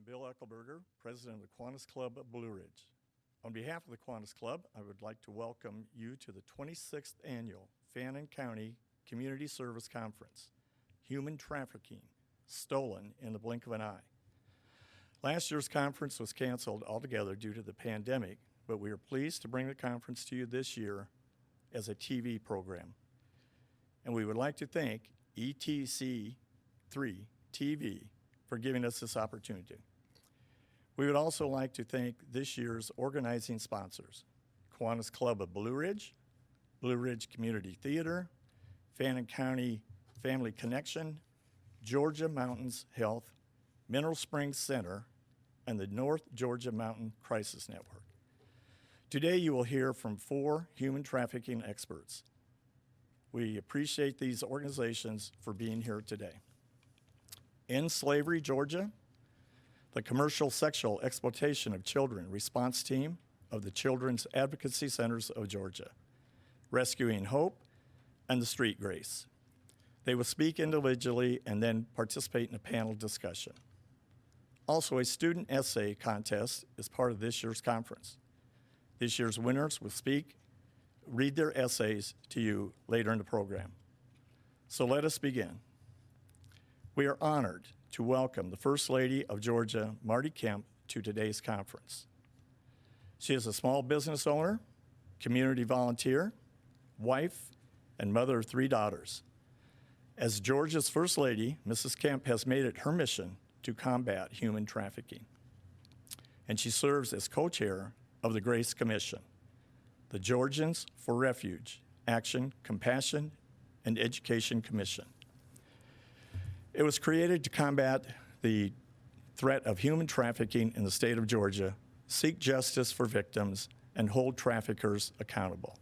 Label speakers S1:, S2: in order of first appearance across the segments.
S1: Bill Eckelberger, President of the Kiwanis Club of Blue Ridge. On behalf of the Kiwanis Club, I would like to welcome you to the 26th Annual Fannin County Community Service Conference, Human Trafficking, Stolen in the Blink of an Eye. Last year's conference was canceled altogether due to the pandemic, but we are pleased to bring the conference to you this year as a TV program. And we would like to thank ETC3 TV for giving us this opportunity. We would also like to thank this year's organizing sponsors, Kiwanis Club of Blue Ridge Community Theater, Fannin County Family Connection, Georgia Mountains Health, Mineral Springs Center, and the North Georgia Mountain Crisis Network. Today you will hear from 4 human trafficking experts. We appreciate these organizations for being here today. End Slavery, Georgia, the Commercial Sexual Exploitation of Children Response Team of the Children's Advocacy Centers of Georgia, Rescuing Hope, and the Street Grace. They will speak individually and then participate in a panel discussion. Also, a student essay contest is part of this year's conference. This year's winners will read their essays to you later in the program. So let us begin. We are honored to welcome the First Lady of Georgia, Marty Kemp, to today's conference. She is a small business owner, community volunteer, wife, and mother of 3 daughters. As Georgia's First Lady, Mrs. Kemp has made it her mission to combat human trafficking. And she serves as co-chair of the Grace Commission, the Georgians for Refuge, Action, Compassion, and Education Commission. It was created to combat the threat of human trafficking in the state of Georgia, seek justice for victims, and hold traffickers accountable.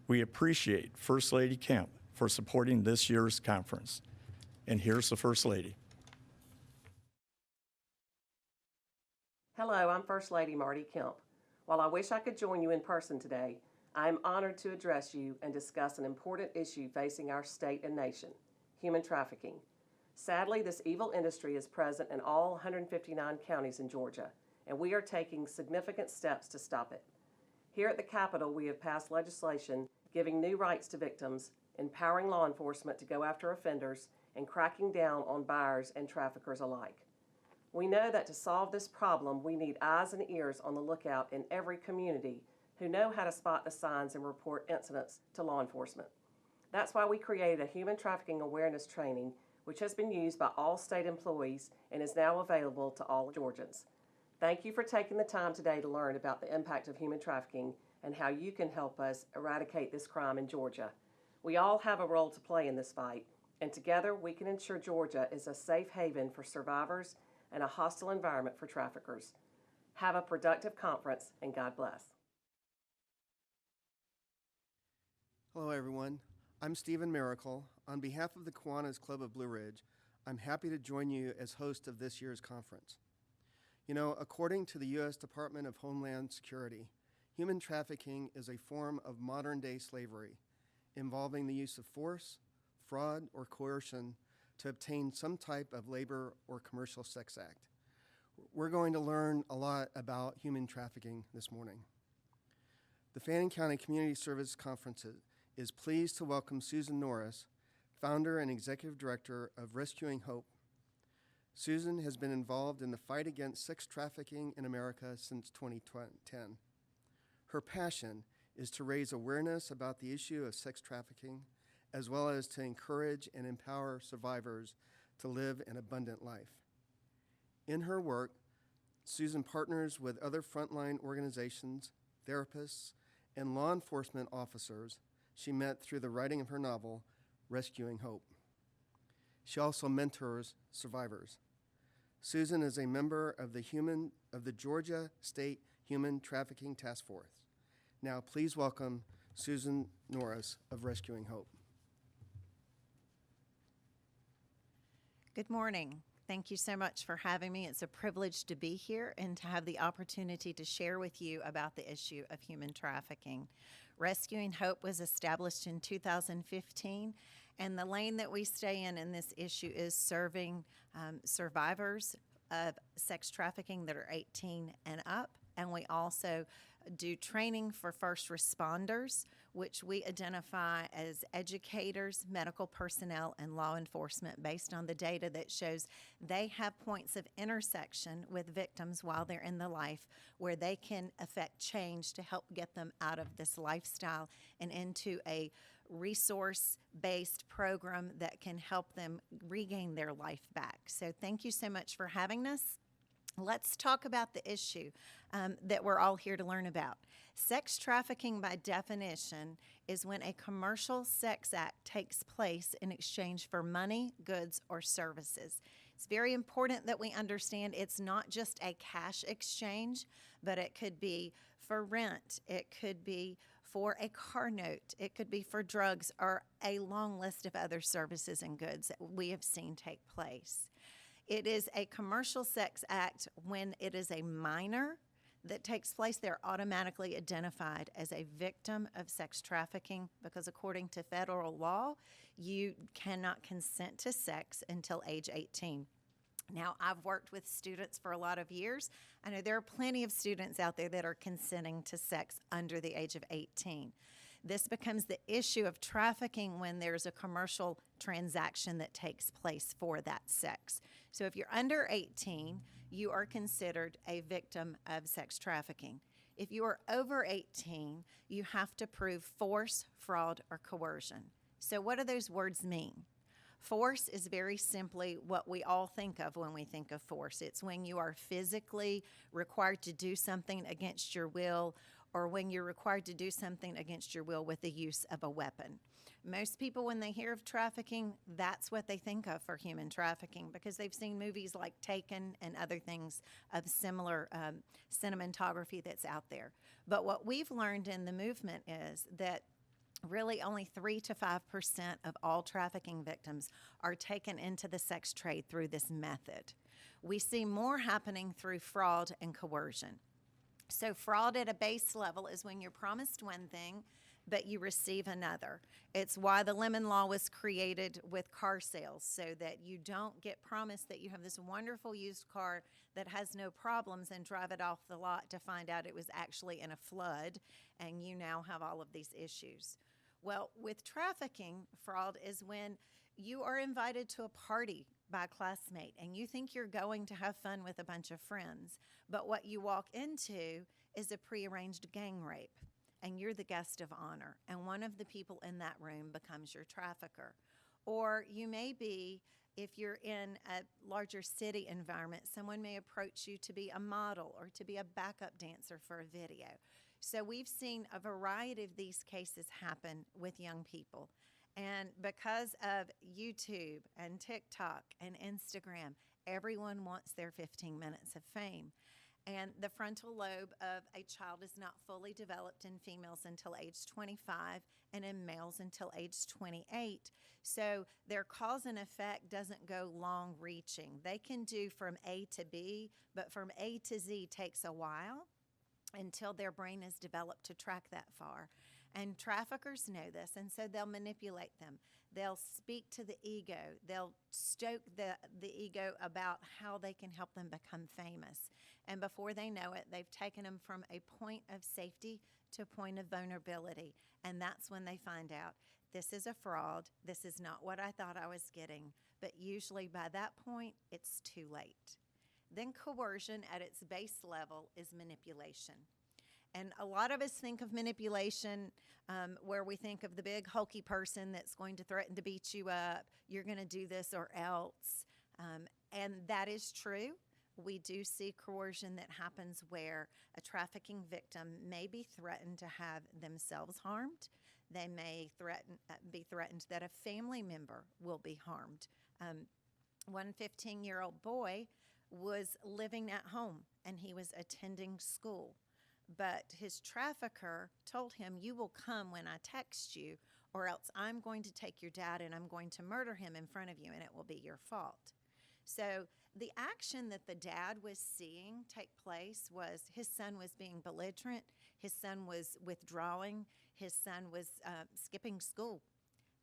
S1: We appreciate First Lady Kemp for supporting this year's conference. And here's the First Lady.
S2: Hello, I'm First Lady Marty Kemp. While I wish I could join you in person today, I am honored to address you and discuss an important issue facing our state and nation, human trafficking. Sadly, this evil industry is present in all 159 counties in Georgia, and we are taking significant steps to stop it. Here at the Capitol, we have passed legislation giving new rights to victims, empowering law enforcement to go after offenders, and cracking down on buyers and traffickers alike. We know that to solve this problem, we need eyes and ears on the lookout in every community who know how to spot the signs and report incidents to law enforcement. That's why we created a human trafficking awareness training, which has been used by all state employees and is now available to all Georgians. Thank you for taking the time today to learn about the impact of human trafficking and how you can help us eradicate this crime in Georgia. We all have a role to play in this fight, and together we can ensure Georgia is a safe haven for survivors and a hostile environment for traffickers. Have a productive conference, and God bless.
S3: Hello, everyone. I'm Stephen Miracle. On behalf of the Kiwanis Club of Blue Ridge, I'm happy to join you as host of this year's conference. You know, according to the U.S. Department of Homeland Security, human trafficking is a form of modern-day slavery involving the use of force, fraud, or coercion to obtain some type of labor or commercial sex act. We're going to learn a lot about human trafficking this morning. The Fannin County Community Service Conference is pleased to welcome Susan Norris, founder and executive director of Rescuing Hope. Susan has been involved in the fight against sex trafficking in America since 2010. Her passion is to raise awareness about the issue of sex trafficking, as well as to encourage and empower survivors to live an abundant life. In her work, Susan partners with other frontline organizations, therapists, and law enforcement officers she met through the writing of her novel, Rescuing Hope. She also mentors survivors. Susan is a member of the Georgia State Human Trafficking Task Force. Now, please welcome Susan Norris of Rescuing Hope.
S4: Good morning. Thank you so much for having me. It's a privilege to be here and to have the opportunity to share with you about the issue of human trafficking. Rescuing Hope was established in 2015, and the lane that we stay in this issue is serving survivors of sex trafficking that are 18 and up, and we also do training for first responders, which we identify as educators, medical personnel, and law enforcement based on the data that shows they have points of intersection with victims while they're in the life where they can affect change to help get them out of this lifestyle and into a resource-based program that can help them regain their life back. So thank you so much for having us. Let's talk about the issue that we're all here to learn about. Sex trafficking, by definition, is when a commercial sex act takes place in exchange for money, goods, or services. It's very important that we understand it's not just a cash exchange, but it could be for rent, it could be for a car note, it could be for drugs, or a long list of other services and goods that we have seen take place. It is a commercial sex act when it is a minor that takes place. They're automatically identified as a victim of sex trafficking because according to federal law, you cannot consent to sex until age 18. Now, I've worked with students for a lot of years. I know there are plenty of students out there that are consenting to sex under the age of 18. This becomes the issue of trafficking when there's a commercial transaction that takes place for that sex. So if you're under 18, you are considered a victim of sex trafficking. If you are over 18, you have to prove force, fraud, or coercion. So what do those words mean? Force is very simply what we all think of when we think of force. It's when you are physically required to do something against your will, or when you're required to do something against your will with the use of a weapon. Most people, when they hear of trafficking, that's what they think of for human trafficking because they've seen movies like Taken and other things of similar cinematography that's out there. But what we've learned in the movement is that really only 3 to 5% of all trafficking victims are taken into the sex trade through this method. We see more happening through fraud and coercion. So fraud at a base level is when you're promised one thing, but you receive another. It's why the Lemon Law was created with car sales, so that you don't get promised that you have this wonderful used car that has no problems and drive it off the lot to find out it was actually in a flood, and you now have all of these issues. Well, with trafficking, fraud is when you are invited to a party by a classmate and you think you're going to have fun with a bunch of friends, but what you walk into is a prearranged gang rape, and you're the guest of honor, and one of the people in that room becomes your trafficker. Or you may be, if you're in a larger city environment, someone may approach you to be a model or to be a backup dancer for a video. So we've seen a variety of these cases happen with young people. And because of YouTube and TikTok and Instagram, everyone wants their 15 minutes of fame. And the frontal lobe of a child is not fully developed in females until age 25 and in males until age 28. So their cause and effect doesn't go long reaching. They can do from A to B, but from A to Z takes a while until their brain is developed to track that far. And traffickers know this, and so they'll manipulate them. They'll speak to the ego. They'll stoke the ego about how they can help them become famous. And before they know it, they've taken them from a point of safety to a point of vulnerability. And that's when they find out, this is a fraud. This is not what I thought I was getting. But usually by that point, it's too late. Then coercion at its base level is manipulation. And a lot of us think of manipulation where we think of the big hulky person that's going to threaten to beat you up. You're going to do this or else. And that is true. We do see coercion that happens where a trafficking victim may be threatened to have themselves harmed. They may be threatened that a family member will be harmed. One 15-year-old boy was living at home and he was attending school. But his trafficker told him, you will come when I text you, or else I'm going to take your dad and I'm going to murder him in front of you, and it will be your fault. So the action that the dad was seeing take place was his son was being belligerent, his son was withdrawing, his son was skipping school.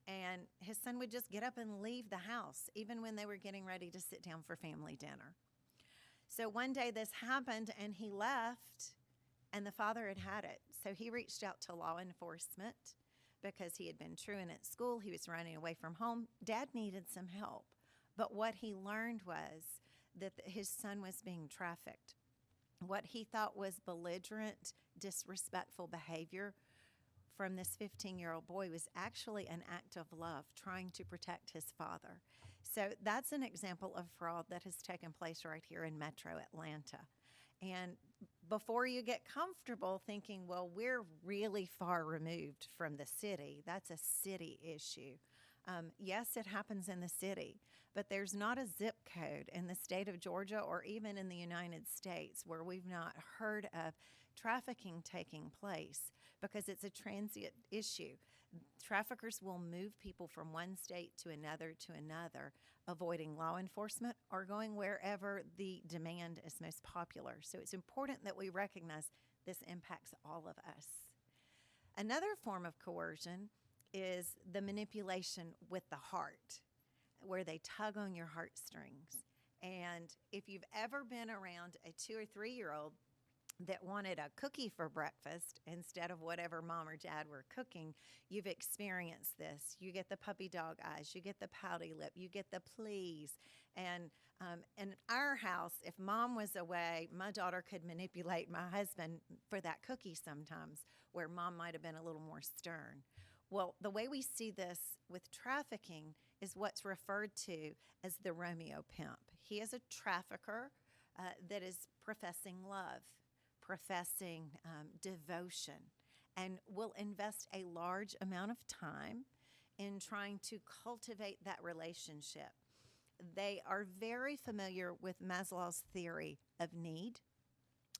S4: And his son would just get up and leave the house, even when they were getting ready to sit down for family dinner. So one day this happened and he left and the father had it. So he reached out to law enforcement because he had been truant at school. He was running away from home. Dad needed some help. But what he learned was that his son was being trafficked. What he thought was belligerent, disrespectful behavior from this 15-year-old boy was actually an act of love, trying to protect his father. So that's an example of fraud that has taken place right here in Metro Atlanta. And before you get comfortable thinking, well, we're really far removed from the city, that's a city issue. Yes, it happens in the city, but there's not a zip code in the state of Georgia or even in the United States where we've not heard of trafficking taking place, because it's a transient issue. Traffickers will move people from one state to another, avoiding law enforcement or going wherever the demand is most popular. So it's important that we recognize this impacts all of us. Another form of coercion is the manipulation with the heart, where they tug on your heartstrings. And if you've ever been around a 2 or 3-year-old that wanted a cookie for breakfast instead of whatever mom or dad were cooking, you've experienced this. You get the puppy dog eyes, you get the pouty lip, you get the please. And in our house, if mom was away, my daughter could manipulate my husband for that cookie sometimes, where mom might have been a little more stern. Well, the way we see this with trafficking is what's referred to as the Romeo pimp. He is a trafficker that is professing love, professing devotion, and will invest a large amount of time in trying to cultivate that relationship. They are very familiar with Maslow's theory of need,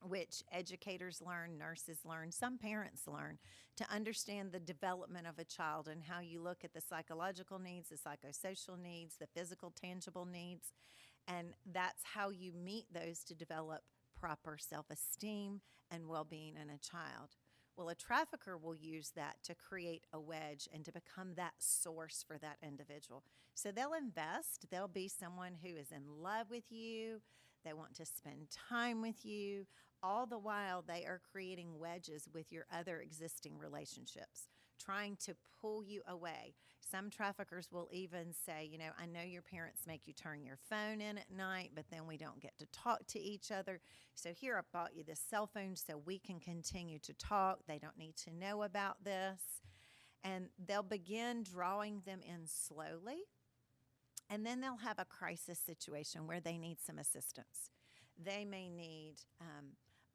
S4: which educators learn, nurses learn, some parents learn, to understand the development of a child and how you look at the psychological needs, the psychosocial needs, the physical, tangible needs, and that's how you meet those to develop proper self-esteem and well-being in a child. Well, a trafficker will use that to create a wedge and to become that source for that individual. So they'll invest. They'll be someone who is in love with you. They want to spend time with you. All the while, they are creating wedges with your other existing relationships, trying to pull you away. Some traffickers will even say, I know your parents make you turn your phone in at night, but then we don't get to talk to each other. So here, I bought you this cell phone so we can continue to talk. They don't need to know about this. And they'll begin drawing them in slowly. And then they'll have a crisis situation where they need some assistance. They may need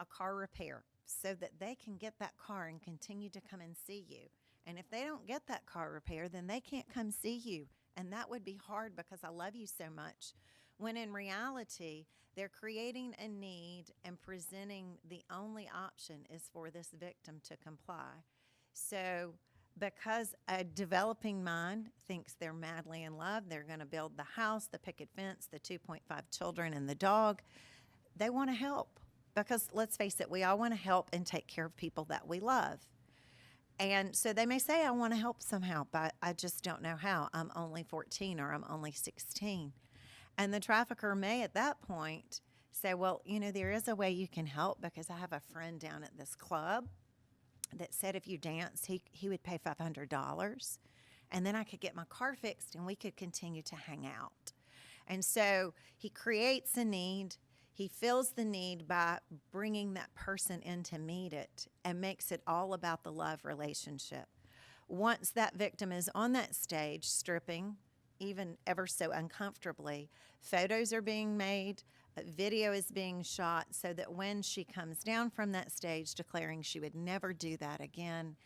S4: a car repair so that they can get that car and continue to come and see you. And if they don't get that car repair, then they can't come see you. And that would be hard because I love you so much. When in reality, they're creating a need and presenting the only option is for this victim to comply. So because a developing mind thinks they're madly in love, they're going to build the house, the picket fence, the 2.5 children, and the dog, they want to help. Because let's face it, we all want to help and take care of people that we love. And so they may say, I want to help somehow, but I just don't know how. I'm only 14 or I'm only 16. And the trafficker may at that point say, well, there is a way you can help because I have a friend down at this club that said if you dance, he would pay $500. And then I could get my car fixed and we could continue to hang out. And so he creates a need. He fills the need by bringing that person in to meet it and makes it all about the love relationship. Once that victim is on that stage stripping, even ever so uncomfortably, photos are being made, a video is being shot so that when she comes down from that stage declaring she would never do that again,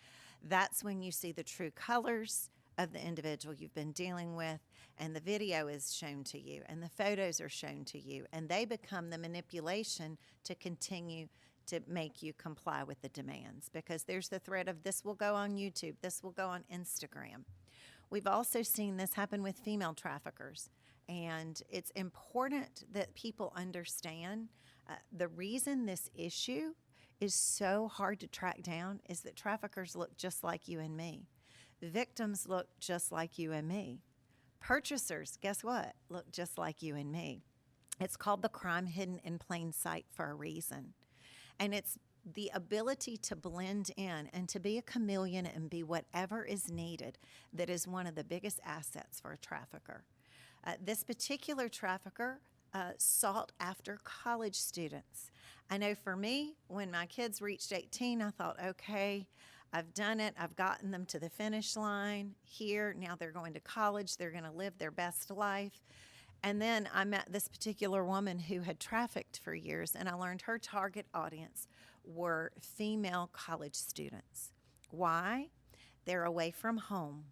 S4: that's when you see the true colors of the individual you've been dealing with, and the video is shown to you, and the photos are shown to you, and they become the manipulation to continue to make you comply with the demands, because there's the threat of this will go on YouTube, this will go on Instagram. We've also seen this happen with female traffickers, and it's important that people understand the reason this issue is so hard to track down is that traffickers look just like you and me. Victims look just like you and me. Purchasers, guess what? Look just like you and me. It's called the crime hidden in plain sight for a reason. And it's the ability to blend in and to be a chameleon and be whatever is needed that is one of the biggest assets for a trafficker. This particular trafficker sought after college students. I know for me, when my kids reached 18, I thought, okay, I've done it. I've gotten them to the finish line here. Now they're going to college. They're going to live their best life. And then I met this particular woman who had trafficked for years, and I learned her target audience were female college students. Why? They're away from home.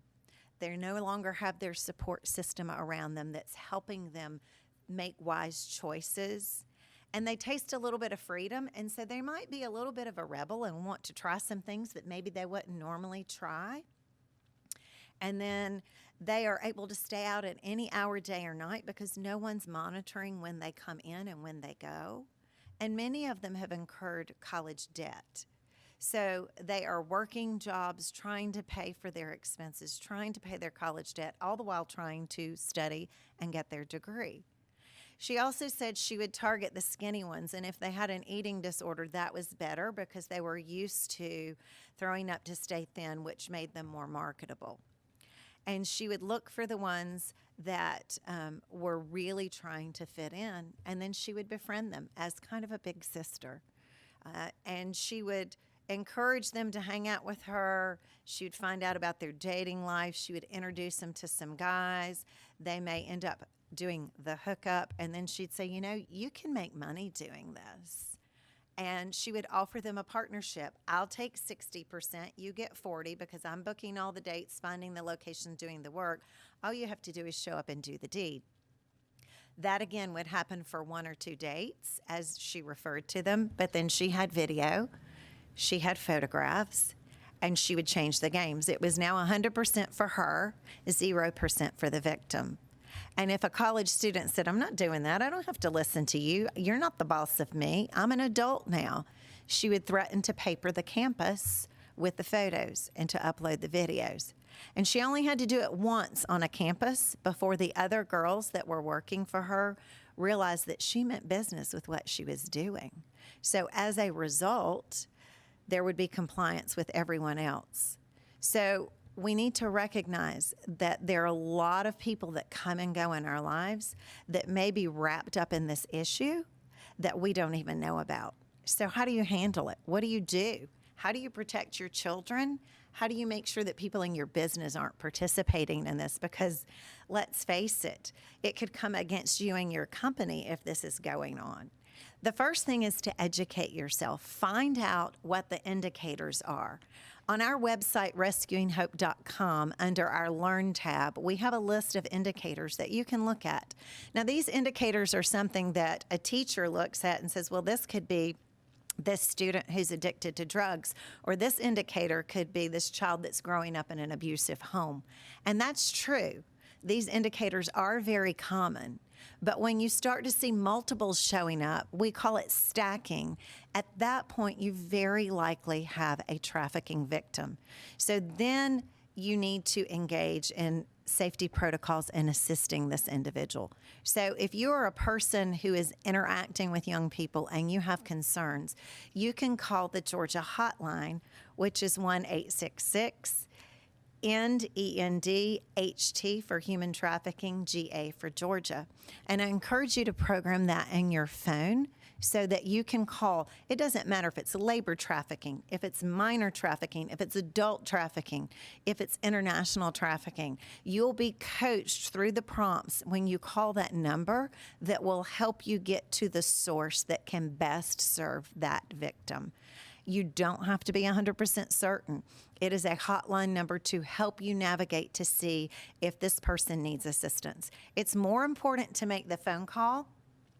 S4: They no longer have their support system around them that's helping them make wise choices. And they taste a little bit of freedom, and so they might be a little bit of a rebel and want to try some things that maybe they wouldn't normally try. And then they are able to stay out at any hour, day or night, because no one's monitoring when they come in and when they go. And many of them have incurred college debt. So they are working jobs, trying to pay for their expenses, trying to pay their college debt, all the while trying to study and get their degree. She also said she would target the skinny ones, and if they had an eating disorder, that was better because they were used to throwing up to stay thin, which made them more marketable. And she would look for the ones that were really trying to fit in, and then she would befriend them as kind of a big sister. And she would encourage them to hang out with her. She would find out about their dating life. She would introduce them to some guys. They may end up doing the hookup, and then she'd say, you know, you can make money doing this. And she would offer them a partnership. I'll take 60%, you get 40%, because I'm booking all the dates, finding the location, doing the work. All you have to do is show up and do the deed. That again would happen for 1 or 2 dates, as she referred to them, but then she had video, she had photographs, and she would change the games. It was now 100% for her, 0% for the victim. And if a college student said, I'm not doing that, I don't have to listen to you, you're not the boss of me, I'm an adult now, she would threaten to paper the campus with the photos and to upload the videos. And she only had to do it once on a campus before the other girls that were working for her realized that she meant business with what she was doing. So as a result, there would be compliance with everyone else. So we need to recognize that there are a lot of people that come and go in our lives that may be wrapped up in this issue that we don't even know about. So how do you handle it? What do you do? How do you protect your children? How do you make sure that people in your business aren't participating in this? Because let's face it, it could come against you and your company if this is going on. The first thing is to educate yourself. Find out what the indicators are. On our website, rescuinghope.com, under our Learn tab, we have a list of indicators that you can look at. Now, these indicators are something that a teacher looks at and says, well, this could be this student who's addicted to drugs, or this indicator could be this child that's growing up in an abusive home. And that's true. These indicators are very common. But when you start to see multiples showing up, we call it stacking. At that point, you very likely have a trafficking victim. So then you need to engage in safety protocols and assisting this individual. So if you are a person who is interacting with young people and you have concerns, you can call the Georgia hotline, which is 1-866 END-HT for human trafficking, GA for Georgia. And I encourage you to program that in your phone so that you can call. It doesn't matter if it's labor trafficking, if it's minor trafficking, if it's adult trafficking, if it's international trafficking. You'll be coached through the prompts when you call that number that will help you get to the source that can best serve that victim. You don't have to be 100% certain. It is a hotline number to help you navigate to see if this person needs assistance. It's more important to make the phone call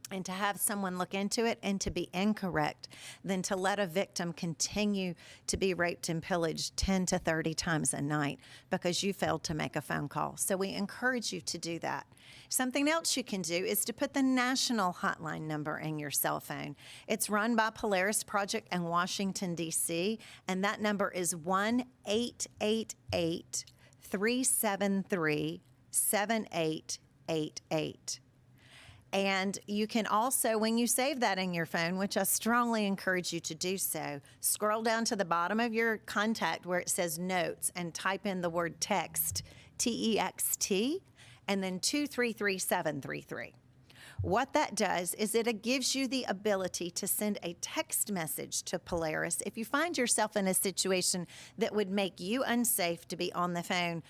S4: and to have someone look into it and to be incorrect than to let a victim continue to be raped and pillaged 10 to 30 times a night because you failed to make a phone call. So we encourage you to do that. Something else you can do is to put the national hotline number in your cell phone. It's run by Polaris Project in Washington, D.C., and that number is 1-888-373-7888. And you can also, when you save that in your phone, which I strongly encourage you to do so, scroll down to the bottom of your contact where it says notes and type in the word text, T-E-X-T, and then 233733. What that does is it gives you the ability to send a text message to Polaris if you find yourself in a situation that would make you unsafe to be on the phone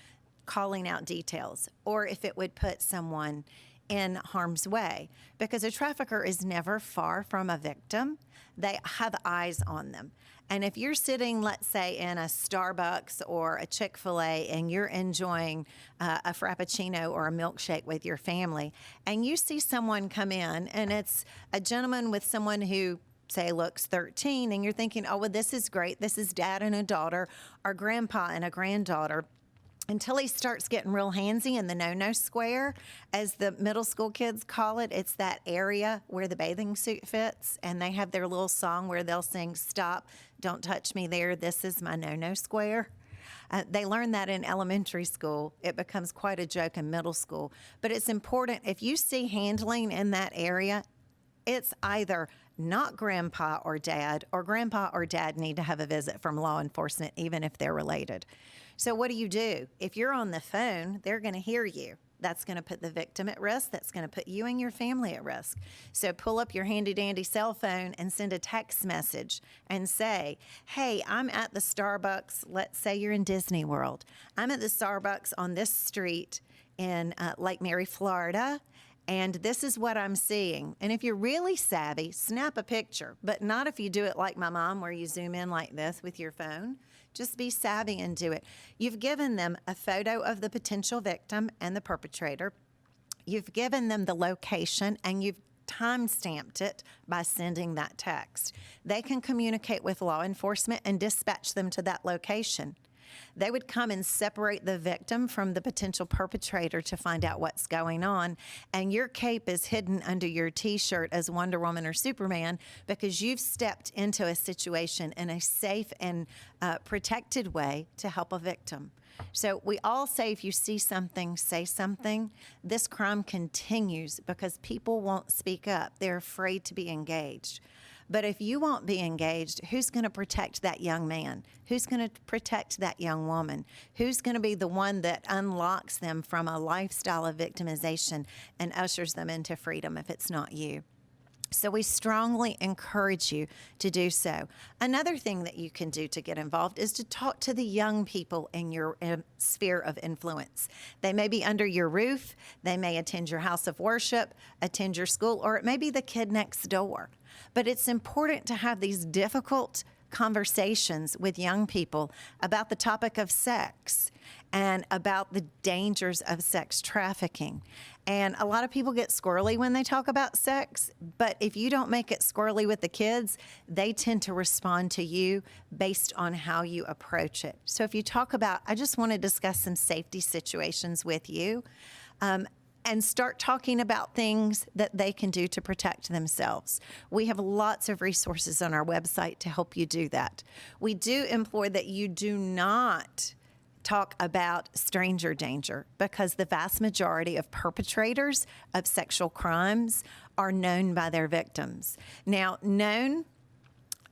S4: calling out details, or if it would put someone in harm's way, because a trafficker is never far from a victim. They have eyes on them. And if you're sitting, let's say, in a Starbucks or a Chick-fil-A and you're enjoying a Frappuccino or a milkshake with your family, and you see someone come in, and it's a gentleman with someone who, say, looks 13, and you're thinking, oh, well, this is great. This is dad and a daughter, or grandpa and a granddaughter. Until he starts getting real handsy in the no-no square, as the middle school kids call it. It's that area where the bathing suit fits, and they have their little song where they'll sing, "Stop, don't touch me there, this is my no-no square." They learn that in elementary school. It becomes quite a joke in middle school. But it's important, if you see handling in that area, it's either not grandpa or dad need to have a visit from law enforcement, even if they're related. So what do? If you're on the phone, they're going to hear you. That's going to put the victim at risk. That's going to put you and your family at risk. So pull up your handy-dandy cell phone and send a text message and say, hey, I'm at the Starbucks. Let's say you're in Disney World. I'm at the Starbucks on this street in Lake Mary, Florida, and this is what I'm seeing. And if you're really savvy, snap a picture, but not if you do it like my mom, where you zoom in like this with your phone. Just be savvy and do it. You've given them a photo of the potential victim and the perpetrator. You've given them the location, and you've time-stamped it by sending that text. They can communicate with law enforcement and dispatch them to that location. They would come and separate the victim from the potential perpetrator to find out what's going on. And your cape is hidden under your T-shirt as Wonder Woman or Superman, because you've stepped into a situation in a safe and protected way to help a victim. So we all say, if you see something, say something. This crime continues because people won't speak up. They're afraid to be engaged. But if you won't be engaged, who's going to protect that young man? Who's going to protect that young woman? Who's going to be the one that unlocks them from a lifestyle of victimization and ushers them into freedom if it's not you? So we strongly encourage you to do so. Another thing that you can do to get involved is to talk to the young people in your sphere of influence. They may be under your roof, they may attend your house of worship, attend your school, or it may be the kid next door. But it's important to have these difficult conversations with young people about the topic of sex and about the dangers of sex trafficking. And a lot of people get squirrely when they talk about sex, but if you don't make it squirrely with the kids, they tend to respond to you based on how you approach it. So if you talk about, I just want to discuss some safety situations with you, and start talking about things that they can do to protect themselves. We have lots of resources on our website to help you do that. We do implore that you do not talk about stranger danger, because the vast majority of perpetrators of sexual crimes are known by their victims. Now, known,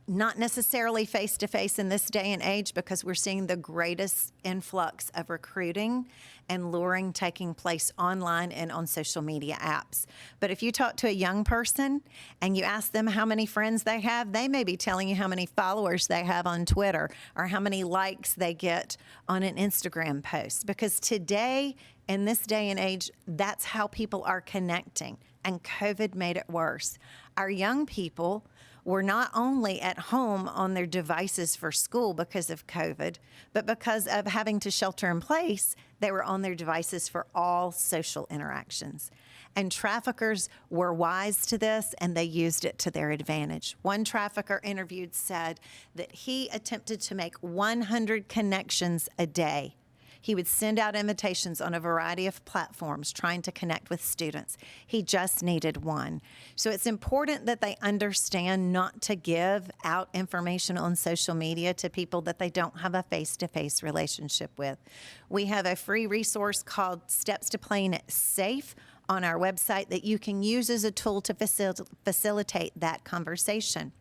S4: not necessarily face-to-face in this day and age, because we're seeing the greatest influx of recruiting and luring taking place online and on social media apps. But if you talk to a young person and you ask them how many friends they have, they may be telling you how many followers they have on Twitter or how many likes they get on an Instagram post. Because today, in this day and age, that's how people are connecting, and COVID made it worse. Our young people were not only at home on their devices for school because of COVID, but because of having to shelter in place, they were on their devices for all social interactions. And traffickers were wise to this, and they used it to their advantage. One trafficker interviewed said that he attempted to make 100 connections a day. He would send out invitations on a variety of platforms trying to connect with students. He just needed one. So it's important that they understand not to give out information on social media to people that they don't have a face-to-face relationship with. We have a free resource called Steps to Playing It Safe on our website that you can use as a tool to facilitate that conversation.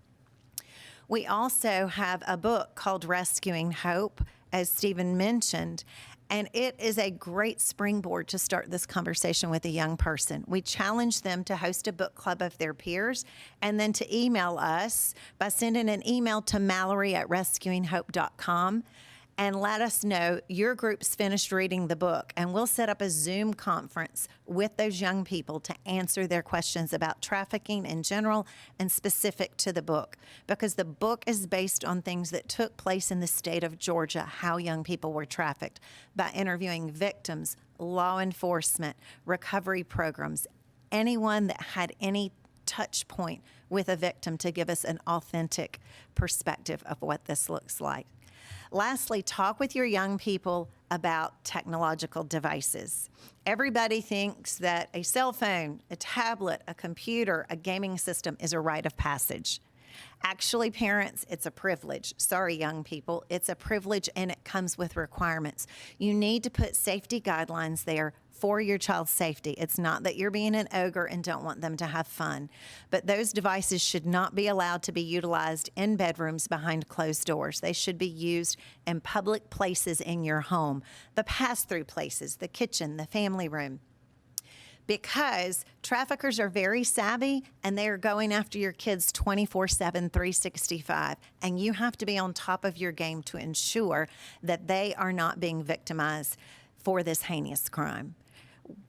S4: We also have a book called Rescuing Hope, as Stephen mentioned, and it is a great springboard to start this conversation with a young person. We challenge them to host a book club of their peers and then to email us by sending an email to Mallory@rescuinghope.com and let us know your group's finished reading the book. And we'll set up a Zoom conference with those young people to answer their questions about trafficking in general and specific to the book. Because the book is based on things that took place in the state of Georgia, how young people were trafficked, by interviewing victims, law enforcement, recovery programs, anyone that had any touch point with a victim to give us an authentic perspective of what this looks like. Lastly, talk with your young people about technological devices. Everybody thinks that a cell phone, a tablet, a computer, a gaming system is a rite of passage. Actually, parents, it's a privilege. Sorry, young people, it's a privilege and it comes with requirements. You need to put safety guidelines there for your child's safety. It's not that you're being an ogre and don't want them to have fun, but those devices should not be allowed to be utilized in bedrooms behind closed doors. They should be used in public places in your home, the pass-through places, the kitchen, the family room. Because traffickers are very savvy and they are going after your kids 24/7, 365. And you have to be on top of your game to ensure that they are not being victimized for this heinous crime.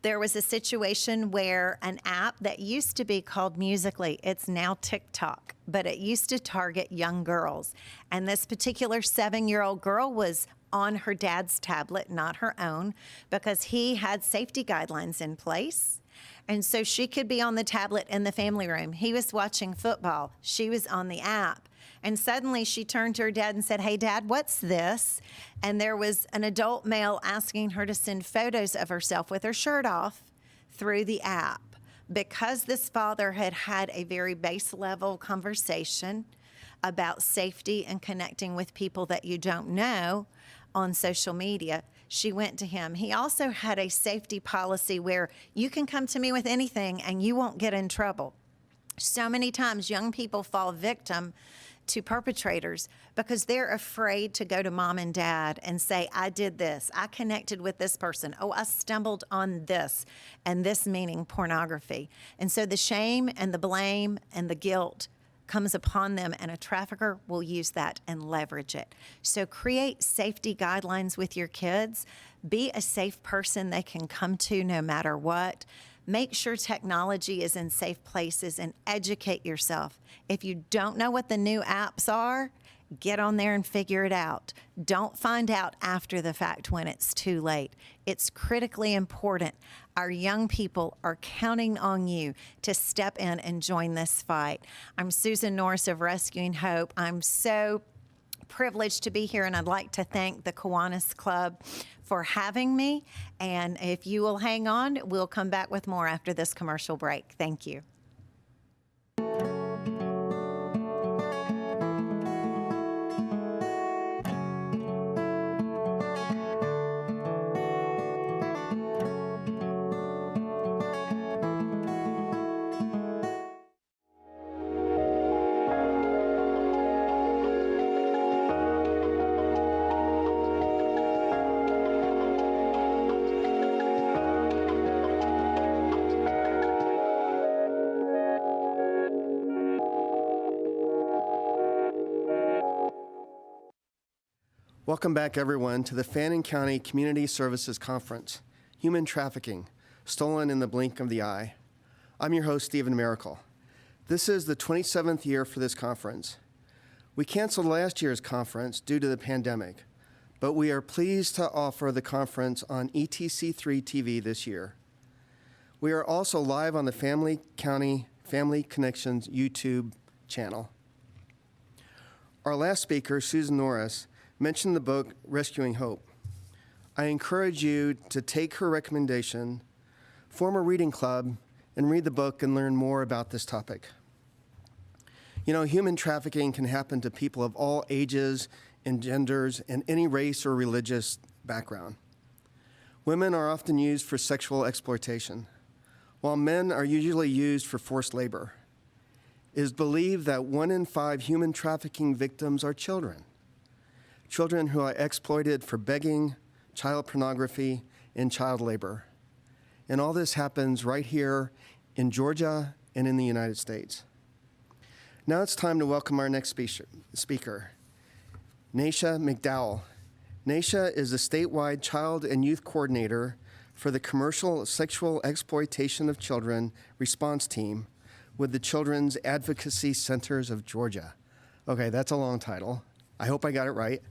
S4: There was a situation where an app that used to be called Musical.ly, it's now TikTok, but it used to target young girls. And this particular 7-year-old girl was on her dad's tablet, not her own, because he had safety guidelines in place. And so she could be on the tablet in the family room. He was watching football. She was on the app. And suddenly she turned to her dad and said, "Hey, Dad, what's this?" And there was an adult male asking her to send photos of herself with her shirt off through the app. Because this father had had a very base level conversation about safety and connecting with people that you don't know on social media, she went to him. He also had a safety policy where you can come to me with anything and you won't get in trouble. So many times young people fall victim to perpetrators because they're afraid to go to mom and dad and say, "I did this, I connected with this person, oh, I stumbled on this," and this meaning pornography. And so the shame and the blame and the guilt comes upon them, and a trafficker will use that and leverage it. So create safety guidelines with your kids. Be a safe person they can come to no matter what. Make sure technology is in safe places and educate yourself. If you don't know what the new apps are, get on there and figure it out. Don't find out after the fact when it's too late. It's critically important. Our young people are counting on you to step in and join this fight. I'm Susan Norris of Rescuing Hope. I'm so privileged to be here, and I'd like to thank the Kiwanis Club for having me. And if you will hang on, we'll come back with more after this commercial break. Thank you.
S3: Welcome back, everyone, to the Fannin County Community Services Conference, Human Trafficking, Stolen in the Blink of the Eye. I'm your host, Stephen Miracle. This is the 27th year for this conference. We canceled last year's conference due to the pandemic, but we are pleased to offer the conference on ETC3 TV this year. We are also live on the Family County Family Connections YouTube channel. Our last speaker, Susan Norris, mentioned the book Rescuing Hope. I encourage you to take her recommendation, form a reading club, and read the book and learn more about this topic. You know, human trafficking can happen to people of all ages and genders and any race or religious background. Women are often used for sexual exploitation. while men are usually used for forced labor. It is believed that 1 in 5 human trafficking victims are children. Children who are exploited for begging, child pornography, and child labor. And all this happens right here in Georgia and in the United States. Now it's time to welcome our next speaker, Naisha McDowell. Naisha is the statewide child and youth coordinator for the Commercial Sexual Exploitation of Children Response Team with the Children's Advocacy Centers of Georgia. Okay, that's a long title. I hope I got it right.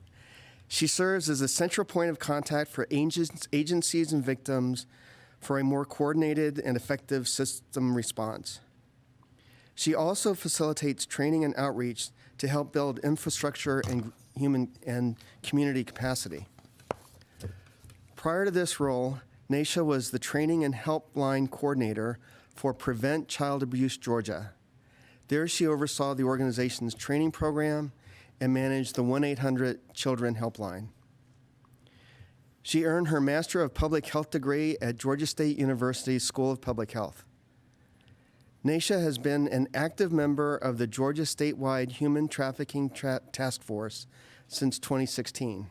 S3: She serves as a central point of contact for agencies and victims for a more coordinated and effective system response. She also facilitates training and outreach to help build infrastructure and human and community capacity. Prior to this role, Naisha was the training and helpline coordinator for Prevent Child Abuse Georgia. There she oversaw the organization's training program and managed the 1-800-CHILDREN helpline. She earned her Master of Public Health degree at Georgia State University's School of Public Health. Naisha has been an active member of the Georgia statewide Human Trafficking Task Force since 2016.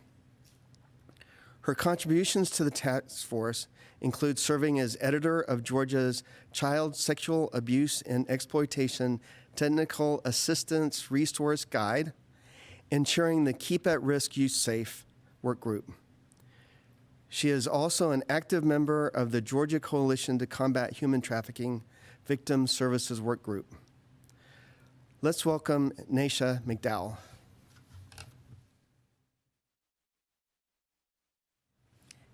S3: Her contributions to the task force include serving as editor of Georgia's Child Sexual Abuse and Exploitation Technical Assistance Resource Guide and chairing the Keep at Risk Youth Safe work group. She is also an active member of the Georgia Coalition to Combat Human Trafficking Victim Services Work Group. Let's welcome Naisha McDowell.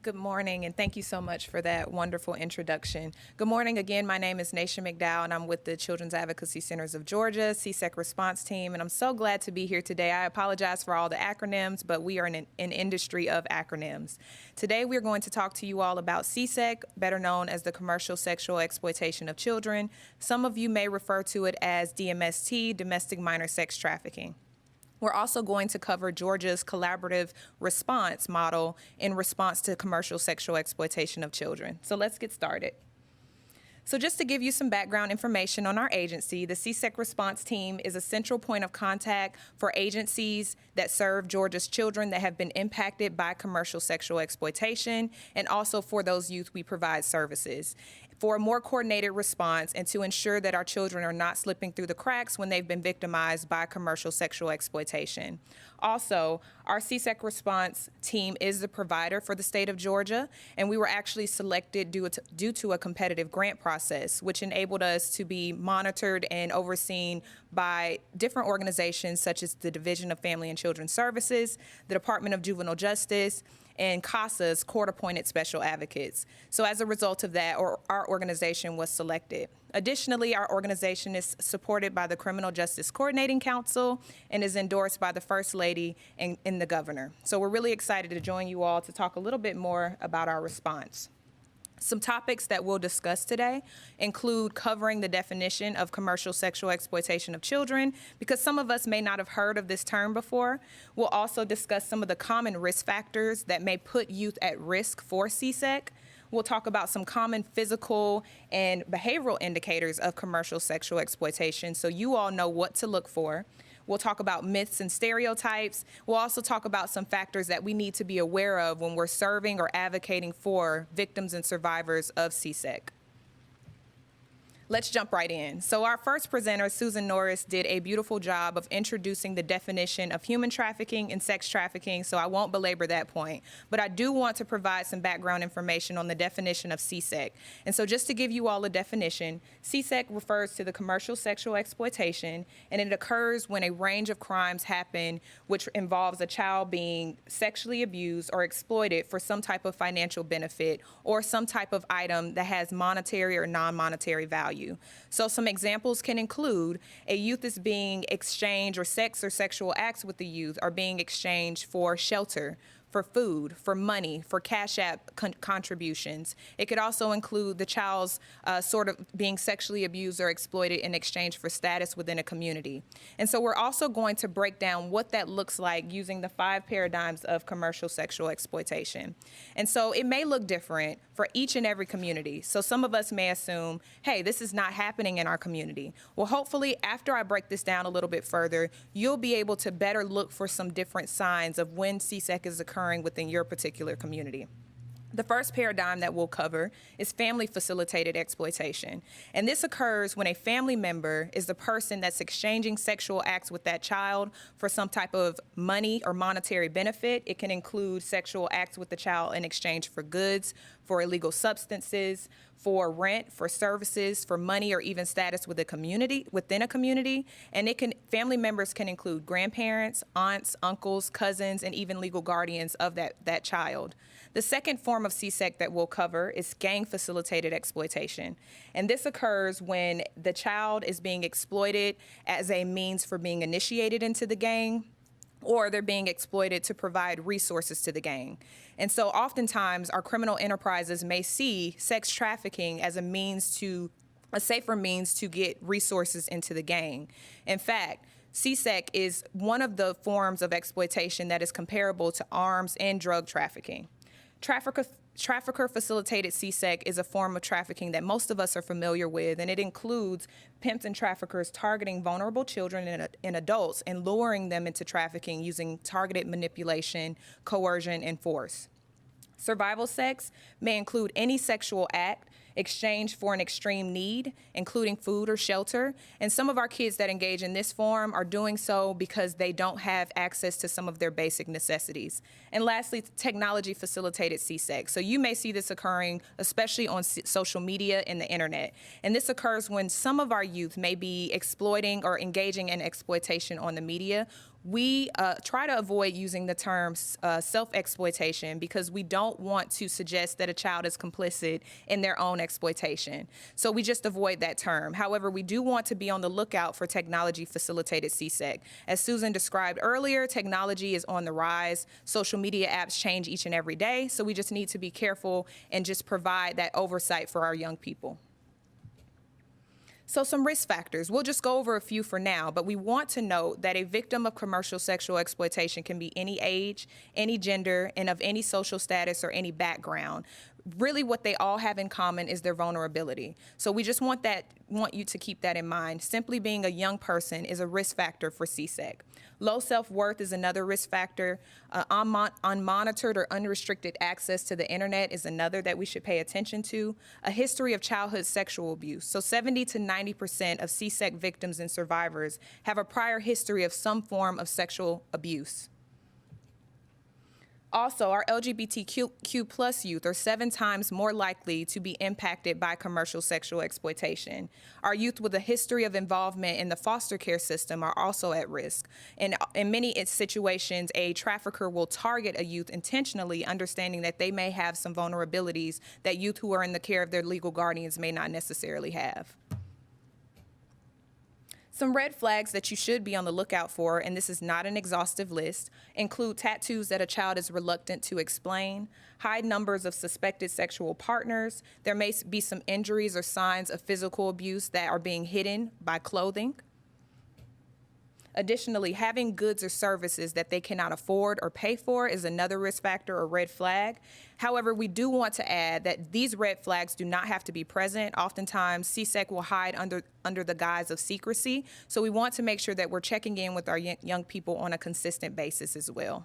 S5: Good morning, and thank you so much for that wonderful introduction. Good morning again. My name is Naisha McDowell, and I'm with the Children's Advocacy Centers of Georgia, CSEC Response Team, and I'm so glad to be here today. I apologize for all the acronyms, but we are in an industry of acronyms. Today, we're going to talk to you all about CSEC, better known as the Commercial Sexual Exploitation of Children. Some of you may refer to it as DMST, Domestic Minor Sex Trafficking. We're also going to cover Georgia's collaborative response model in response to commercial sexual exploitation of children. So let's get started. So just to give you some background information on our agency, the CSEC Response Team is a central point of contact for agencies that serve Georgia's children that have been impacted by commercial sexual exploitation, and also for those youth we provide services for a more coordinated response and to ensure that our children are not slipping through the cracks when they've been victimized by commercial sexual exploitation. Also, our CSEC Response Team is the provider for the state of Georgia, and we were actually selected due to a competitive grant process, which enabled us to be monitored and overseen by different organizations such as the Division of Family and Children's Services, the Department of Juvenile Justice, and CASA's court-appointed special advocates. So as a result of that, our organization was selected. Additionally, our organization is supported by the Criminal Justice Coordinating Council and is endorsed by the First Lady and the Governor. So we're really excited to join you all to talk a little bit more about our response. Some topics that we'll discuss today include covering the definition of commercial sexual exploitation of children, because some of us may not have heard of this term before. We'll also discuss some of the common risk factors that may put youth at risk for CSEC. We'll talk about some common physical and behavioral indicators of commercial sexual exploitation, so you all know what to look for. We'll talk about myths and stereotypes. We'll also talk about some factors that we need to be aware of when we're serving or advocating for victims and survivors of CSEC. Let's jump right in. So our first presenter, Susan Norris, did a beautiful job of introducing the definition of human trafficking and sex trafficking, so I won't belabor that point. But I do want to provide some background information on the definition of CSEC. And so just to give you all a definition, CSEC refers to the commercial sexual exploitation, and it occurs when a range of crimes happen which involves a child being sexually abused or exploited for some type of financial benefit or some type of item that has monetary or non-monetary value. So some examples can include a youth is being exchanged, or sex or sexual acts with the youth are being exchanged for shelter, for food, for money, for Cash App contributions. It could also include the child's sort of being sexually abused or exploited in exchange for status within a community. And so we're also going to break down what that looks like using the 5 paradigms of commercial sexual exploitation. And so it may look different for each and every community. So some of us may assume, hey, this is not happening in our community. Well, hopefully after I break this down a little bit further, you'll be able to better look for some different signs of when CSEC is occurring within your particular community. The first paradigm that we'll cover is family facilitated exploitation. And this occurs when a family member is the person that's exchanging sexual acts with that child for some type of money or monetary benefit. It can include sexual acts with the child in exchange for goods, for illegal substances, for rent, for services, for money, or even status within a community. And family members can include grandparents, aunts, uncles, cousins, and even legal guardians of that child. The second form of CSEC that we'll cover is gang-facilitated exploitation. And this occurs when the child is being exploited as a means for being initiated into the gang, or they're being exploited to provide resources to the gang. And so oftentimes our criminal enterprises may see sex trafficking as a safer means to get resources into the gang. In fact, CSEC is one of the forms of exploitation that is comparable to arms and drug trafficking. Trafficker-facilitated CSEC is a form of trafficking that most of us are familiar with, and it includes pimps and traffickers targeting vulnerable children and adults and luring them into trafficking using targeted manipulation, coercion, and force. Survival sex may include any sexual act exchanged for an extreme need, including food or shelter. And some of our kids that engage in this form are doing so because they don't have access to some of their basic necessities. And lastly, technology-facilitated CSEC. So you may see this occurring, especially on social media and the internet. And this occurs when some of our youth may be exploiting or engaging in exploitation on the media. We try to avoid using the term self-exploitation because we don't want to suggest that a child is complicit in their own exploitation. So we just avoid that term. However, we do want to be on the lookout for technology-facilitated CSEC. As Susan described earlier, technology is on the rise. Social media apps change each and every day, so we just need to be careful and just provide that oversight for our young people. So some risk factors. We'll just go over a few for now, but we want to note that a victim of commercial sexual exploitation can be any age, any gender, and of any social status or any background. Really what they all have in common is their vulnerability. So we just want you to keep that in mind. Simply being a young person is a risk factor for CSEC. Low self-worth is another risk factor. Unmonitored or unrestricted access to the internet is another that we should pay attention to. A history of childhood sexual abuse. So 70 to 90% of CSEC victims and survivors have a prior history of some form of sexual abuse. Also, our LGBTQ plus youth are 7 times more likely to be impacted by commercial sexual exploitation. Our youth with a history of involvement in the foster care system are also at risk. And in many situations, a trafficker will target a youth intentionally, understanding that they may have some vulnerabilities that youth who are in the care of their legal guardians may not necessarily have. Some red flags that you should be on the lookout for, and this is not an exhaustive list, include tattoos that a child is reluctant to explain, high numbers of suspected sexual partners. There may be some injuries or signs of physical abuse that are being hidden by clothing. Additionally, having goods or services that they cannot afford or pay for is another risk factor or red flag. However, we do want to add that these red flags do not have to be present. Oftentimes, CSEC will hide under the guise of secrecy, so we want to make sure that we're checking in with our young people on a consistent basis as well.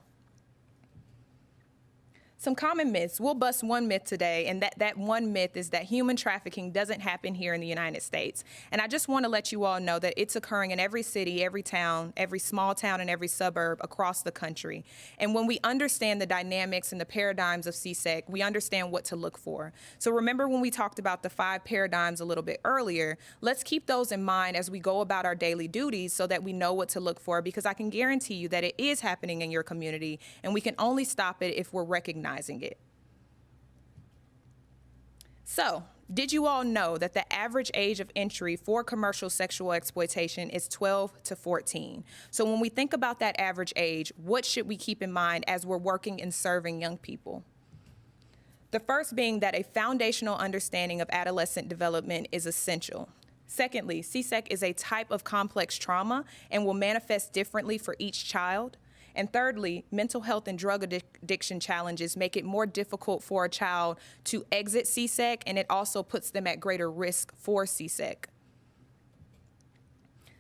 S5: Some common myths. We'll bust one myth today, and that one myth is that human trafficking doesn't happen here in the United States. And I just want to let you all know that it's occurring in every city, every town, every small town, and every suburb across the country. And when we understand the dynamics and the paradigms of CSEC, we understand what to look for. So remember when we talked about the 5 paradigms a little bit earlier, let's keep those in mind as we go about our daily duties so that we know what to look for, because I can guarantee you that it is happening in your community, and we can only stop it if we're recognizing it. So Did you all know that the average age of entry for commercial sexual exploitation is 12 to 14? So when we think about that average age, what should we keep in mind as we're working and serving young people? The first being that a foundational understanding of adolescent development is essential. Secondly, CSEC is a type of complex trauma and will manifest differently for each child. And thirdly, mental health and drug addiction challenges make it more difficult for a child to exit CSEC, and it also puts them at greater risk for CSEC.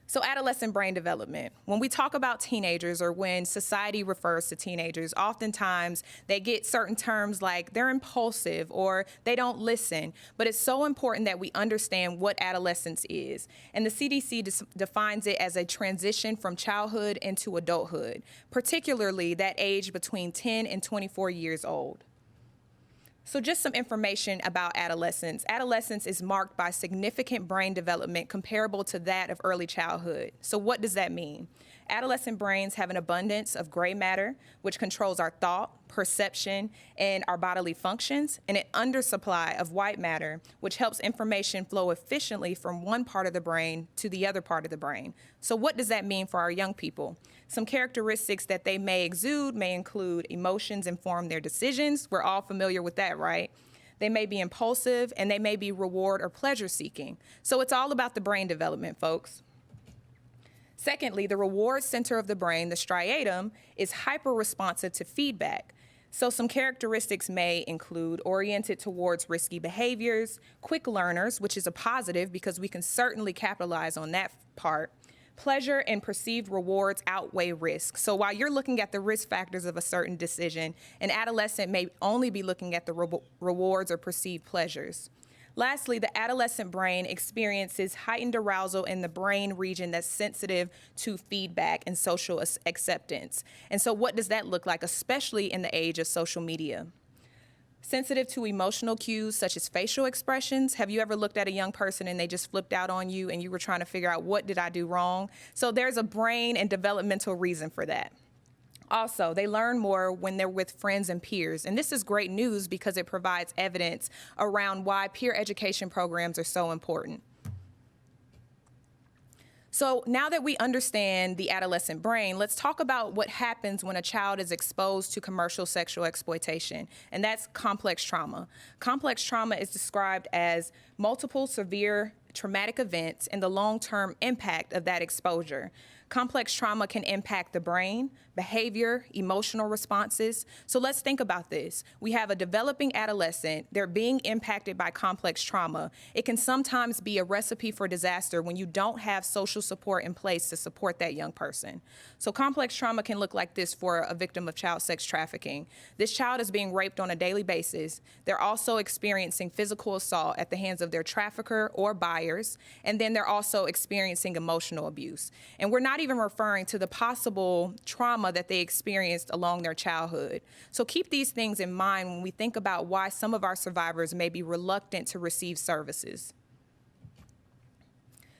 S5: So adolescent brain development. When we talk about teenagers or when society refers to teenagers, oftentimes they get certain terms like they're impulsive or they don't listen. But it's so important that we understand what adolescence is. And the CDC defines it as a transition from childhood into adulthood, particularly that age between 10 and 24 years old. So just some information about adolescence. Adolescence is marked by significant brain development comparable to that of early childhood. So what does that mean? Adolescent brains have an abundance of gray matter, which controls our thought, perception, and our bodily functions, and an undersupply of white matter, which helps information flow efficiently from one part of the brain to the other part of the brain. So what does that mean for our young people? Some characteristics that they may exude may include emotions inform their decisions. We're all familiar with that, right? They may be impulsive, and they may be reward or pleasure seeking. So it's all about the brain development, folks. Secondly, the reward center of the brain, the striatum, is hyper-responsive to feedback. So some characteristics may include oriented towards risky behaviors, quick learners, which is a positive because we can certainly capitalize on that part. Pleasure and perceived rewards outweigh risk. So while you're looking at the risk factors of a certain decision, an adolescent may only be looking at the rewards or perceived pleasures. Lastly, the adolescent brain experiences heightened arousal in the brain region that's sensitive to feedback and social acceptance. And so what does that look like, especially in the age of social media? Sensitive to emotional cues such as facial expressions. Have you ever looked at a young person and they just flipped out on you and you were trying to figure out what did I do wrong? So there's a brain and developmental reason for that. Also, they learn more when they're with friends and peers. And this is great news because it provides evidence around why peer education programs are so important. So now that we understand the adolescent brain, let's talk about what happens when a child is exposed to commercial sexual exploitation, and that's complex trauma. Complex trauma is described as multiple severe traumatic events and the long-term impact of that exposure. Complex trauma can impact the brain, behavior, emotional responses. So let's think about this. We have a developing adolescent. They're being impacted by complex trauma. It can sometimes be a recipe for disaster when you don't have social support in place to support that young person. So complex trauma can look like this for a victim of child sex trafficking. This child is being raped on a daily basis. They're also experiencing physical assault at the hands of their trafficker or buyers, and then they're also experiencing emotional abuse. And we're not even referring to the possible trauma that they experienced along their childhood. So keep these things in mind when we think about why some of our survivors may be reluctant to receive services.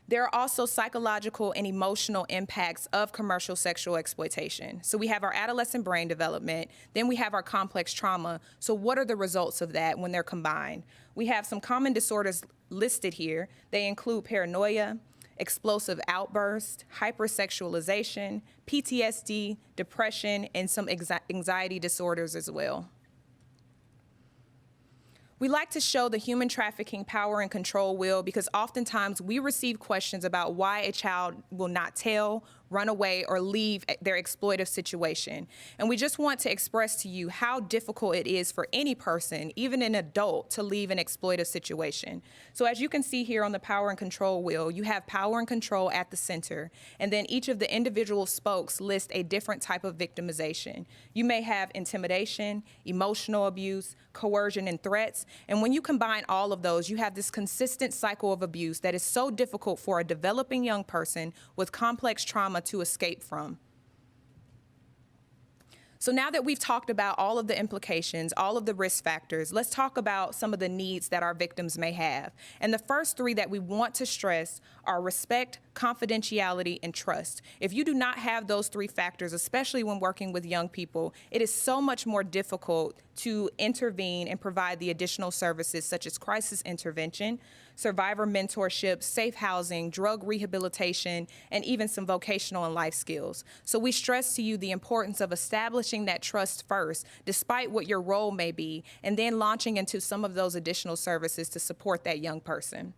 S5: There are also psychological and emotional impacts of commercial sexual exploitation. So we have our adolescent brain development, then we have our complex trauma. So what are the results of that when they're combined? We have some common disorders listed here. They include paranoia, explosive outbursts, hypersexualization, PTSD, depression, and some anxiety disorders as well. We like to show the human trafficking power and control wheel because oftentimes we receive questions about why a child will not tell, run away, or leave their exploitive situation. And we just want to express to you how difficult it is for any person, even an adult, to leave an exploitive situation. So as you can see here on the power and control wheel, you have power and control at the center, and then each of the individual spokes list a different type of victimization. You may have intimidation, emotional abuse, coercion, and threats. And when you combine all of those, you have this consistent cycle of abuse that is so difficult for a developing young person with complex trauma to escape from. So now that we've talked about all of the implications, all of the risk factors, let's talk about some of the needs that our victims may have. And the first three that we want to stress are respect, confidentiality, and trust. If you do not have those three factors, especially when working with young people, it is so much more difficult to intervene and provide the additional services such as crisis intervention, survivor mentorship, safe housing, drug rehabilitation, and even some vocational and life skills. So we stress to you the importance of establishing that trust first, despite what your role may be, and then launching into some of those additional services to support that young person.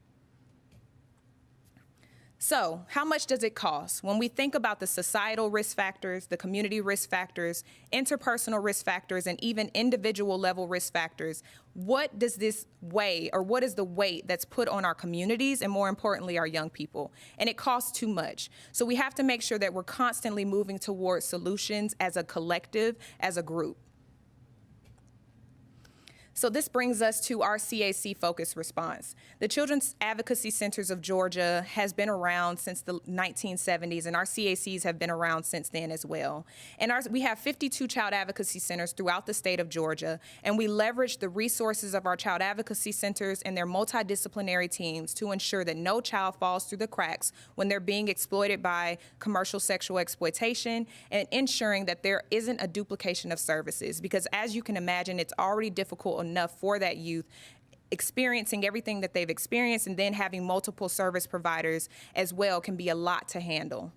S5: So, how much does it cost? When we think about the societal risk factors, the community risk factors, interpersonal risk factors, and even individual level risk factors, what does this weigh, or what is the weight that's put on our communities and, more importantly, our young people? And it costs too much. So we have to make sure that we're constantly moving towards solutions as a collective, as a group. So this brings us to our CAC focused response. The Children's Advocacy Centers of Georgia has been around since the 1970s, and our CACs have been around since then as well. And we have 52 child advocacy centers throughout the state of Georgia, and we leverage the resources of our child advocacy centers and their multidisciplinary teams to ensure that no child falls through the cracks when they're being exploited by commercial sexual exploitation, and ensuring that there isn't a duplication of services, because as you can imagine, it's already difficult enough for that youth experiencing everything that they've experienced, and then having multiple service providers as well can be a lot to handle.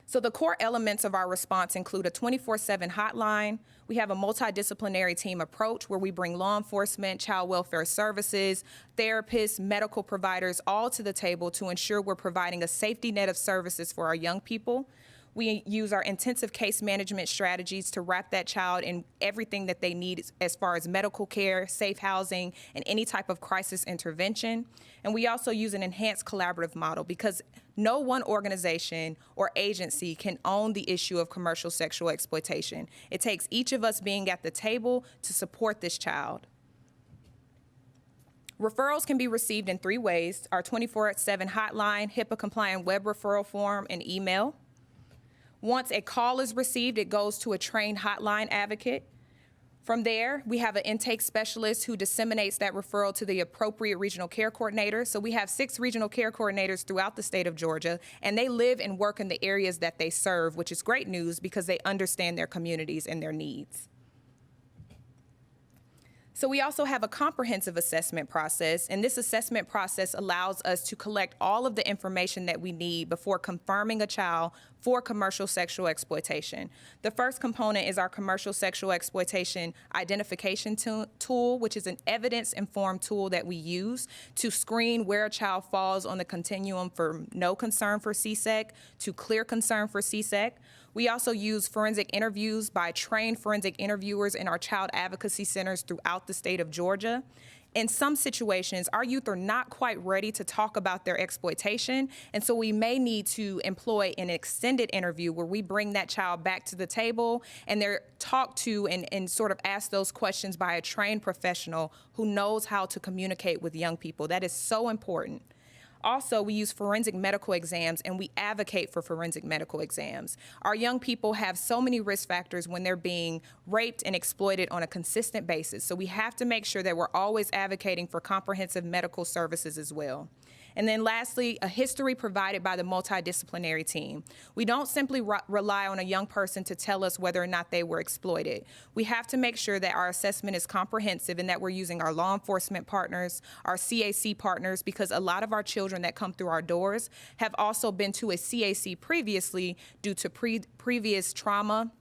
S5: So the core elements of our response include a 24/7 hotline. We have a multidisciplinary team approach where we bring law enforcement, child welfare services, therapists, medical providers all to the table to ensure we're providing a safety net of services for our young people. We use our intensive case management strategies to wrap that child in everything that they need as far as medical care, safe housing, and any type of crisis intervention. And we also use an enhanced collaborative model, because no one organization or agency can own the issue of commercial sexual exploitation. It takes each of us being at the table to support this child. Referrals can be received in 3 ways: our 24/7 hotline, HIPAA-compliant web referral form, and email. Once a call is received, it goes to a trained hotline advocate. From there, we have an intake specialist who disseminates that referral to the appropriate regional care coordinator. So we have 6 regional care coordinators throughout the state of Georgia, and they live and work in the areas that they serve, which is great news because they understand their communities and their needs. So we also have a comprehensive assessment process, and this assessment process allows us to collect all of the information that we need before confirming a child for commercial sexual exploitation. The first component is our commercial sexual exploitation identification tool, which is an evidence-informed tool that we use to screen where a child falls on the continuum from no concern for CSEC to clear concern for CSEC. We also use forensic interviews by trained forensic interviewers in our child advocacy centers throughout the state of Georgia. In some situations, our youth are not quite ready to talk about their exploitation, and so we may need to employ an extended interview where we bring that child back to the table and they're talked to and sort of asked those questions by a trained professional who knows how to communicate with young people. That is so important. Also, we use forensic medical exams, and we advocate for forensic medical exams. Our young people have so many risk factors when they're being raped and exploited on a consistent basis. So we have to make sure that we're always advocating for comprehensive medical services as well. And then lastly, a history provided by the multidisciplinary team. We don't simply rely on a young person to tell us whether or not they were exploited. We have to make sure that our assessment is comprehensive and that we're using our law enforcement partners, our CAC partners, because a lot of our children that come through our doors have also been to a CAC previously due to previous trauma,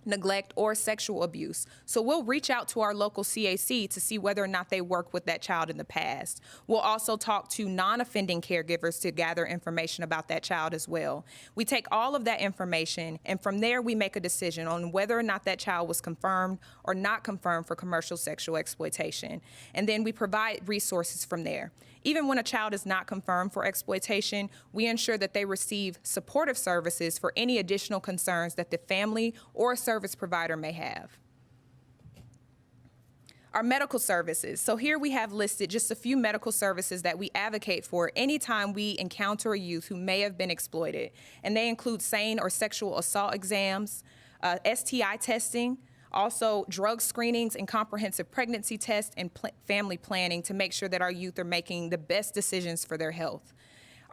S5: neglect, or sexual abuse. So we'll reach out to our local CAC to see whether or not they worked with that child in the past. We'll also talk to non-offending caregivers to gather information about that child as well. We take all of that information, and from there we make a decision on whether or not that child was confirmed or not confirmed for commercial sexual exploitation. And then we provide resources from there. Even when a child is not confirmed for exploitation, we ensure that they receive supportive services for any additional concerns that the family or service provider may have. Our medical services. So here we have listed just a few medical services that we advocate for anytime we encounter a youth who may have been exploited. And they include SANE or sexual assault exams, STI testing, also drug screenings and comprehensive pregnancy tests and family planning to make sure that our youth are making the best decisions for their health.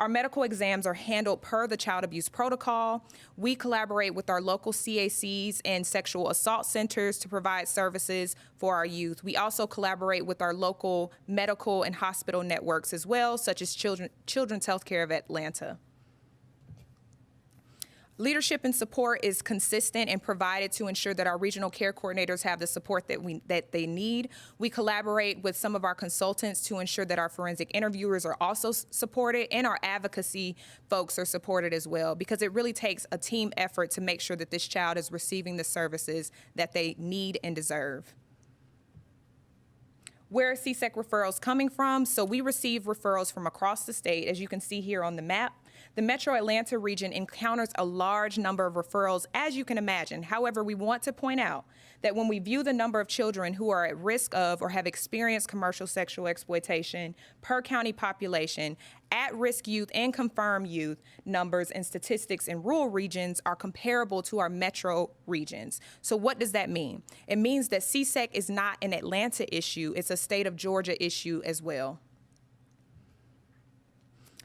S5: Our medical exams are handled per the child abuse protocol. We collaborate with our local CACs and sexual assault centers to provide services for our youth. We also collaborate with our local medical and hospital networks as well, such as Children's Healthcare of Atlanta. Leadership and support is consistent and provided to ensure that our regional care coordinators have the support that they need. We collaborate with some of our consultants to ensure that our forensic interviewers are also supported, and our advocacy folks are supported as well, because it really takes a team effort to make sure that this child is receiving the services that they need and deserve. Where are CSEC referrals coming from? So we receive referrals from across the state, as you can see here on the map. The Metro Atlanta region encounters a large number of referrals, as you can imagine. However, we want to point out that when we view the number of children who are at risk of or have experienced commercial sexual exploitation per county population, at-risk youth and confirmed youth numbers and statistics in rural regions are comparable to our metro regions. So what does that mean? It means that CSEC is not an Atlanta issue, it's a state of Georgia issue as well.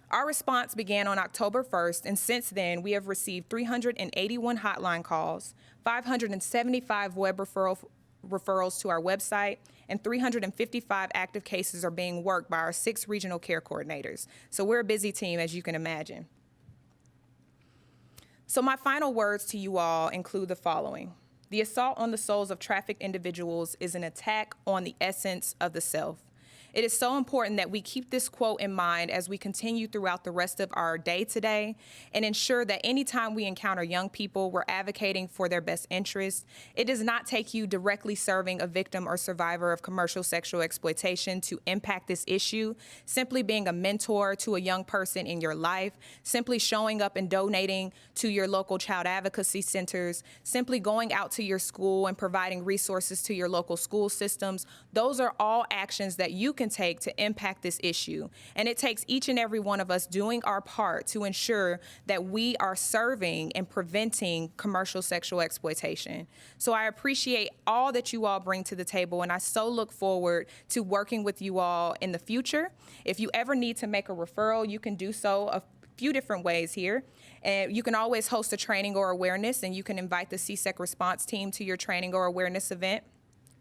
S5: Our response began on October 1st, and since then, we have received 381 hotline calls, 575 web referrals to our website, and 355 active cases are being worked by our 6 regional care coordinators. So we're a busy team, as you can imagine. So my final words to you all include the following. The assault on the souls of trafficked individuals is an attack on the essence of the self. It is so important that we keep this quote in mind as we continue throughout the rest of our day today and ensure that anytime we encounter young people, we're advocating for their best interests. It does not take you directly serving a victim or survivor of commercial sexual exploitation to impact this issue. Simply being a mentor to a young person in your life, simply showing up and donating to your local child advocacy centers, simply going out to your school and providing resources to your local school systems, those are all actions that you can take to impact this issue. And it takes each and every one of us doing our part to ensure that we are serving and preventing commercial sexual exploitation. So I appreciate all that you all bring to the table, and I so look forward to working with you all in the future. If you ever need to make a referral, you can do so a few different ways here. And you can always host a training or awareness, and you can invite the CSEC response team to your training or awareness event.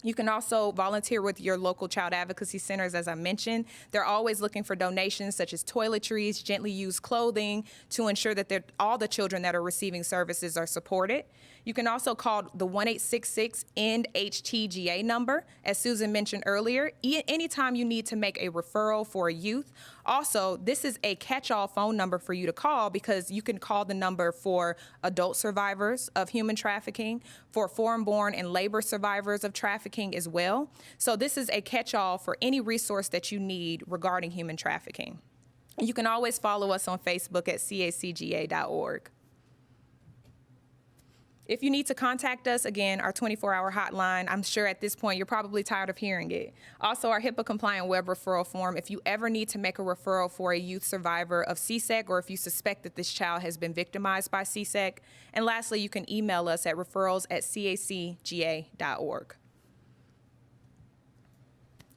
S5: You can also volunteer with your local child advocacy centers, as I mentioned. They're always looking for donations such as toiletries, gently used clothing, to ensure that all the children that are receiving services are supported. You can also call the 1-866-END-HTGA number, as Susan mentioned earlier, anytime you need to make a referral for a youth. Also, this is a catch-all phone number for you to call, because you can call the number for adult survivors of human trafficking, for foreign-born and labor survivors of trafficking as well. So this is a catch-all for any resource that you need regarding human trafficking. You can always follow us on Facebook at cacga.org. If you need to contact us, again, our 24-hour hotline, I'm sure at this point you're probably tired of hearing it. Also, our HIPAA-compliant web referral form, if you ever need to make a referral for a youth survivor of CSEC, or if you suspect that this child has been victimized by CSEC. And lastly, you can email us at referrals@cacga.org.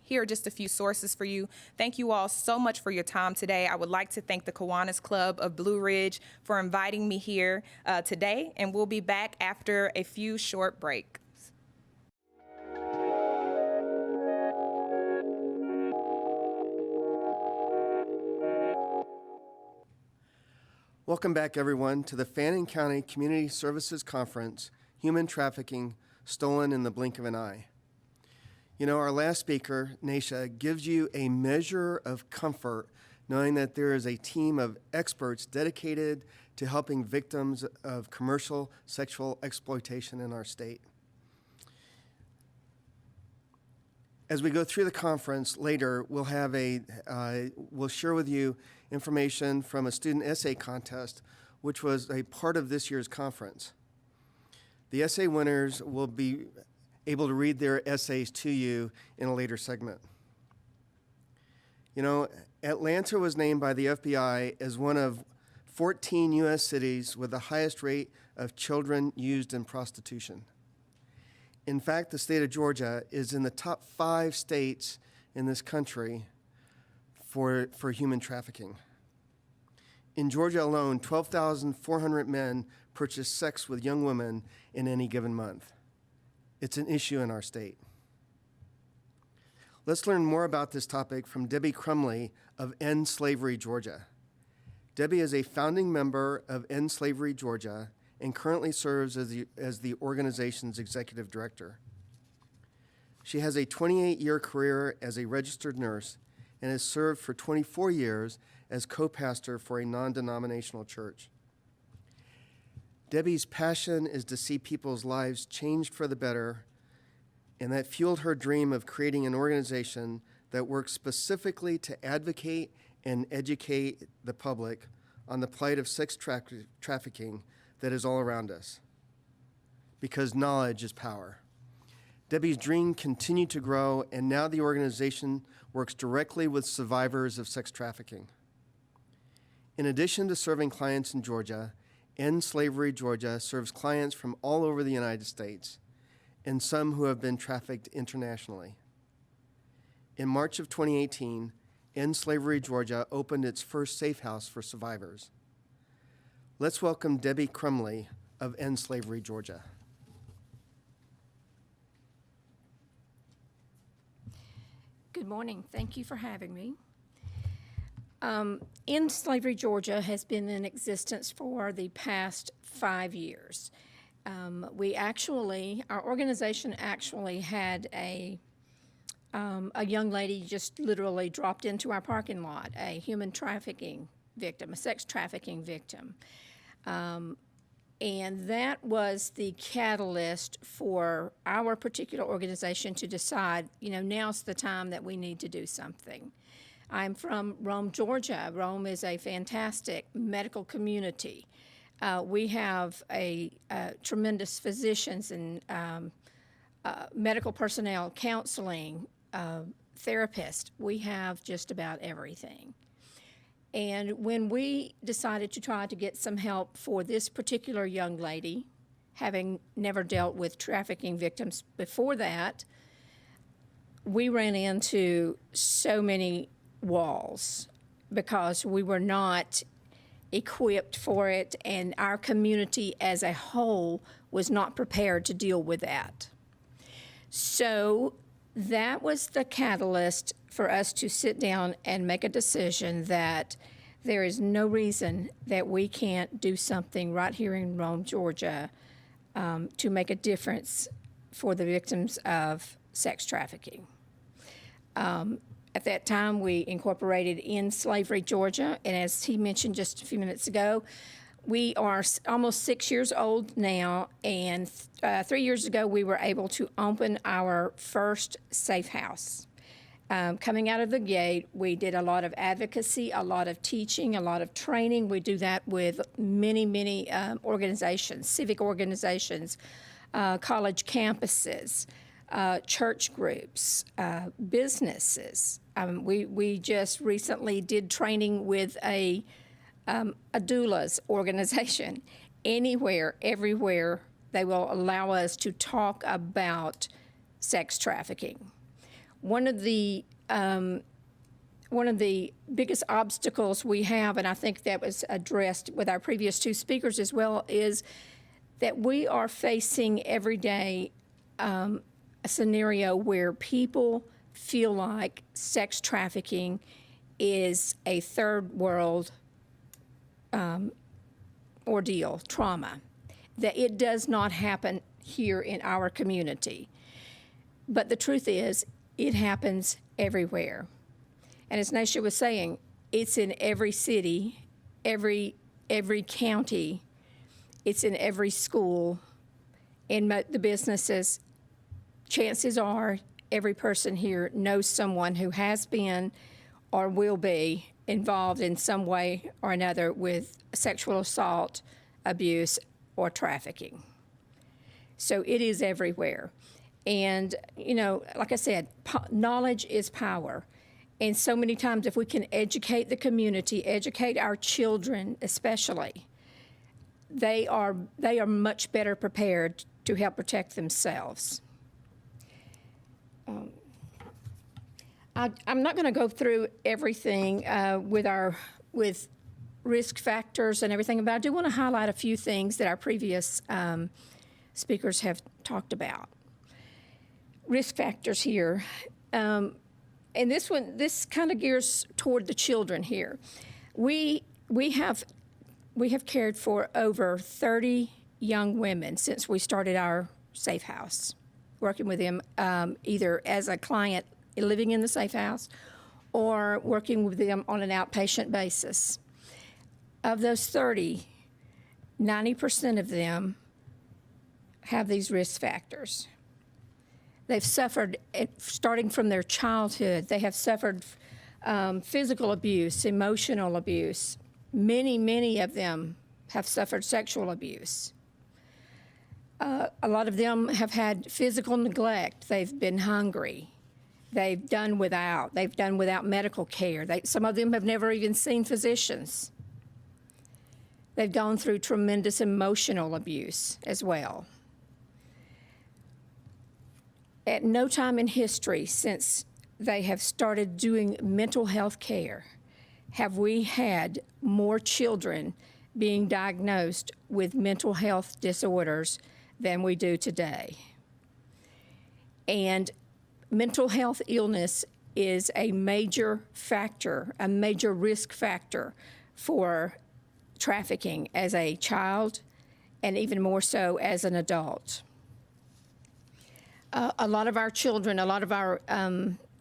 S5: Here are just a few sources for you. Thank you all so much for your time today. I would like to thank the Kiwanis Club of Blue Ridge for inviting me here today, and we'll be back after a few short breaks.
S3: Welcome back, everyone, to the Fannin County Community Services Conference, Human Trafficking, Stolen in the Blink of an Eye. You know, our last speaker, Naisha, gives you a measure of comfort knowing that there is a team of experts dedicated to helping victims of commercial sexual exploitation in our state. As we go through the conference later, we'll share with you information from a student essay contest, which was a part of this year's conference. The essay winners will be able to read their essays to you in a later segment. You know, Atlanta was named by the FBI as one of 14 U.S. cities with the highest rate of children used in prostitution. In fact, the state of Georgia is in the top 5 states in this country for human trafficking. In Georgia alone, 12,400 men purchase sex with young women in any given month. It's an issue in our state. Let's learn more about this topic from Debbie Crumley of End Slavery Georgia. Debbie is a founding member of End Slavery Georgia and currently serves as the organization's executive director. She has a 28-year career as a registered nurse and has served for 24 years as co-pastor for a non-denominational church. Debbie's passion is to see people's lives changed for the better, and that fueled her dream of creating an organization that works specifically to advocate and educate the public on the plight of sex trafficking that is all around us. Because knowledge is power. Debbie's dream continued to grow, and now the organization works directly with survivors of sex trafficking. In addition to serving clients in Georgia, End Slavery Georgia serves clients from all over the United States, and some who have been trafficked internationally. In March of 2018, End Slavery Georgia opened its first safe house for survivors. Let's welcome Debbie Crumley of End Slavery Georgia.
S6: Good morning. Thank you for having me. End Slavery Georgia has been in existence for the past 5 years. Our organization actually had a young lady just literally dropped into our parking lot, a human trafficking victim, a sex trafficking victim. And that was the catalyst for our particular organization to decide, now's the time that we need to do something. I'm from Rome, Georgia. Rome is a fantastic medical community. We have tremendous physicians and medical personnel, counseling, therapists. We have just about everything. And when we decided to try to get some help for this particular young lady, having never dealt with trafficking victims before that, we ran into so many walls because we were not equipped for it, and our community as a whole was not prepared to deal with that. So that was the catalyst for us to sit down and make a decision that there is no reason that we can't do something right here in Rome, Georgia, to make a difference for the victims of sex trafficking. At that time, we incorporated End Slavery Georgia, and as he mentioned just a few minutes ago, we are almost 6 years old now, and 3 years ago, we were able to open our first safe house. Coming out of the gate, we did a lot of advocacy, a lot of teaching, a lot of training. We do that with many organizations, civic organizations, college campuses, church groups, businesses. We just recently did training with a doula's organization. Anywhere, everywhere, they will allow us to talk about sex trafficking. One of the biggest obstacles we have, and I think that was addressed with our previous two speakers as well, is that we are facing every day a scenario where people feel like sex trafficking is a third world ordeal, trauma, that it does not happen here in our community. But the truth is, it happens everywhere. And as Naisha was saying, it's in every city, every county, it's in every school, in the businesses. Chances are every person here knows someone who has been or will be involved in some way or another with sexual assault, abuse, or trafficking. So it is everywhere. And, like I said, knowledge is power. And so many times if we can educate the community, educate our children especially, they are much better prepared to help protect themselves. I'm not going to go through everything with risk factors and everything, but I do want to highlight a few things that our previous speakers have talked about. Risk factors here. And this kind of gears toward the children here. We have cared for over 30 young women since we started our Safe House, working with them either as a client living in the Safe House or working with them on an outpatient basis. Of those 30, 90% of them have these risk factors. They've suffered, starting from their childhood, they have suffered physical abuse, emotional abuse. Many of them have suffered sexual abuse. A lot of them have had physical neglect. They've been hungry. They've done without medical care. Some of them have never even seen physicians. They've gone through tremendous emotional abuse as well. At no time in history since they have started doing mental health care have we had more children being diagnosed with mental health disorders than we do today. And mental health illness is a major factor, a major risk factor for trafficking as a child and even more so as an adult. A lot of our children, a lot of our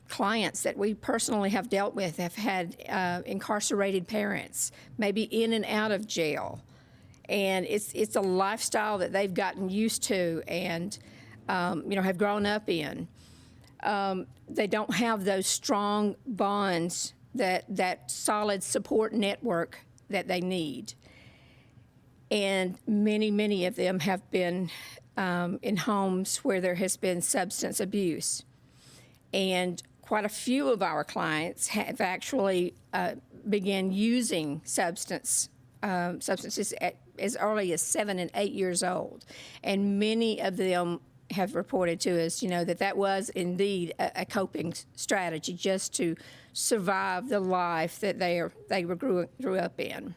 S6: clients that we personally have dealt with have had incarcerated parents, maybe in and out of jail. And it's a lifestyle that they've gotten used to and have grown up in. They don't have those strong bonds, that solid support network that they need. And many of them have been in homes where there has been substance abuse. And quite a few of our clients have actually began using substances as early as 7 and 8 years old. And many of them have reported to us, that was indeed a coping strategy just to survive the life that they grew up in.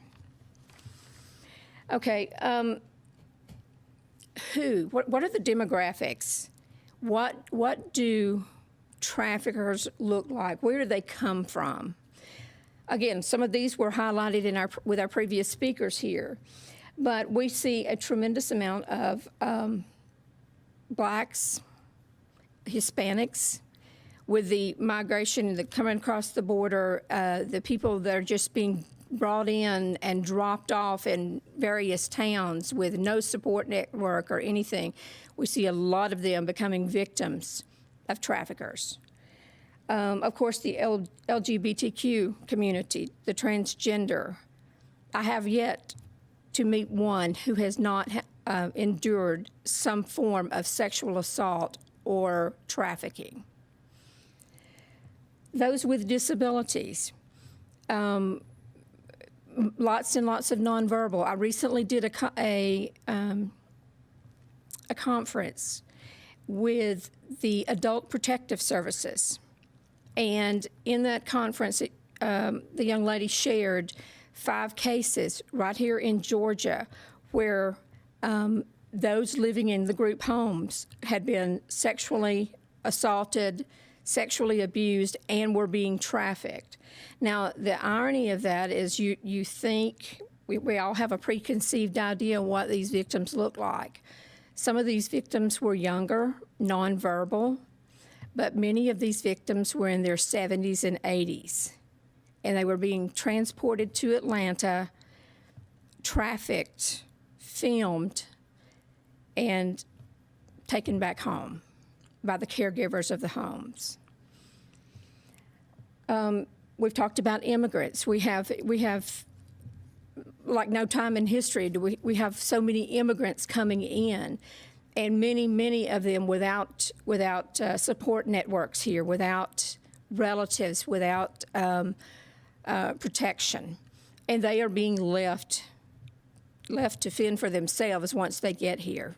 S6: Okay, what are the demographics? What do traffickers look like? Where do they come from? Again, some of these were highlighted with our previous speakers here, but we see a tremendous amount of Blacks, Hispanics, with the migration that coming across the border, the people that are just being brought in and dropped off in various towns with no support network or anything. We see a lot of them becoming victims of traffickers. Of course, the LGBTQ community, the transgender. I have yet to meet one who has not endured some form of sexual assault or trafficking. Those with disabilities, lots and lots of nonverbal. I recently did a conference with the Adult Protective Services. And in that conference, the young lady shared 5 cases right here in Georgia where those living in the group homes had been sexually assaulted, sexually abused, and were being trafficked. Now, the irony of that is you think, we all have a preconceived idea of what these victims look like. Some of these victims were younger, nonverbal, but many of these victims were in their 70s and 80s. And they were being transported to Atlanta, trafficked, filmed, and taken back home by the caregivers of the homes. We've talked about immigrants. We have like no time in history do we have so many immigrants coming in, and many of them without support networks here, without relatives, without protection, and they are being left to fend for themselves once they get here.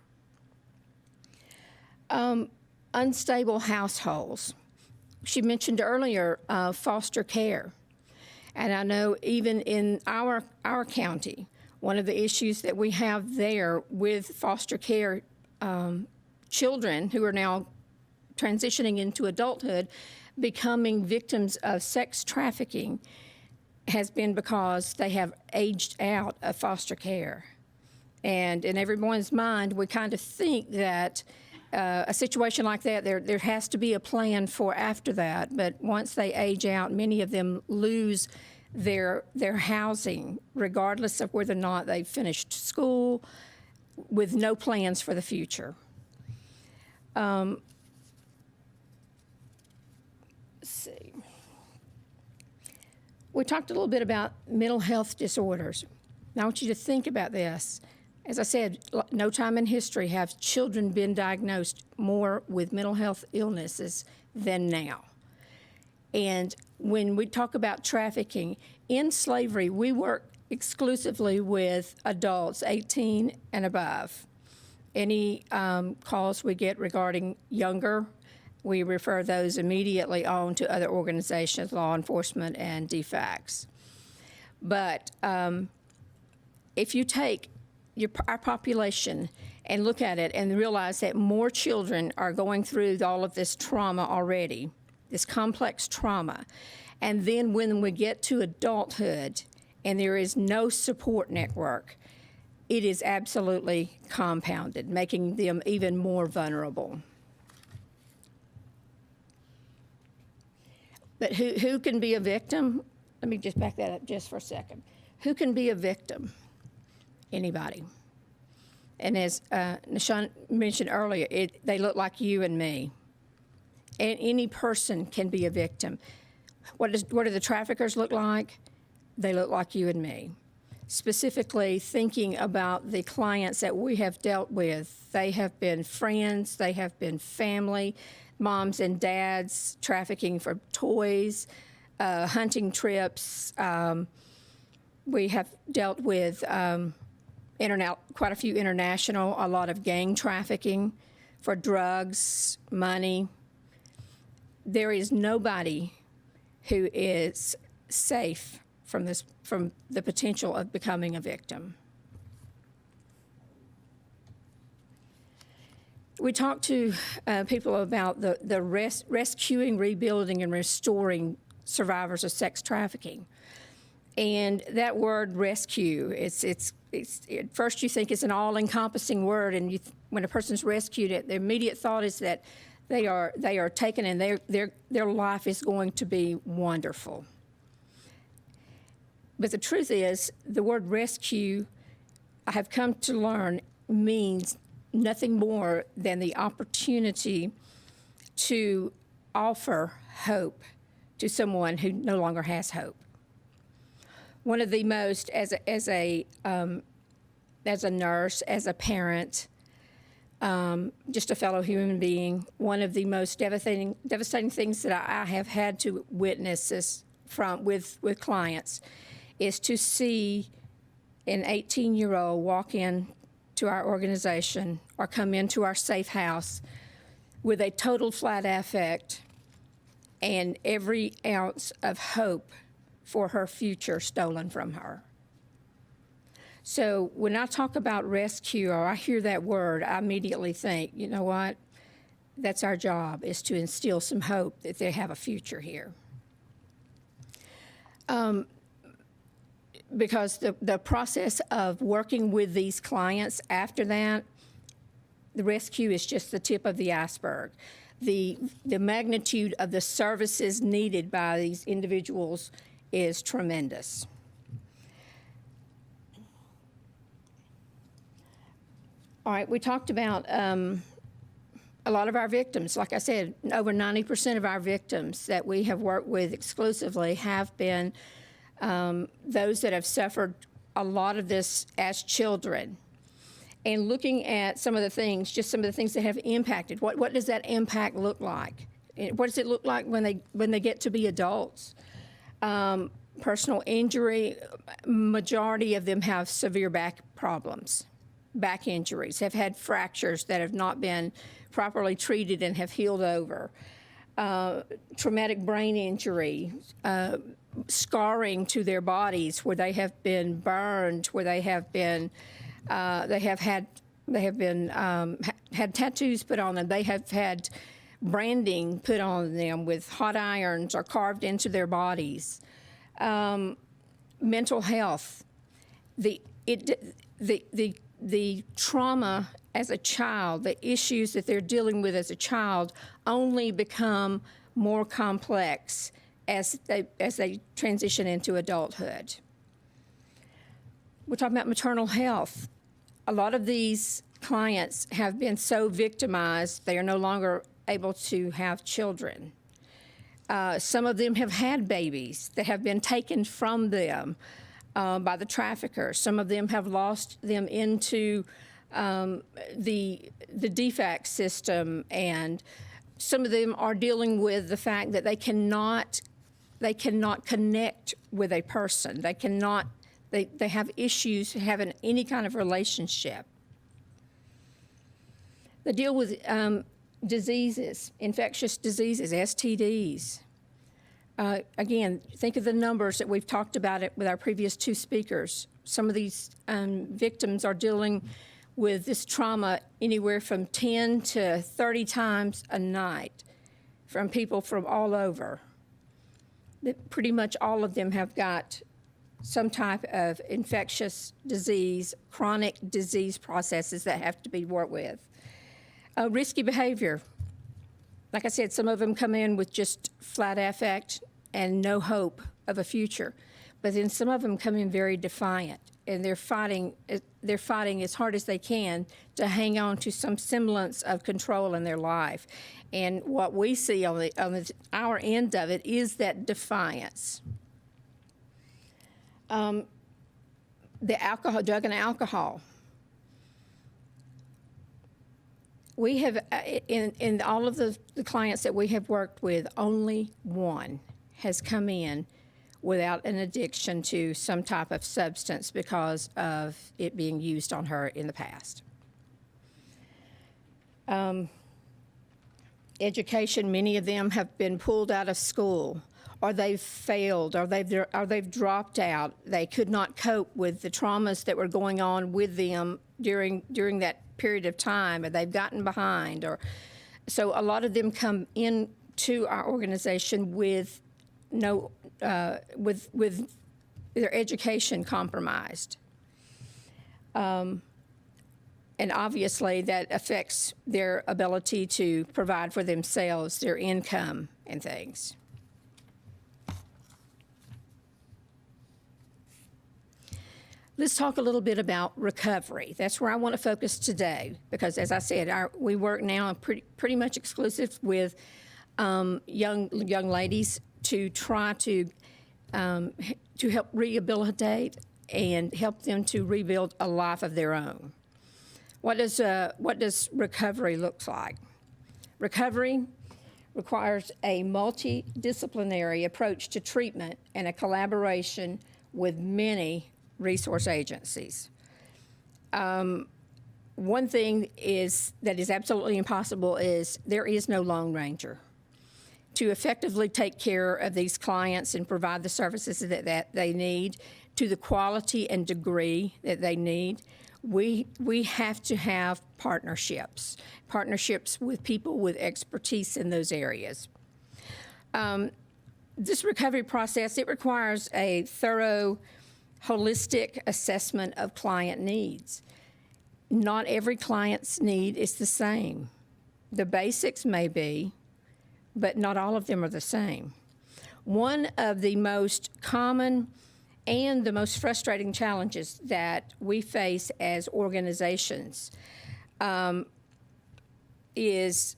S6: Unstable households. She mentioned earlier foster care. And I know even in our county, one of the issues that we have there with foster care children who are now transitioning into adulthood, becoming victims of sex trafficking, has been because they have aged out of foster care. And in everyone's mind, we kind of think that a situation like that, there has to be a plan for after that. But once they age out, many of them lose their housing, regardless of whether or not they've finished school, with no plans for the future. Let's see. We talked a little bit about mental health disorders. Now I want you to think about this. As I said, no time in history have children been diagnosed more with mental health illnesses than now. And when we talk about trafficking, in slavery, we work exclusively with adults 18 and above. Any calls we get regarding younger, we refer those immediately on to other organizations, law enforcement and DFACS. But if you take our population and look at it and realize that more children are going through all of this trauma already, this complex trauma, and then when we get to adulthood and there is no support network, it is absolutely compounded, making them even more vulnerable. But who can be a victim? Let me just back that up just for a second. Who can be a victim? Anybody. And as Nishan mentioned earlier, they look like you and me. And any person can be a victim. What do the traffickers look like? They look like you and me. Specifically thinking about the clients that we have dealt with, they have been friends, they have been family, moms and dads trafficking for toys, hunting trips. We have dealt with quite a few international, a lot of gang trafficking for drugs, money. There is nobody who is safe from the potential of becoming a victim. We talk to people about the rescuing, rebuilding, and restoring survivors of sex trafficking. And that word rescue, it's at first you think it's an all-encompassing word, and when a person's rescued, the immediate thought is that they are taken and their life is going to be wonderful. But the truth is, the word rescue, I have come to learn, means nothing more than the opportunity to offer hope to someone who no longer has hope. One of the most, as a nurse, as a parent, just a fellow human being, one of the most devastating things that I have had to witness with clients is to see an 18-year-old walk in to our organization or come into our safe house with a total flat affect and every ounce of hope for her future stolen from her. So when I talk about rescue or I hear that word, I immediately think, you know what? That's our job, is to instill some hope that they have a future here. Because the process of working with these clients after that, the rescue is just the tip of the iceberg. The magnitude of the services needed by these individuals is tremendous. All right, we talked about a lot of our victims. Like I said, over 90% of our victims that we have worked with exclusively have been those that have suffered a lot of this as children. And looking at some of the things, just some of the things that have impacted, what does that impact look like? What does it look like when they get to be adults? Personal injury, majority of them have severe back problems, back injuries, have had fractures that have not been properly treated and have healed over. traumatic brain injury, scarring to their bodies where they have been burned, where they have had tattoos put on them. They have had branding put on them with hot irons or carved into their bodies. Mental health, the trauma as a child, the issues that they're dealing with as a child only become more complex as they transition into adulthood. We're talking about maternal health. A lot of these clients have been so victimized, they are no longer able to have children. Some of them have had babies that have been taken from them by the traffickers. Some of them have lost them into the DFAC system, and some of them are dealing with the fact that they cannot connect with a person. They have issues having any kind of relationship. They deal with diseases, infectious diseases, STDs. Again, think of the numbers that we've talked about it with our previous two speakers. Some of these victims are dealing with this trauma anywhere from 10 to 30 times a night from people from all over. Pretty much all of them have got some type of infectious disease, chronic disease processes that have to be worked with. Risky behavior. Like I said, some of them come in with just flat affect and no hope of a future. But then some of them come in very defiant, and they're fighting as hard as they can to hang on to some semblance of control in their life. And what we see on our end of it is that defiance. The alcohol, drug and alcohol. We have, in all of the clients that we have worked with, only one has come in without an addiction to some type of substance because of it being used on her in the past. Education, many of them have been pulled out of school, or they've failed, or they've dropped out. They could not cope with the traumas that were going on with them during that period of time, or they've gotten behind, or so a lot of them come into our organization with with their education compromised. And obviously that affects their ability to provide for themselves, their income and things. Let's talk a little bit about recovery. That's where I want to focus today because, as I said, we work now pretty much exclusive with young ladies to try to help rehabilitate and help them to rebuild a life of their own. What does recovery look like? Recovery requires a multidisciplinary approach to treatment and a collaboration with many resource agencies. One thing that is absolutely impossible is there is no Lone Ranger. To effectively take care of these clients and provide the services that they need to the quality and degree that they need, we have to have partnerships with people with expertise in those areas. This recovery process, it requires a thorough, holistic assessment of client needs. Not every client's need is the same. The basics may be, but not all of them are the same. One of the most common and the most frustrating challenges that we face as organizations is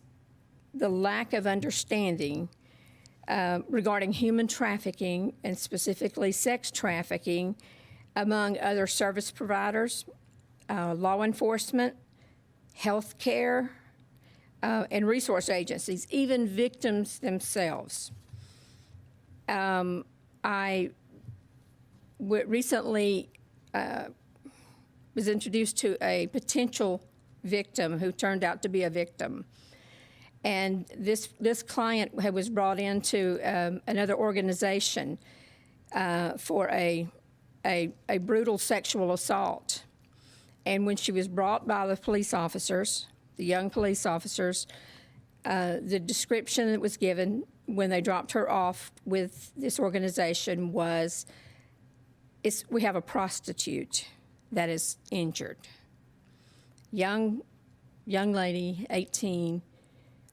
S6: the lack of understanding regarding human trafficking and specifically sex trafficking among other service providers, law enforcement, health care, and resource agencies, even victims themselves. I recently was introduced to a potential victim who turned out to be a victim. And this client was brought into another organization for a brutal sexual assault. And when she was brought by the police officers, the young police officers, the description that was given when they dropped her off with this organization was, we have a prostitute that is injured. Young lady, 18,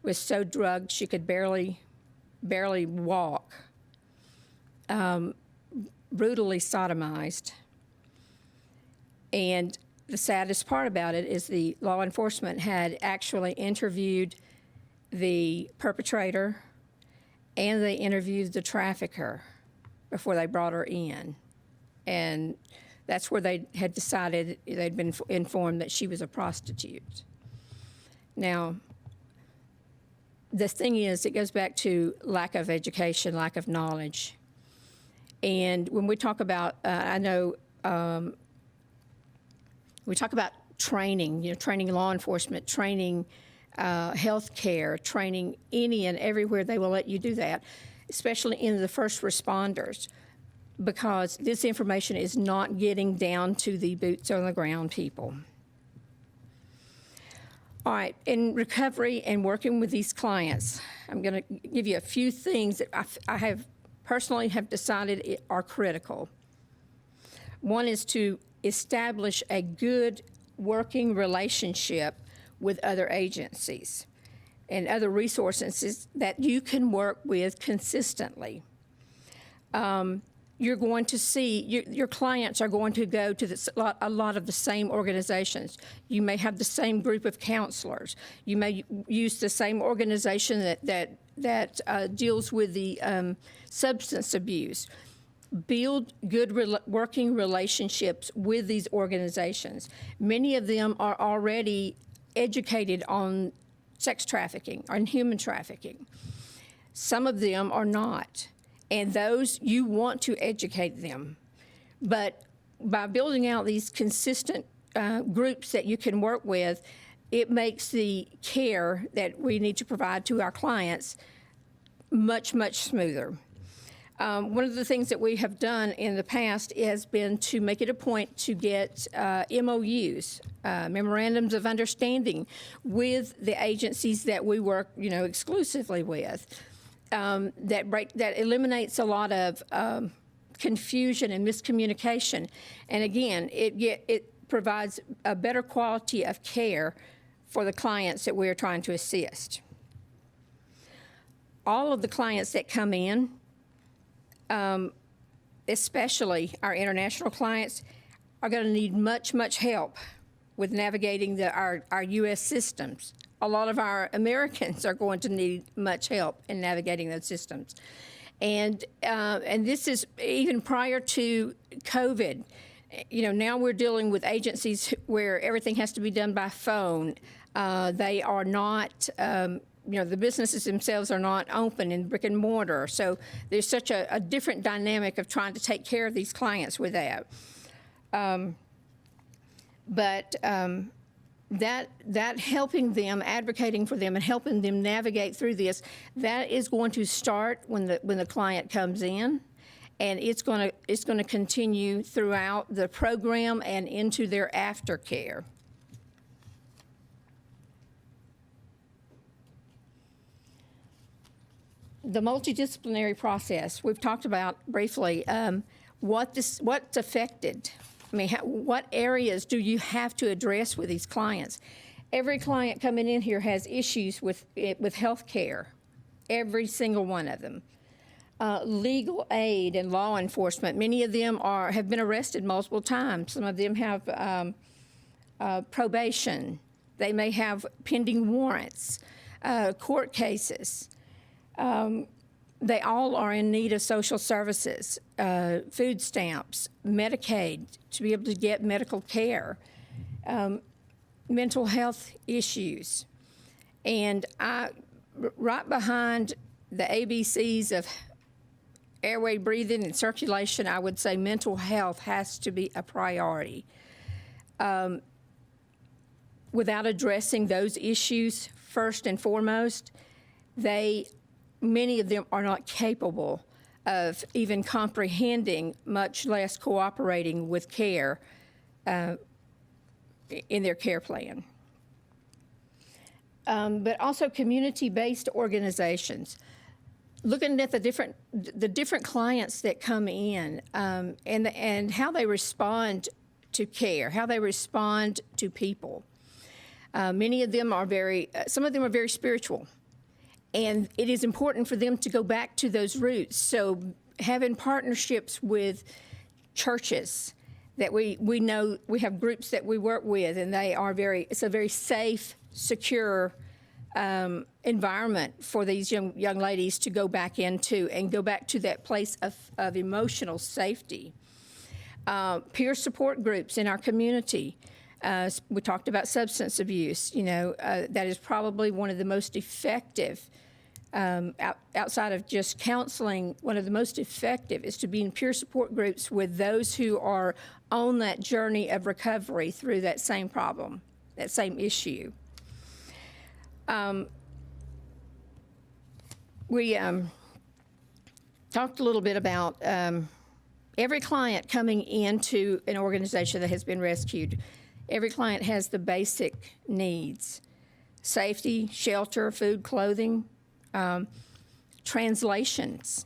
S6: was so drugged she could barely walk, brutally sodomized. And the saddest part about it is the law enforcement had actually interviewed the perpetrator and they interviewed the trafficker before they brought her in. And that's where they had decided, they'd been informed that she was a prostitute. Now, the thing is, it goes back to lack of education, lack of knowledge. And when we talk about, we talk about training, training law enforcement, training health care, training any and everywhere they will let you do that, especially in the first responders, because this information is not getting down to the boots on the ground people. All right, in recovery and working with these clients, I'm going to give you a few things that I have personally have decided are critical. One is to establish a good working relationship with other agencies and other resources that you can work with consistently. You're going to see, your clients are going to go to a lot of the same organizations. You may have the same group of counselors. You may use the same organization that deals with the substance abuse. Build good working relationships with these organizations. Many of them are already educated on sex trafficking, on human trafficking. Some of them are not. And those, you want to educate them. But by building out these consistent groups that you can work with, it makes the care that we need to provide to our clients much, much smoother. One of the things that we have done in the past has been to make it a point to get MOUs, memorandums of understanding, with the agencies that we work, exclusively with. That eliminates a lot of confusion and miscommunication, and again, it provides a better quality of care for the clients that we're trying to assist. All of the clients that come in, especially our international clients, are going to need much, much help with navigating our U.S. systems. A lot of our Americans are going to need much help in navigating those systems. And this is even prior to COVID. Now we're dealing with agencies where everything has to be done by phone. They are not, the businesses themselves are not open in brick and mortar. So there's such a different dynamic of trying to take care of these clients with that. That helping them, advocating for them, and helping them navigate through this, that is going to start when the client comes in, and it's going to continue throughout the program and into their aftercare. The multidisciplinary process we've talked about briefly. What's affected. I mean, what areas do you have to address with these clients? Every client coming in here has issues with health care, every single one of them. Legal aid and law enforcement, many of them have been arrested multiple times. Some of them have probation. They may have pending warrants, court cases. They all are in need of social services, food stamps, Medicaid, to be able to get medical care, mental health issues. And right behind the ABCs of airway breathing and circulation, I would say mental health has to be a priority. Without addressing those issues first and foremost, many of them are not capable of even comprehending, much less cooperating with care in their care plan. But also community-based organizations. Looking at the different clients that come in and how they respond to care, how they respond to people. Many of them some of them are very spiritual, and it is important for them to go back to those roots. So having partnerships with churches that we know, we have groups that we work with, and it's a very safe, secure environment for these young ladies to go back into and go back to that place of emotional safety. Peer support groups in our community. We talked about substance abuse. That is probably one of the most effective, outside of just counseling, one of the most effective is to be in peer support groups with those who are on that journey of recovery through that same problem, that same issue. We talked a little bit about every client coming into an organization that has been rescued. Every client has the basic needs: safety, shelter, food, clothing, translations.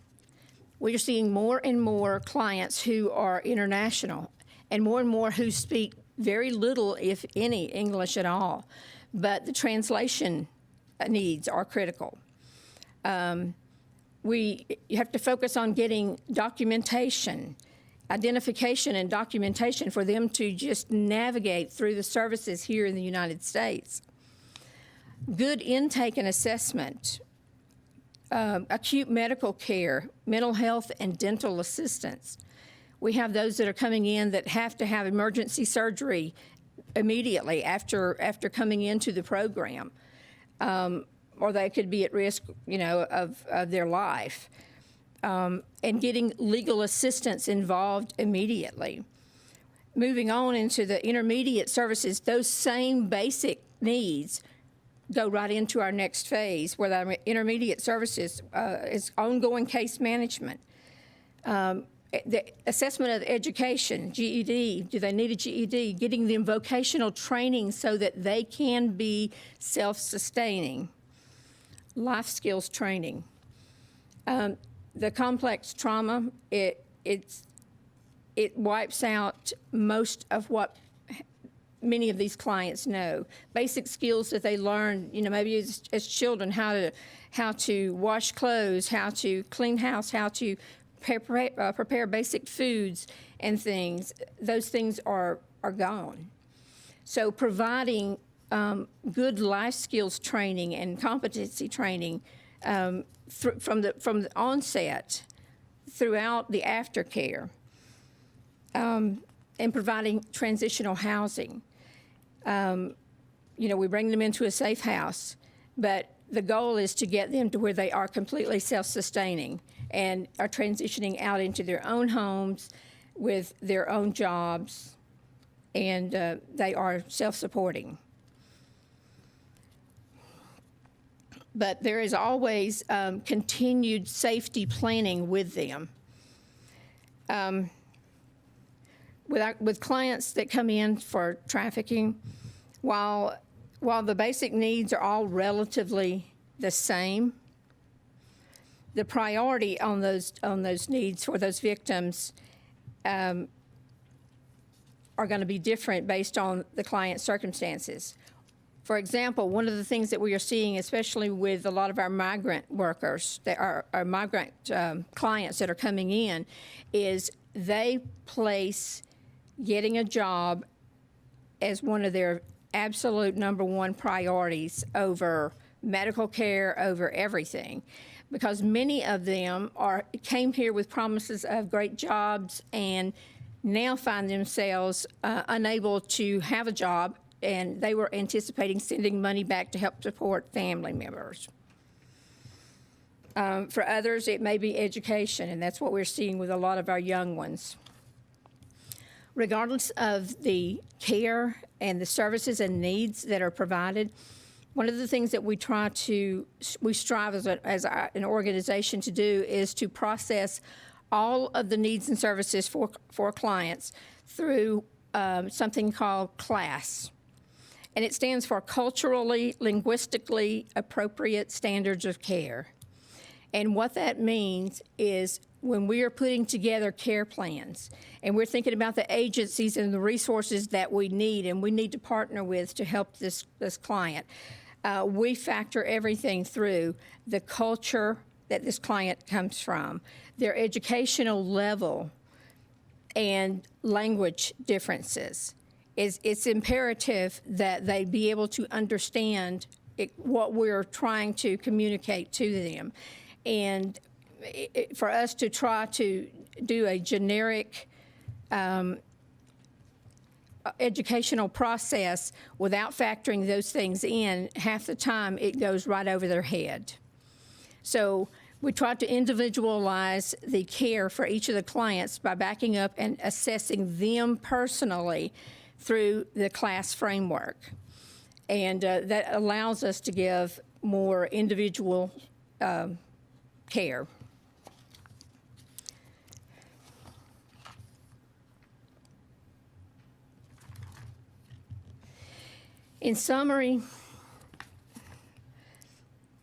S6: We are seeing more and more clients who are international and more who speak very little, if any, English at all. But the translation needs are critical. You have to focus on getting documentation, identification and documentation for them to just navigate through the services here in the United States. Good intake and assessment, acute medical care, mental health and dental assistance. We have those that are coming in that have to have emergency surgery immediately after coming into the program, or they could be at risk, of their life, and getting legal assistance involved immediately. Moving on into the intermediate services, those same basic needs go right into our next phase, where the intermediate services is ongoing case management. The assessment of education, GED, do they need a GED? Getting them vocational training so that they can be self-sustaining. Life skills training. The complex trauma, it wipes out most of what many of these clients know. Basic skills that they learn, maybe as children, how to wash clothes, how to clean house, how to prepare basic foods and things. Those things are gone. So providing good life skills training and competency training from the onset throughout the aftercare, and providing transitional housing. We bring them into a safe house, but the goal is to get them to where they are completely self-sustaining and are transitioning out into their own homes with their own jobs, and they are self-supporting. But there is always continued safety planning with them. With clients that come in for trafficking, while the basic needs are all relatively the same, the priority on those needs for those victims are going to be different based on the client's circumstances. For example, one of the things that we are seeing, especially with a lot of our migrant workers, our migrant clients that are coming in, is they place getting a job as one of their absolute #1 priorities over medical care, over everything. Because many of them came here with promises of great jobs and now find themselves unable to have a job, and they were anticipating sending money back to help support family members. For others, it may be education, and that's what we're seeing with a lot of our young ones. Regardless of the care and the services and needs that are provided, one of the things that we strive as an organization to do is to process all of the needs and services for clients through something called CLASS. And it stands for Culturally, Linguistically Appropriate Standards of Care. And what that means is when we are putting together care plans and we're thinking about the agencies and the resources that we need and we need to partner with to help this client, we factor everything through the culture that this client comes from, their educational level, and language differences. It's imperative that they be able to understand what we're trying to communicate to them. And for us to try to do a generic educational process without factoring those things in, half the time it goes right over their head. So we try to individualize the care for each of the clients by backing up and assessing them personally through the CLASS framework. And that allows us to give more individual care. In summary,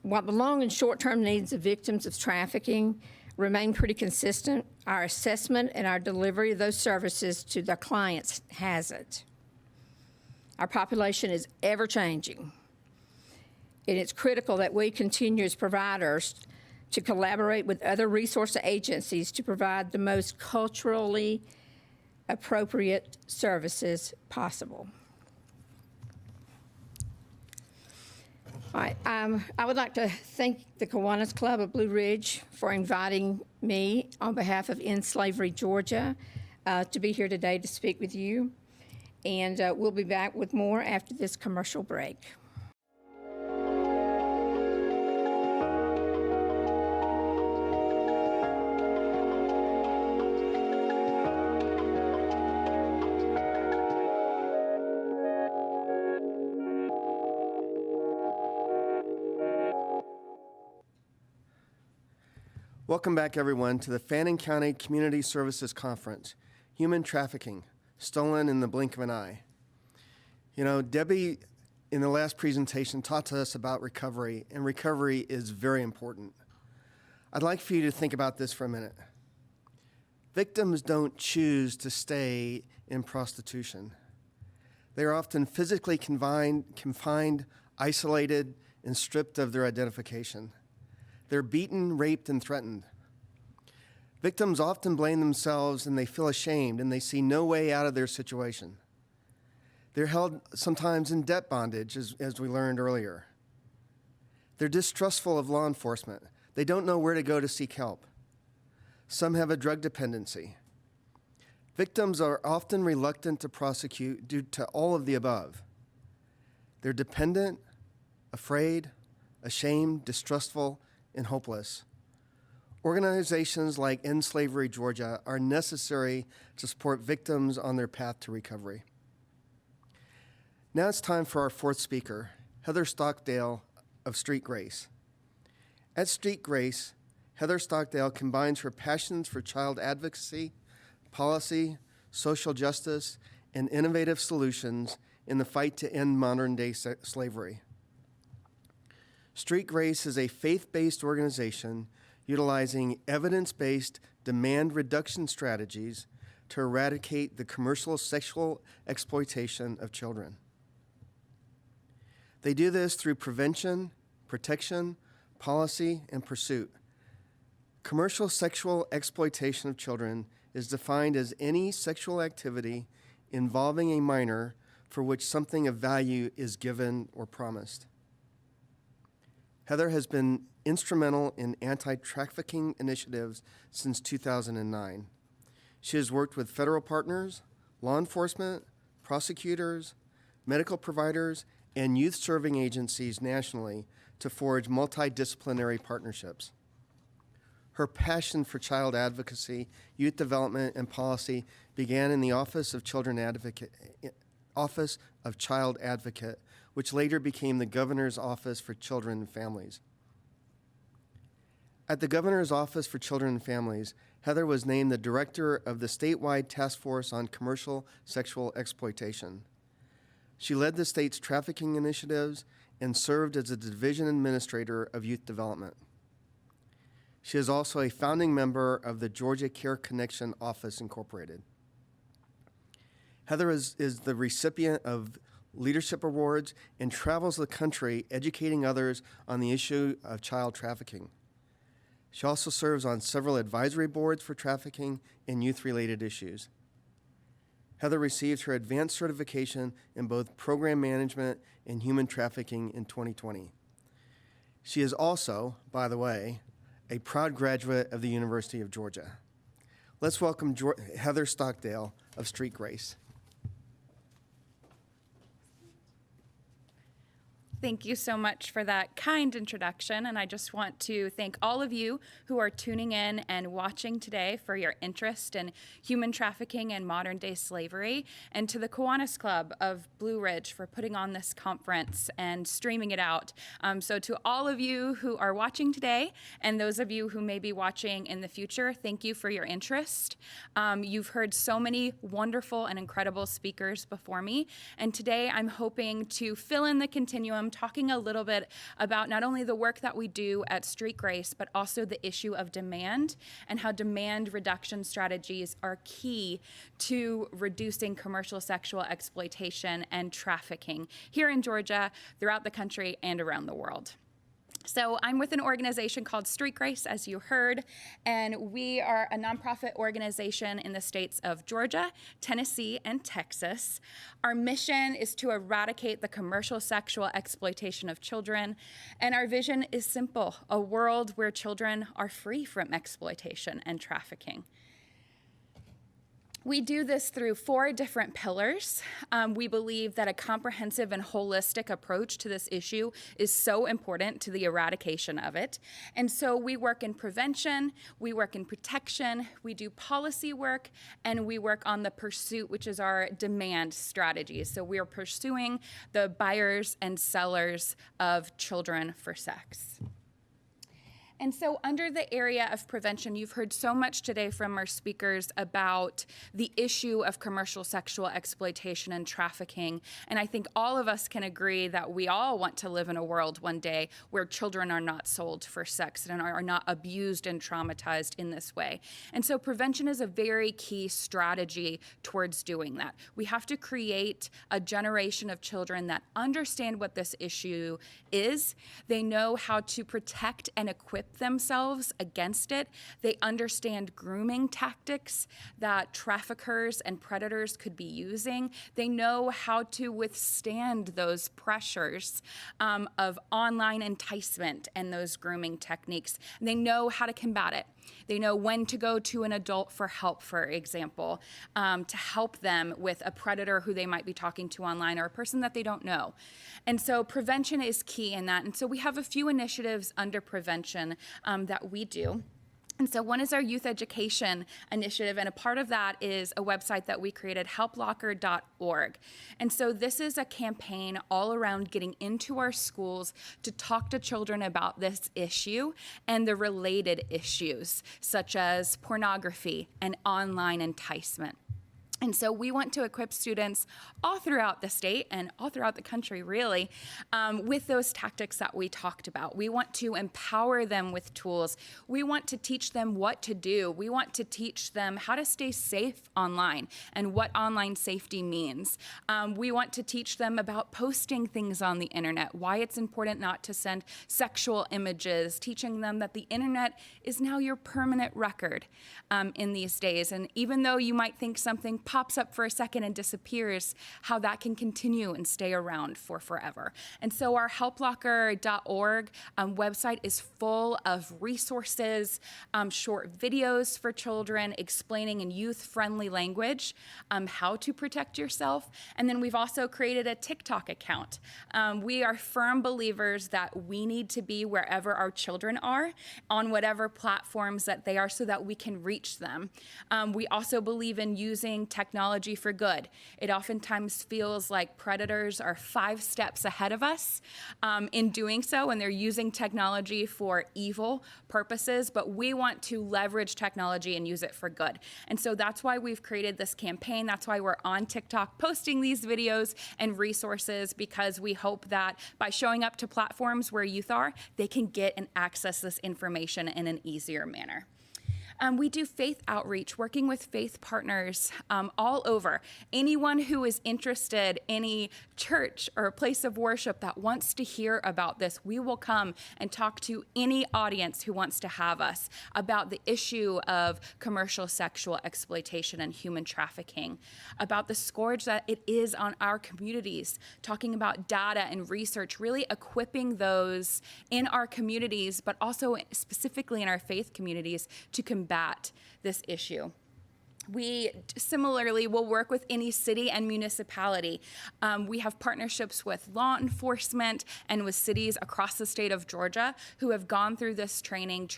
S6: while the long and short-term needs of victims of trafficking remain pretty consistent, our assessment and our delivery of those services to the clients hasn't. Our population is ever-changing, and it's critical that we continue as providers to collaborate with other resource agencies to provide the most culturally appropriate services possible. All right, I would like to thank the Kiwanis Club of Blue Ridge for inviting me on behalf of End Slavery Georgia to be here today to speak with you. And we'll be back with more after this commercial break.
S3: Welcome back, everyone, to the Fannin County Community Services Conference, Human Trafficking, Stolen in the Blink of an Eye. You know, Debbie, in the last presentation, taught us about recovery, and recovery is very important. I'd like for you to think about this for a minute. Victims don't choose to stay in prostitution. They are often physically confined, isolated, and stripped of their identification. They're beaten, raped, and threatened. Victims often blame themselves and they feel ashamed and they see no way out of their situation. They're held sometimes in debt bondage, as we learned earlier. They're distrustful of law enforcement. They don't know where to go to seek help. Some have a drug dependency. Victims are often reluctant to prosecute due to all of the above. They're dependent, afraid, ashamed, distrustful, and hopeless. Organizations like End Slavery Georgia are necessary to support victims on their path to recovery. Now it's time for our fourth speaker, Heather Stockdale of Street Grace. At Street Grace, Heather Stockdale combines her passions for child advocacy, policy, social justice, and innovative solutions in the fight to end modern-day slavery. Street Grace is a faith-based organization utilizing evidence-based demand reduction strategies to eradicate the commercial sexual exploitation of children. They do this through prevention, protection, policy, and pursuit. Commercial sexual exploitation of children is defined as any sexual activity involving a minor for which something of value is given or promised. Heather has been instrumental in anti-trafficking initiatives since 2009. She has worked with federal partners, law enforcement, prosecutors, medical providers, and youth-serving agencies nationally to forge multidisciplinary partnerships. Her passion for child advocacy, youth development, and policy began in the Office of Children Advocate Office of Child Advocate, which later became the Governor's Office for Children and Families. At the Governor's Office for Children and Families, Heather was named the director of the statewide task force on commercial sexual exploitation. She led the state's trafficking initiatives and served as a division administrator of youth development. She is also a founding member of the Georgia Care Connection Office, Incorporated. Heather is the recipient of leadership awards and travels the country educating others on the issue of child trafficking. She also serves on several advisory boards for trafficking and youth-related issues. Heather received her advanced certification in both program management and human trafficking in 2020. She is also, by the way, a proud graduate of the University of Georgia. Let's welcome Heather Stockdale of Street Grace.
S7: Thank you so much for that kind introduction, and I just want to thank all of you who are tuning in and watching today for your interest in human trafficking and modern-day slavery, and to the Kiwanis Club of Blue Ridge for putting on this conference and streaming it out. So to all of you who are watching today, and those of you who may be watching in the future, thank you for your interest. You've heard so many wonderful and incredible speakers before me, and today I'm hoping to fill in the continuum, talking a little bit about not only the work that we do at Street Grace, but also the issue of demand and how demand reduction strategies are key to reducing commercial sexual exploitation and trafficking here in Georgia, throughout the country, and around the world. So I'm with an organization called Street Grace, as you heard, and we are a nonprofit organization in the states of Georgia, Tennessee, and Texas. Our mission is to eradicate the commercial sexual exploitation of children, and our vision is simple: a world where children are free from exploitation and trafficking. We do this through 4 different pillars. We believe that a comprehensive and holistic approach to this issue is so important to the eradication of it. And so we work in prevention, we work in protection, we do policy work, and we work on the pursuit, which is our demand strategy. So we are pursuing the buyers and sellers of children for sex. And so under the area of prevention, you've heard so much today from our speakers about the issue of commercial sexual exploitation and trafficking. And I think all of us can agree that we all want to live in a world one day where children are not sold for sex and are not abused and traumatized in this way. And so prevention is a very key strategy towards doing that. We have to create a generation of children that understand what this issue is. They know how to protect and equip themselves against it. They understand grooming tactics that traffickers and predators could be using. They know how to withstand those pressures of online enticement and those grooming techniques. And they know how to combat it. They know when to go to an adult for help, for example, to help them with a predator who they might be talking to online or a person that they don't know. And so prevention is key in that. And so we have a few initiatives under prevention that we do. And so one is our youth education initiative, and a part of that is a website that we created, helplocker.org. And so this is a campaign all around getting into our schools to talk to children about this issue and the related issues, such as pornography and online enticement. And so we want to equip students all throughout the state and all throughout the country, really, with those tactics that we talked about. We want to empower them with tools. We want to teach them what to do. We want to teach them how to stay safe online and what online safety means. We want to teach them about posting things on the internet, why it's important not to send sexual images, teaching them that the internet is now your permanent record in these days. And even though you might think something pops up for a second and disappears, how that can continue and stay around for forever. And so our helplocker.org website is full of resources, short videos for children explaining in youth-friendly language how to protect yourself. And then we've also created a TikTok account. We are firm believers that we need to be wherever our children are, on whatever platforms that they are, so that we can reach them. We also believe in using technology for good. It oftentimes feels like predators are 5 steps ahead of us in doing so, and they're using technology for evil purposes, but we want to leverage technology and use it for good. And so that's why we've created this campaign. That's why we're on TikTok posting these videos and resources, because we hope that by showing up to platforms where youth are, they can get and access this information in an easier manner. We do faith outreach, working with faith partners all over. Anyone who is interested, any church or a place of worship that wants to hear about this, we will come and talk to any audience who wants to have us about the issue of commercial sexual exploitation and human trafficking, about the scourge that it is on our communities, talking about data and research, really equipping those in our communities, but also specifically in our faith communities to combat this issue. We similarly will work with any city and municipality. We have partnerships with law enforcement and with cities across the state of Georgia who have gone through this training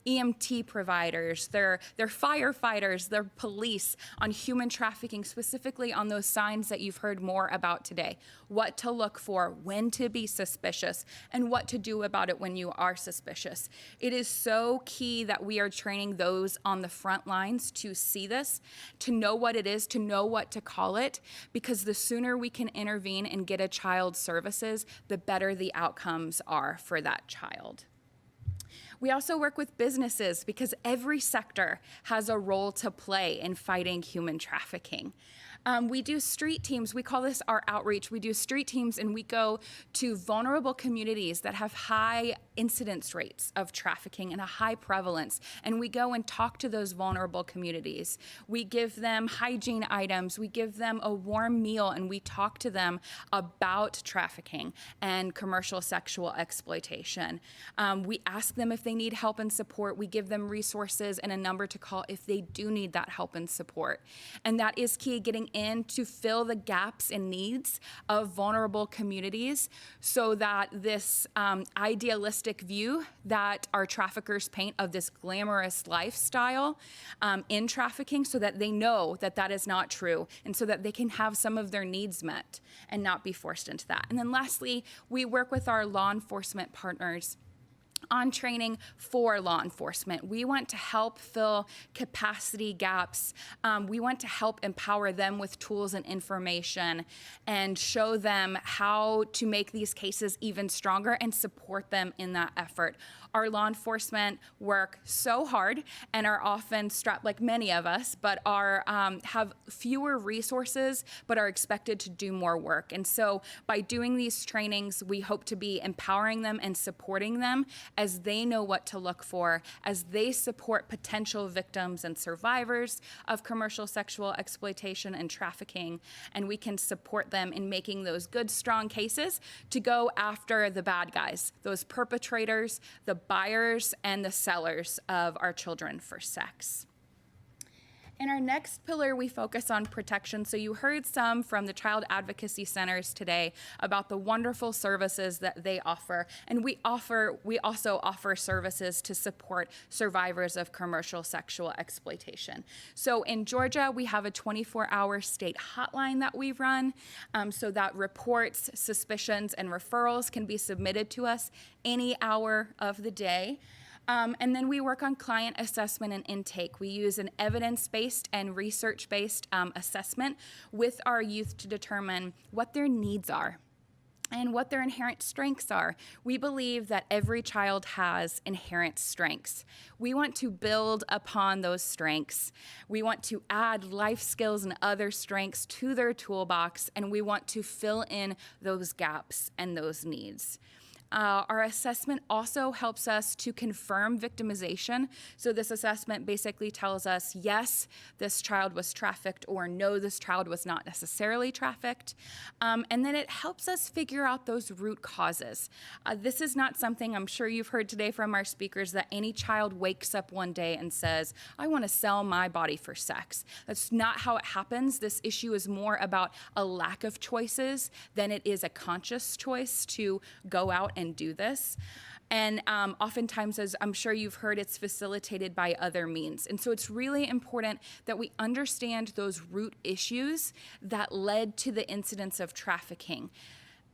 S7: EMT providers, their firefighters, their police on human trafficking, specifically on those signs that you've heard more about today. What to look for, when to be suspicious, and what to do about it when you are suspicious. It is so key that we are training those on the front lines to see this, to know what it is, to know what to call it, because the sooner we can intervene and get a child services, the better the outcomes are for that child. We also work with businesses because every sector has a role to play in fighting human trafficking. We do street teams. We call this our outreach. We do street teams, and we go to vulnerable communities that have high incidence rates of trafficking and a high prevalence, and we go and talk to those vulnerable communities. We give them hygiene items. We give them a warm meal, and we talk to them about trafficking and commercial sexual exploitation. We ask them if they need help and support. We give them resources and a number to call if they do need that help and support. And that is key, getting in to fill the gaps and needs of vulnerable communities so that this idealistic view that our traffickers paint of this glamorous lifestyle in trafficking, so that they know that that is not true, and so that they can have some of their needs met and not be forced into that. And then lastly, we work with our law enforcement partners on training for law enforcement. We want to help fill capacity gaps. We want to help empower them with tools and information and show them how to make these cases even stronger and support them in that effort. Our law enforcement work so hard and are often strapped, like many of us, but are have fewer resources, but are expected to do more work. And so by doing these trainings, we hope to be empowering them and supporting them as they know what to look for, as they support potential victims and survivors of commercial sexual exploitation and trafficking, and we can support them in making those good, strong cases to go after the bad guys, those perpetrators, the buyers, and the sellers of our children for sex. In our next pillar, we focus on protection. So you heard some from the child advocacy centers today about the wonderful services that they offer. And we also offer services to support survivors of commercial sexual exploitation. So in Georgia, we have a 24-hour state hotline that we run, so that reports, suspicions, and referrals can be submitted to us any hour of the day. And then we work on client assessment and intake. We use an evidence-based and research-based assessment with our youth to determine what their needs are and what their inherent strengths are. We believe that every child has inherent strengths. We want to build upon those strengths. We want to add life skills and other strengths to their toolbox, and we want to fill in those gaps and those needs. Our assessment also helps us to confirm victimization. So this assessment basically tells us, yes, this child was trafficked, or no, this child was not necessarily trafficked. And then it helps us figure out those root causes. This is not something I'm sure you've heard today from our speakers, that any child wakes up one day and says, I want to sell my body for sex. That's not how it happens. This issue is more about a lack of choices than it is a conscious choice to go out and do this. And oftentimes, as I'm sure you've heard, it's facilitated by other means. And so it's really important that we understand those root issues that led to the incidence of trafficking.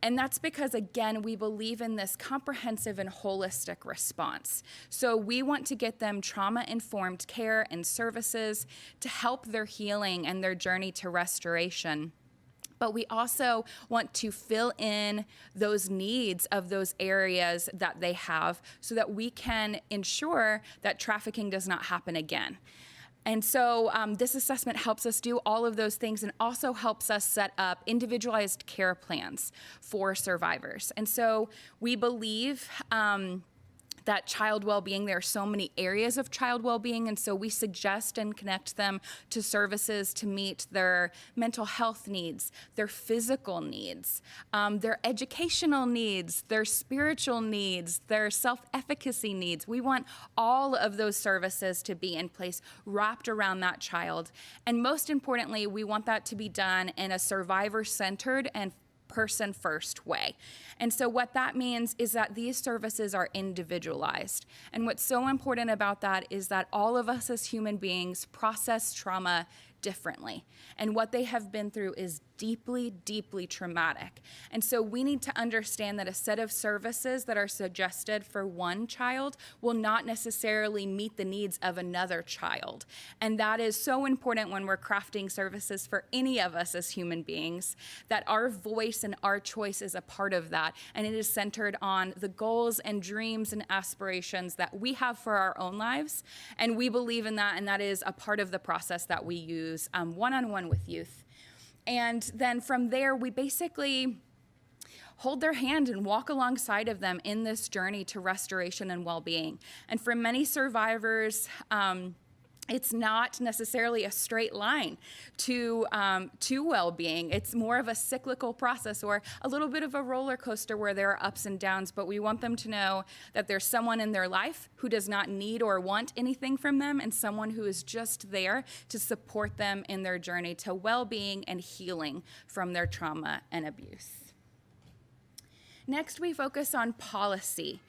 S7: And that's because, again, we believe in this comprehensive and holistic response. So we want to get them trauma-informed care and services to help their healing and their journey to restoration. But we also want to fill in those needs of those areas that they have so that we can ensure that trafficking does not happen again. And so this assessment helps us do all of those things and also helps us set up individualized care plans for survivors. And so we believe that child well-being, there are so many areas of child well-being, and so we suggest and connect them to services to meet their mental health needs, their physical needs, their educational needs, their spiritual needs, their self-efficacy needs. We want all of those services to be in place, wrapped around that child. And most importantly, we want that to be done in a survivor-centered and person-first way. And so what that means is that these services are individualized. And what's so important about that is that all of us as human beings process trauma differently. And what they have been through is deeply, deeply traumatic. And so we need to understand that a set of services that are suggested for one child will not necessarily meet the needs of another child. And that is so important when we're crafting services for any of us as human beings, that our voice and our choice is a part of that. And it is centered on the goals and dreams and aspirations that we have for our own lives. And we believe in that, and that is a part of the process that we use one-on-one with youth. And then from there, we basically hold their hand and walk alongside of them in this journey to restoration and well-being. And for many survivors, it's not necessarily a straight line to well-being. It's more of a cyclical process or a little bit of a roller coaster where there are ups and downs, but we want them to know that there's someone in their life who does not need or want anything from them and someone who is just there to support them in their journey to well-being and healing from their trauma and abuse. Next, we focus on policy.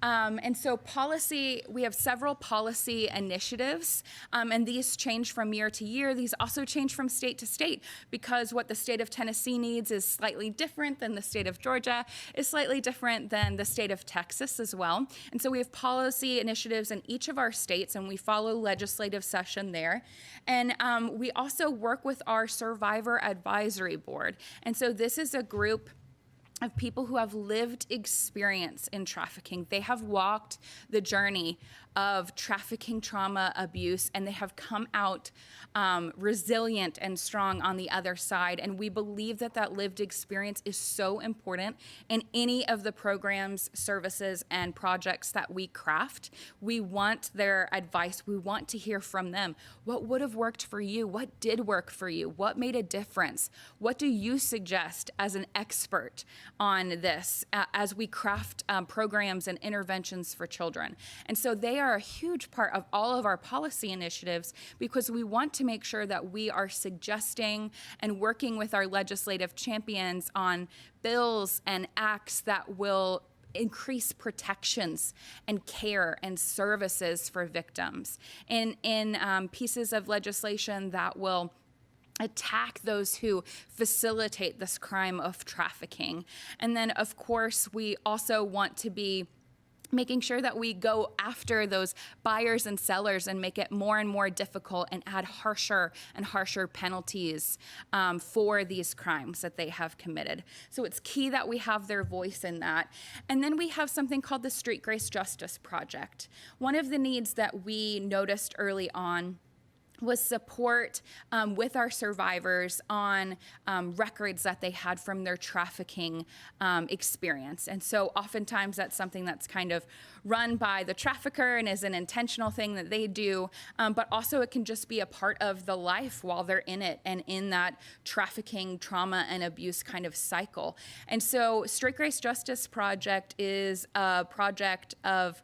S7: And so policy, we have several policy initiatives, and these change from year to year. These also change from state to state because what the state of Tennessee needs is slightly different than the state of Georgia, is slightly different than the state of Texas as well. And so we have policy initiatives in each of our states, and we follow legislative session there. And we also work with our Survivor Advisory Board. And so this is a group of people who have lived experience in trafficking. They have walked the journey of trafficking, trauma, abuse, and they have come out resilient and strong on the other side. And we believe that that lived experience is so important in any of the programs, services, and projects that we craft. We want their advice. We want to hear from them. What would have worked for you? What did work for you? What made a difference? What do you suggest as an expert on this as we craft programs and interventions for children? And so they are a huge part of all of our policy initiatives because we want to make sure that we are suggesting and working with our legislative champions on bills and acts that will increase protections and care and services for victims in pieces of legislation that will attack those who facilitate this crime of trafficking. And then, of course, we also want to be making sure that we go after those buyers and sellers and make it more and more difficult and add harsher and harsher penalties for these crimes that they have committed. So it's key that we have their voice in that. And then we have something called the Street Grace Justice Project. One of the needs that we noticed early on was support with our survivors on records that they had from their trafficking experience. And so oftentimes that's something that's kind of run by the trafficker and is an intentional thing that they do, but also it can just be a part of the life while they're in it and in that trafficking, trauma, and abuse kind of cycle. And so Street Grace Justice Project is a project of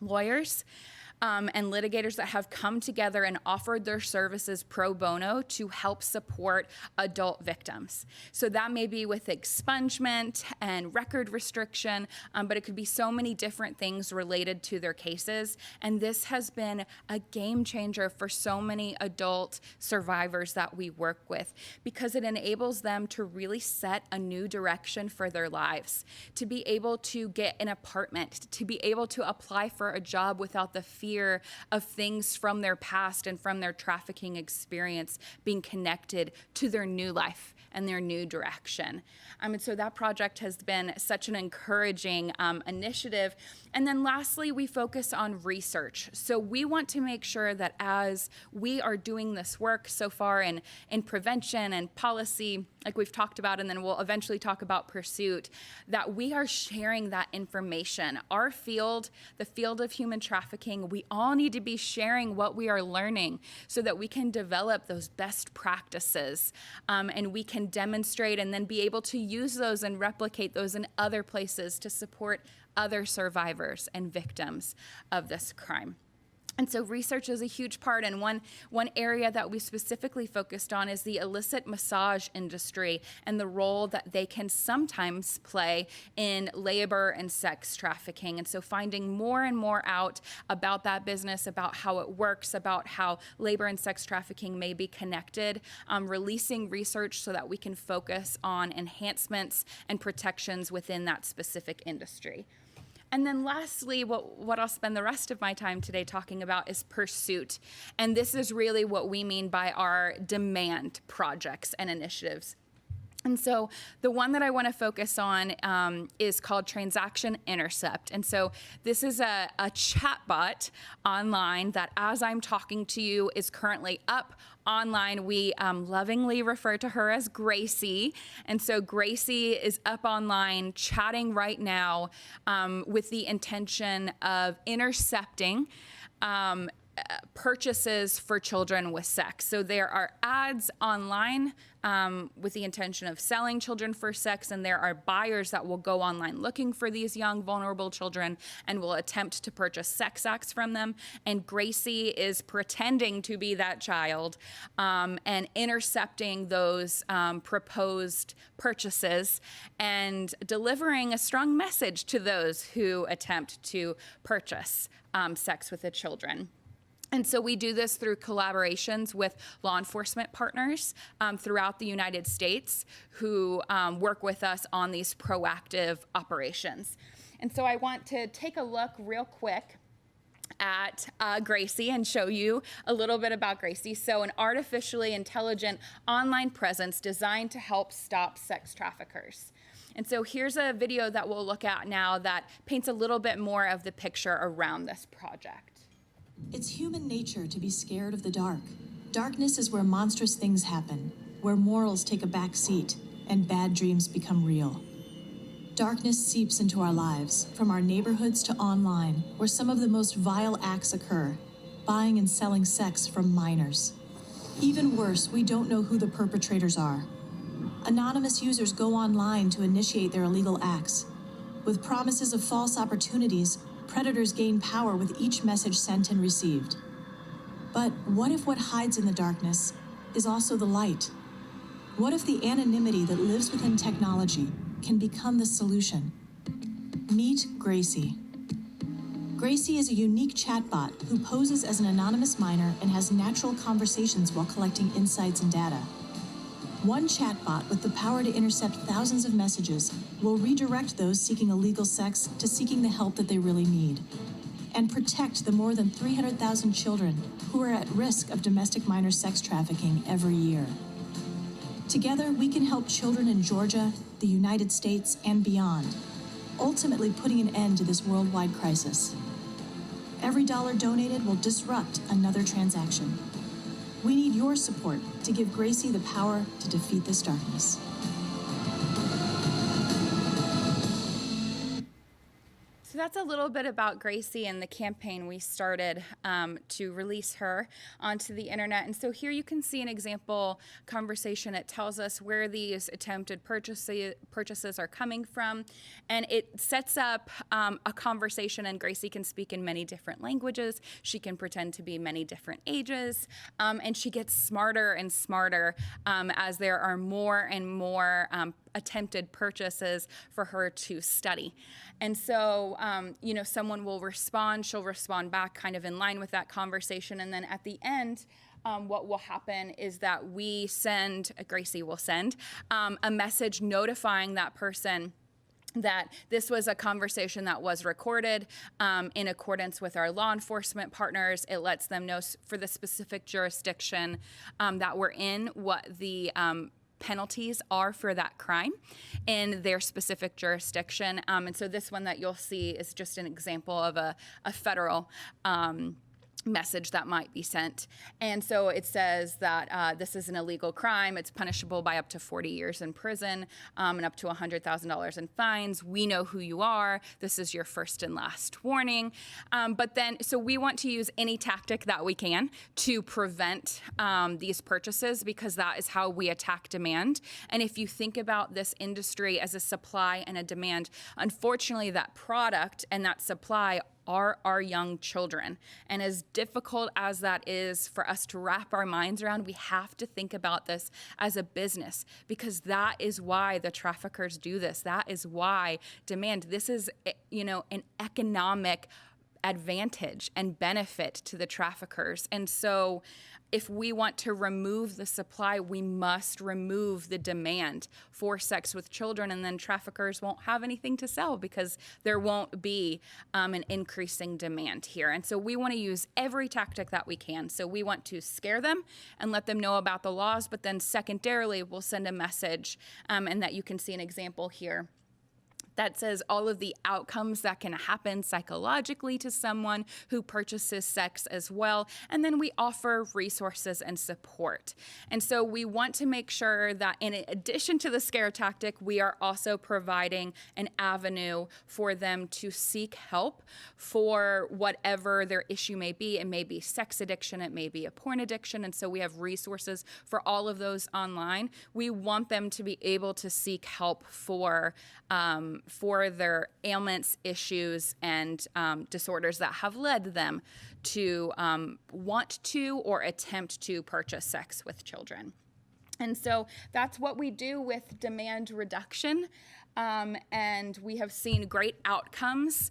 S7: lawyers, and litigators that have come together and offered their services pro bono to help support adult victims. So that may be with expungement and record restriction, but it could be so many different things related to their cases. And this has been a game changer for so many adult survivors that we work with, because it enables them to really set a new direction for their lives, to be able to get an apartment, to be able to apply for a job without the fear of things from their past and from their trafficking experience being connected to their new life and their new direction. And so that project has been such an encouraging initiative. And then lastly, we focus on research. So we want to make sure that as we are doing this work so far in prevention and policy, like we've talked about, and then we'll eventually talk about pursuit, that we are sharing that information. Our field, the field of human trafficking, we all need to be sharing what we are learning so that we can develop those best practices, and we can demonstrate and then be able to use those and replicate those in other places to support other survivors and victims of this crime. And so research is a huge part, and one area that we specifically focused on is the illicit massage industry and the role that they can sometimes play in labor and sex trafficking. And so finding more and more out about that business, about how it works, about how labor and sex trafficking may be connected, releasing research so that we can focus on enhancements and protections within that specific industry. And then lastly, what I'll spend the rest of my time today talking about is pursuit. And this is really what we mean by our demand projects and initiatives. And so the one that I want to focus on is called Transaction Intercept. And so this is a chatbot online that, as I'm talking to you, is currently up online. We lovingly refer to her as Gracie. And so Gracie is up online chatting right now with the intention of intercepting purchases for children with sex. So there are ads online with the intention of selling children for sex, and there are buyers that will go online looking for these young, vulnerable children and will attempt to purchase sex acts from them. And Gracie is pretending to be that child and intercepting those proposed purchases and delivering a strong message to those who attempt to purchase sex with the children. And so we do this through collaborations with law enforcement partners throughout the United States who work with us on these proactive operations. And so I want to take a look real quick at Gracie and show you a little bit about Gracie. So an artificially intelligent online presence designed to help stop sex traffickers. And so here's a video that we'll look at now that paints a little bit more of the picture around this project.
S8: It's human nature to be scared of the dark. Darkness is where monstrous things happen, where morals take a back seat and bad dreams become real. Darkness seeps into our lives, from our neighborhoods to online, where some of the most vile acts occur, buying and selling sex from minors. Even worse, we don't know who the perpetrators are. Anonymous users go online to initiate their illegal acts. With promises of false opportunities, predators gain power with each message sent and received. But what if what hides in the darkness is also the light? What if the anonymity that lives within technology can become the solution? Meet Gracie. Gracie is a unique chatbot who poses as an anonymous minor and has natural conversations while collecting insights and data. One chatbot with the power to intercept thousands of messages will redirect those seeking illegal sex to seeking the help that they really need, and protect the more than 300,000 children who are at risk of domestic minor sex trafficking every year. Together, we can help children in Georgia, the United States, and beyond, ultimately putting an end to this worldwide crisis. Every dollar donated will disrupt another transaction. We need your support to give Gracie the power to defeat this darkness.
S7: So So that's a little bit about Gracie and the campaign we started to release her onto the internet. And so here you can see an example conversation. It tells us where these attempted purchases are coming from. And it sets up a conversation, and Gracie can speak in many different languages. She can pretend to be many different ages. And she gets smarter and smarter as there are more and more attempted purchases for her to study. And so, someone will respond, she'll respond back kind of in line with that conversation. And then at the end, what will happen is that Gracie will send a message notifying that person that this was a conversation that was recorded in accordance with our law enforcement partners. It lets them know for the specific jurisdiction that we're in what the penalties are for that crime in their specific jurisdiction. And so this one that you'll see is just an example of a federal message that might be sent. And so it says that this is an illegal crime. It's punishable by up to 40 years in prison and up to $100,000 in fines. We know who you are. This is your first and last warning. So we want to use any tactic that we can to prevent these purchases, because that is how we attack demand. And if you think about this industry as a supply and a demand, unfortunately that product and that supply are our young children. And as difficult as that is for us to wrap our minds around, we have to think about this as a business, because that is why the traffickers do this. That is why this is, an economic advantage and benefit to the traffickers. And so if we want to remove the supply, we must remove the demand for sex with children, and then traffickers won't have anything to sell because there won't be an increasing demand here. And so we want to use every tactic that we can. So we want to scare them and let them know about the laws, but then secondarily, we'll send a message, and that you can see an example here that says all of the outcomes that can happen psychologically to someone who purchases sex as well. And then we offer resources and support. And so we want to make sure that in addition to the scare tactic, we are also providing an avenue for them to seek help for whatever their issue may be. It may be sex addiction, it may be a porn addiction. And so we have resources for all of those online. We want them to be able to seek help for their ailments, issues, and disorders that have led them to want to or attempt to purchase sex with children. And so that's what we do with demand reduction. And we have seen great outcomes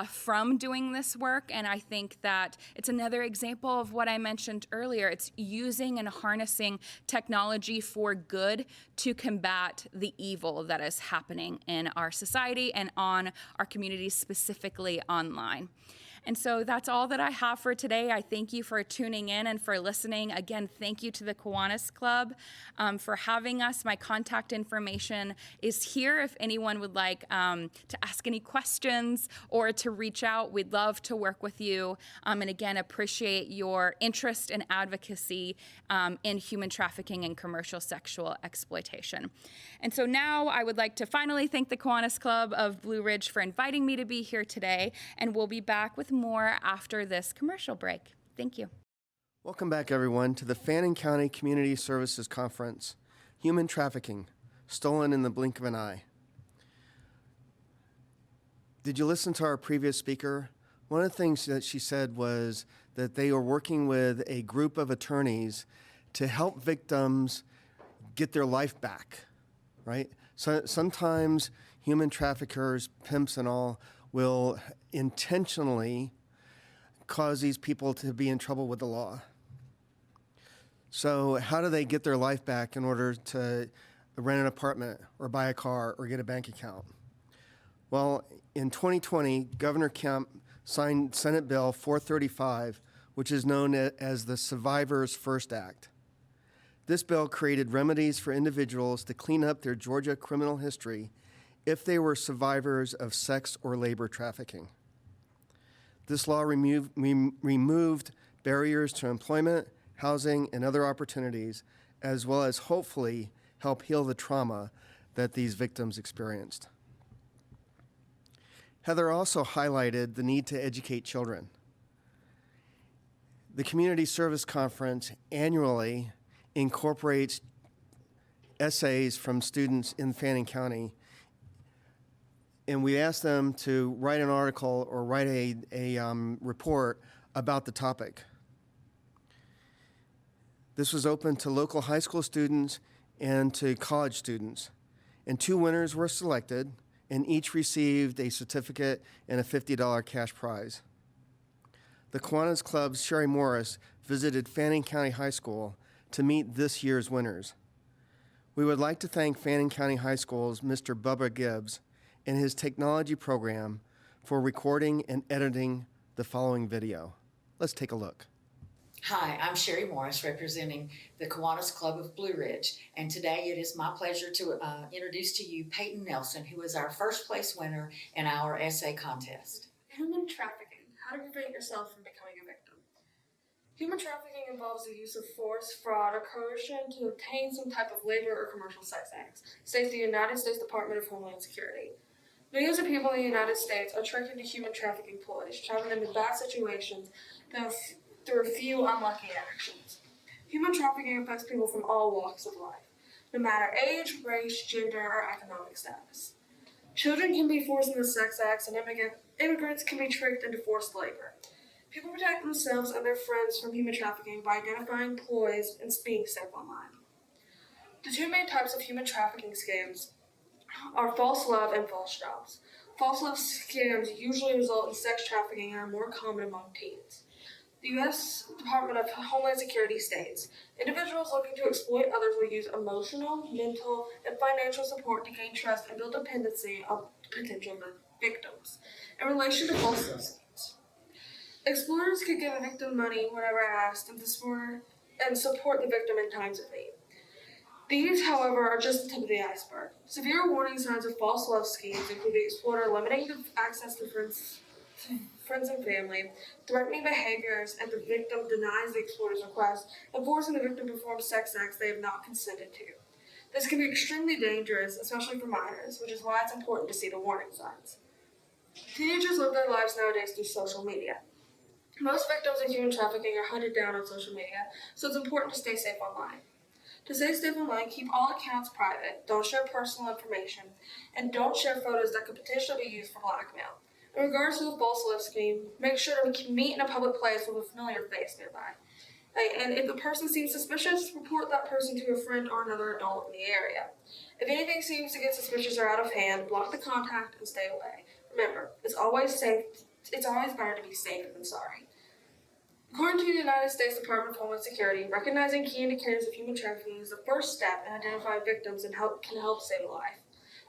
S7: from doing this work. And I think that it's another example of what I mentioned earlier. It's using and harnessing technology for good to combat the evil that is happening in our society and on our communities, specifically online. And so that's all that I have for today. I thank you for tuning in and for listening. Again, thank you to the Kiwanis Club for having us. My contact information is here if anyone would like to ask any questions or to reach out. We'd love to work with you. And again, appreciate your interest and advocacy in human trafficking and commercial sexual exploitation. And so now I would like to finally thank the Kiwanis Club of Blue Ridge for inviting me to be here today. And we'll be back with more after this commercial break. Thank you.
S3: Welcome back, everyone, to the Fannin County Community Services Conference, Human Trafficking, Stolen in the Blink of an Eye. Did you listen to our previous speaker? One of the things that she said was that they are working with a group of attorneys to help victims get their life back, right? So sometimes human traffickers, pimps and all, will intentionally cause these people to be in trouble with the law. So how do they get their life back in order to rent an apartment or buy a car or get a bank account? Well, in 2020, Governor Kemp signed Senate Bill 435, which is known as the Survivors First Act. This bill created remedies for individuals to clean up their Georgia criminal history if they were survivors of sex or labor trafficking. This law removed barriers to employment, housing, and other opportunities, as well as hopefully help heal the trauma that these victims experienced. Heather also highlighted the need to educate children. The Community Service Conference annually incorporates essays from students in Fannin County, and we ask them to write an article or write a report about the topic. This was open to local high school students and to college students. And 2 winners were selected, and each received a certificate and a $50 cash prize. The Kiwanis Club's Sherry Morris visited Fannin County High School to meet this year's winners. We would like to thank Fannin County High School's Mr. Bubba Gibbs and his technology program for recording and editing the following video. Let's take a look.
S9: Hi, I'm Sherry Morris, representing the Kiwanis Club of Blue Ridge, and today it is my pleasure to introduce to you Peyton Nelson, who is our first place winner in our essay contest.
S10: Human trafficking. How to prevent yourself from becoming a victim. Human trafficking involves the use of force, fraud, or coercion to obtain some type of labor or commercial sex acts, states the United States Department of Homeland Security. Millions of people in the United States are tricked into human trafficking ploys, trapping them in bad situations through a few unlucky actions. Human trafficking affects people from all walks of life, no matter age, race, gender, or economic status. Children can be forced into sex acts, and immigrants can be tricked into forced labor. People protect themselves and their friends from human trafficking by identifying ploys and being safe online. The 2 main types of human trafficking scams are false love and false jobs. False love scams usually result in sex trafficking and are more common among teens. The U.S. Department of Homeland Security states, individuals looking to exploit others will use emotional, mental, and financial support to gain trust and build dependency on potential victims. In relation to false love schemes, explorers could give a victim money whenever asked and support the victim in times of need. These, however, are just the tip of the iceberg. Severe warning signs of false love schemes include the exploiter limiting access to friends and family, threatening behaviors, and the victim denies the exploiter's request, and forcing the victim to perform sex acts they have not consented to. This can be extremely dangerous, especially for minors, which is why it's important to see the warning signs. Teenagers live their lives nowadays through social media. Most victims of human trafficking are hunted down on social media, so it's important to stay safe online. To stay safe online, keep all accounts private, don't share personal information, and don't share photos that could potentially be used for blackmail. In regards to the false love scheme, make sure to meet in a public place with a familiar face nearby. And if the person seems suspicious, report that person to a friend or another adult in the area. If anything seems to get suspicious or out of hand, block the contact and stay away. Remember, it's always better to be safe than sorry. According to the United States Department of Homeland Security, recognizing key indicators of human trafficking is the first step in identifying victims and can help save a life.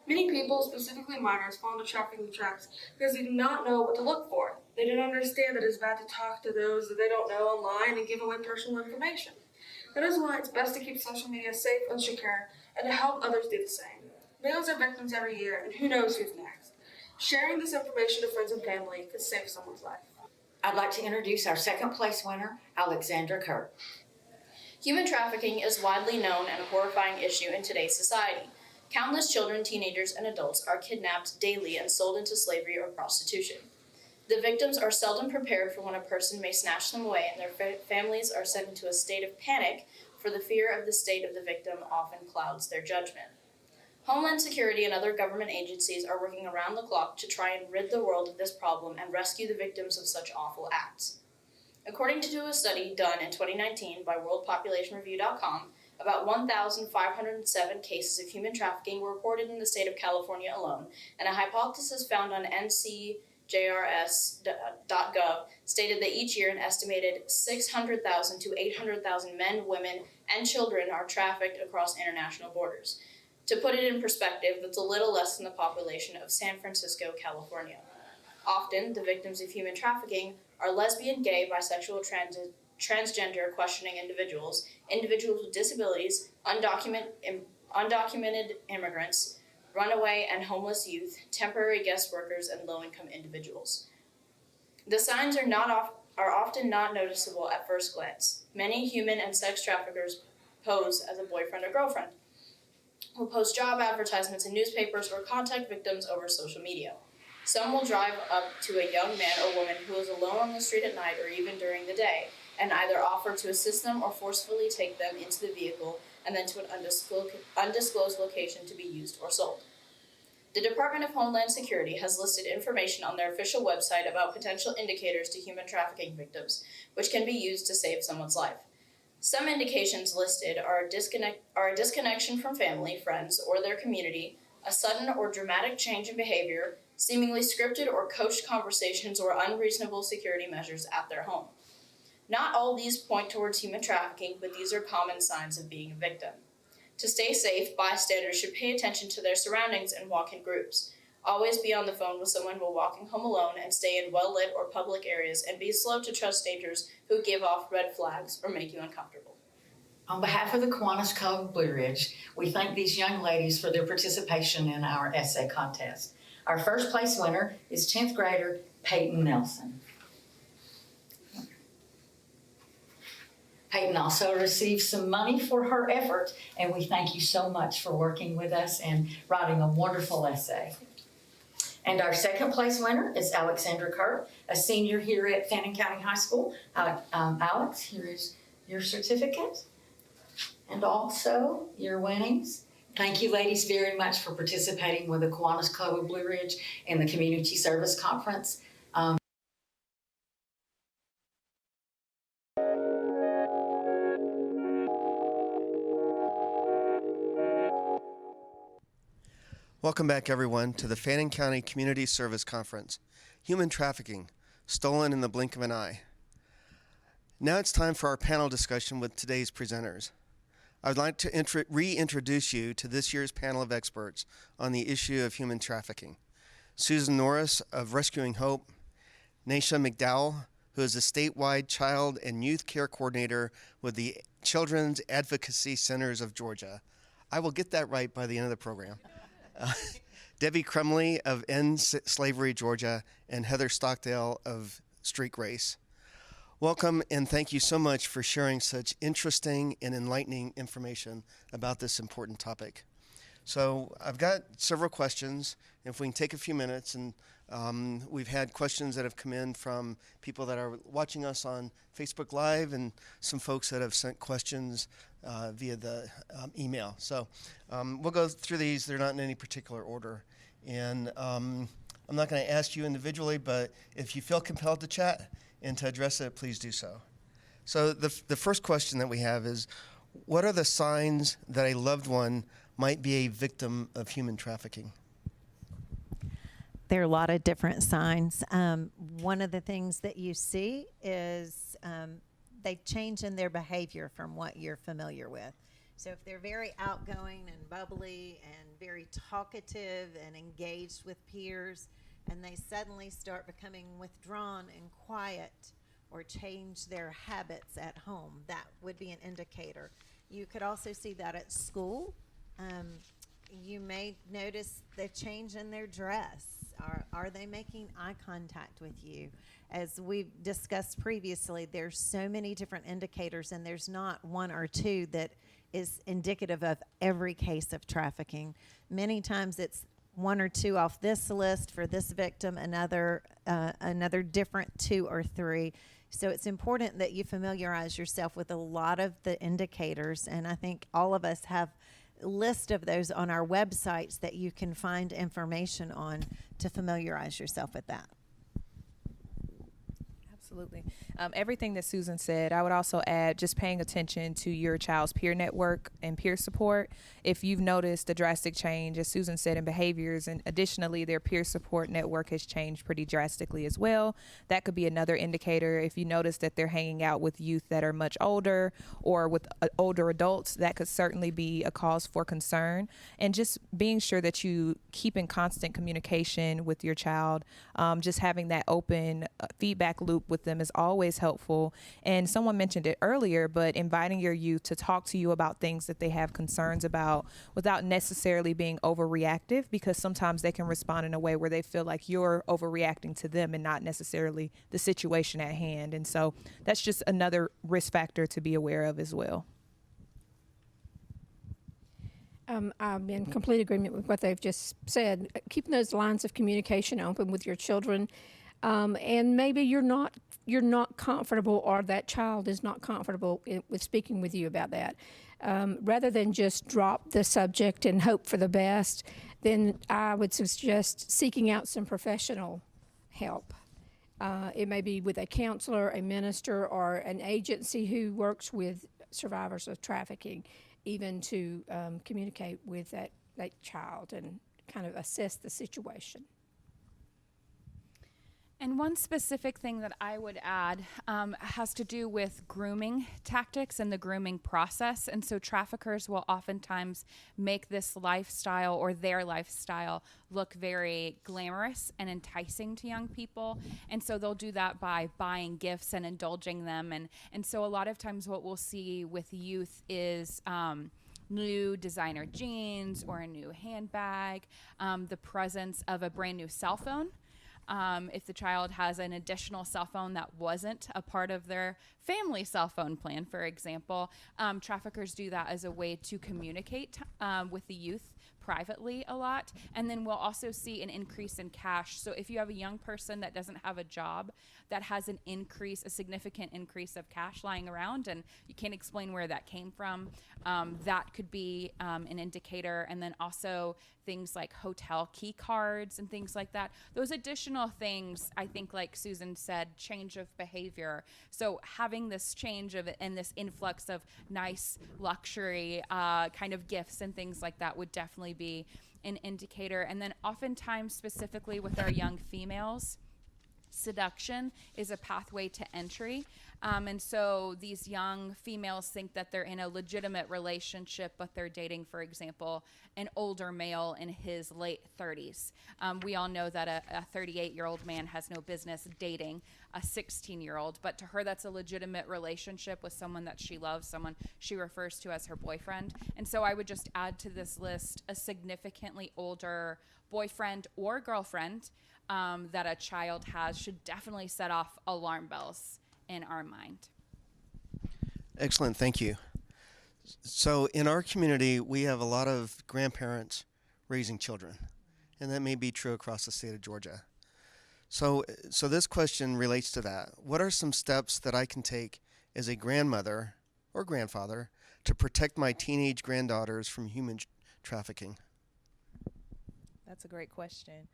S10: Many people, specifically minors, fall into trafficking traps because they do not know what to look for. They don't understand that it's bad to talk to those that they don't know online and give away personal information. That is why it's best to keep social media safe and secure and to help others do the same. Millions are victims every year, and who knows who's next. Sharing this information to friends and family could save someone's life.
S9: I'd like to introduce our second place winner, Alexandra Kerr.
S11: Human trafficking is widely known and a horrifying issue in today's society. Countless children, teenagers, and adults are kidnapped daily and sold into slavery or prostitution. The victims are seldom prepared for when a person may snatch them away, and their families are sent into a state of panic, for the fear of the state of the victim often clouds their judgment. Homeland Security and other government agencies are working around the clock to try and rid the world of this problem and rescue the victims of such awful acts. According to a study done in 2019 by WorldPopulationReview.com, about 1,507 cases of human trafficking were reported in the state of California alone, and a hypothesis found on NCJRS.gov stated that each year an estimated 600,000 to 800,000 men, women, and children are trafficked across international borders. To put it in perspective, that's a little less than the population of San Francisco, California. Often, the victims of human trafficking are lesbian, gay, bisexual, transgender questioning individuals with disabilities, undocumented immigrants, runaway and homeless youth, temporary guest workers, and low-income individuals. The signs are often not noticeable at first glance. Many human and sex traffickers pose as a boyfriend or girlfriend, will post job advertisements in newspapers, or contact victims over social media. Some will drive up to a young man or woman who is alone on the street at night or even during the day, and either offer to assist them or forcefully take them into the vehicle and then to an undisclosed location to be used or sold. The Department of Homeland Security has listed information on their official website about potential indicators to human trafficking victims, which can be used to save someone's life. Some indications listed are a disconnection from family, friends, or their community, a sudden or dramatic change in behavior, seemingly scripted or coached conversations, or unreasonable security measures at their home. Not all these point towards human trafficking, but these are common signs of being a victim. To stay safe, bystanders should pay attention to their surroundings and walk in groups. Always be on the phone with someone while walking home alone, and stay in well-lit or public areas, and be slow to trust strangers who give off red flags or make you uncomfortable.
S9: On behalf of the Kiwanis Club of Blue Ridge, we thank these young ladies for their participation in our essay contest. Our first place winner is 10th grader Peyton Nelson. Peyton also received some money for her effort, and we thank you so much for working with us and writing a wonderful essay. And our second place winner is Alexandra Kerr, a senior here at Fannin County High School. Alex, here is your certificate and also your winnings. Thank you, ladies, very much for participating with the Kiwanis Club of Blue Ridge in the Community Service Conference.
S3: Welcome back, everyone, to the Fannin County Community Service Conference, Human Trafficking, Stolen in the Blink of an Eye. Now it's time for our panel discussion with today's presenters. I would like to reintroduce you to this year's panel of experts on the issue of human trafficking. Susan Norris of Rescuing Hope, Naisha McDowell, who is a statewide child and youth care coordinator with the Children's Advocacy Centers of Georgia. I will get that right by the end of the program. Debbie Crumley of End Slavery Georgia, and Heather Stockdale of Street Grace. Welcome, and thank you so much for sharing such interesting and enlightening information about this important topic. So I've got several questions. If we can take a few minutes, and we've had questions that have come in from people that are watching us on Facebook Live and some folks that have sent questions via the email. So we'll go through these. They're not in any particular order. And I'm not going to ask you individually, but if you feel compelled to chat and to address it, please do so. So the first question that we have is, what are the signs that a loved one might be a victim of human trafficking?
S4: There are a lot of different signs. One of the things that you see is they change in their behavior from what you're familiar with. So if they're very outgoing and bubbly and very talkative and engaged with peers, and they suddenly start becoming withdrawn and quiet or change their habits at home, that would be an indicator. You could also see that at school. You may notice the change in their dress. Are they making eye contact with you? As we've discussed previously, there's so many different indicators, and there's not one or two that is indicative of every case of trafficking. Many times it's one or two off this list for this victim, another different two or three. So it's important that you familiarize yourself with a lot of the indicators, and I think all of us have a list of those on our websites that you can find information on to familiarize yourself with that.
S5: Absolutely. Everything that Susan said, I would also add just paying attention to your child's peer network and peer support. If you've noticed a drastic change, as Susan said, in behaviors, and additionally their peer support network has changed pretty drastically as well, that could be another indicator. If you notice that they're hanging out with youth that are much older or with older adults, that could certainly be a cause for concern. And just being sure that you keep in constant communication with your child, just having that open feedback loop with them is always helpful. And someone mentioned it earlier, but inviting your youth to talk to you about things that they have concerns about without necessarily being overreactive, because sometimes they can respond in a way where they feel like you're overreacting to them and not necessarily the situation at hand. And so that's just another risk factor to be aware of as well.
S6: I'm in complete agreement with what they've just said. Keeping those lines of communication open with your children, and maybe you're not comfortable, or that child is not comfortable with speaking with you about that. Rather than just drop the subject and hope for the best, then I would suggest seeking out some professional help. It may be with a counselor, a minister, or an agency who works with survivors of trafficking, even to communicate with that child and kind of assess the situation.
S7: And one specific thing that I would add has to do with grooming tactics and the grooming process. And so traffickers will oftentimes make this lifestyle or their lifestyle look very glamorous and enticing to young people. And so they'll do that by buying gifts and indulging them. And so a lot of times what we'll see with youth is new designer jeans or a new handbag, the presence of a brand new cell phone. If the child has an additional cell phone that wasn't a part of their family cell phone plan, for example, traffickers do that as a way to communicate with the youth privately a lot. And then we'll also see an increase in cash. So if you have a young person that doesn't have a job, that has a significant increase of cash lying around, and you can't explain where that came from, that could be an indicator. And then also things like hotel key cards and things like that. Those additional things, I think, like Susan said, change of behavior. So having this change of and this influx of nice luxury kind of gifts and things like that would definitely be an indicator. And then oftentimes, specifically with our young females, seduction is a pathway to entry. And so these young females think that they're in a legitimate relationship, but they're dating, for example, an older male in his late 30s. We all know that a 38-year-old man has no business dating a 16-year-old, but to her that's a legitimate relationship with someone that she loves, someone she refers to as her boyfriend. And so I would just add to this list a significantly older boyfriend or girlfriend that a child has should definitely set off alarm bells in our mind.
S3: Excellent, thank you. So in our community, we have a lot of grandparents raising children, and that may be true across the state of Georgia. So this question relates to that. What are some steps that I can take as a grandmother or grandfather to protect my teenage granddaughters from human trafficking?
S5: That's a great question.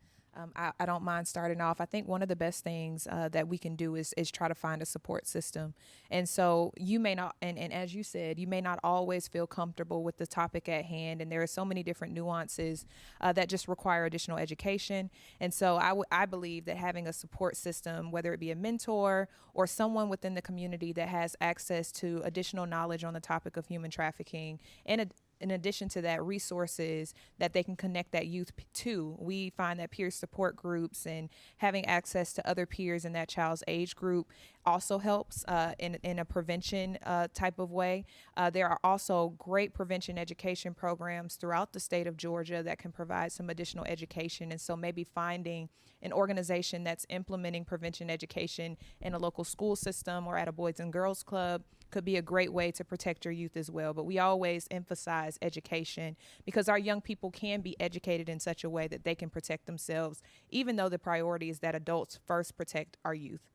S5: I don't mind starting off. I think one of the best things that we can do is try to find a support system. And so you may not, and as you said, you may not always feel comfortable with the topic at hand. And there are so many different nuances that just require additional education. And so I believe that having a support system, whether it be a mentor or someone within the community that has access to additional knowledge on the topic of human trafficking, and in addition to that, resources that they can connect that youth to. We find that peer support groups and having access to other peers in that child's age group also helps in a prevention type of way. There are also great prevention education programs throughout the state of Georgia that can provide some additional education. And so maybe finding an organization that's implementing prevention education in a local school system or at a Boys and Girls Club could be a great way to protect your youth as well. But we always emphasize education because our young people can be educated in such a way that they can protect themselves, even though the priority is that adults first protect our youth.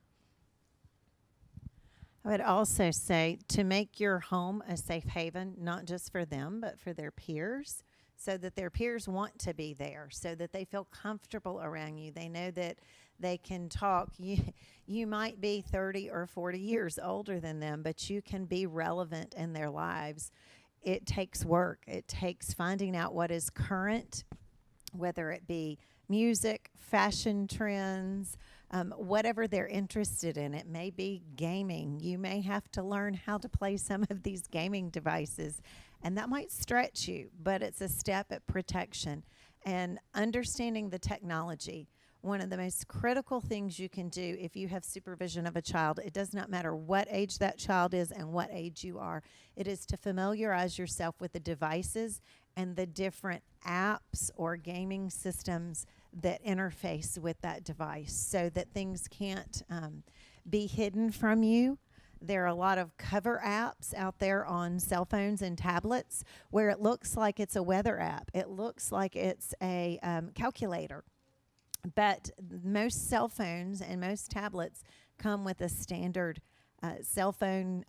S4: I would also say to make your home a safe haven, not just for them, but for their peers, so that their peers want to be there, so that they feel comfortable around you. They know that they can talk. You might be 30 or 40 years older than them, but you can be relevant in their lives. It takes work. It takes finding out what is current, whether it be music, fashion trends, whatever they're interested in. It may be gaming. You may have to learn how to play some of these gaming devices, and that might stretch you, but it's a step at protection. And understanding the technology, one of the most critical things you can do if you have supervision of a child, it does not matter what age that child is and what age you are, it is to familiarize yourself with the devices and the different apps or gaming systems that interface with that device so that things can't be hidden from you, There are a lot of cover apps out there on cell phones and tablets where it looks like it's a weather app. It looks like it's a calculator. But most cell phones and most tablets come with a standard cell phone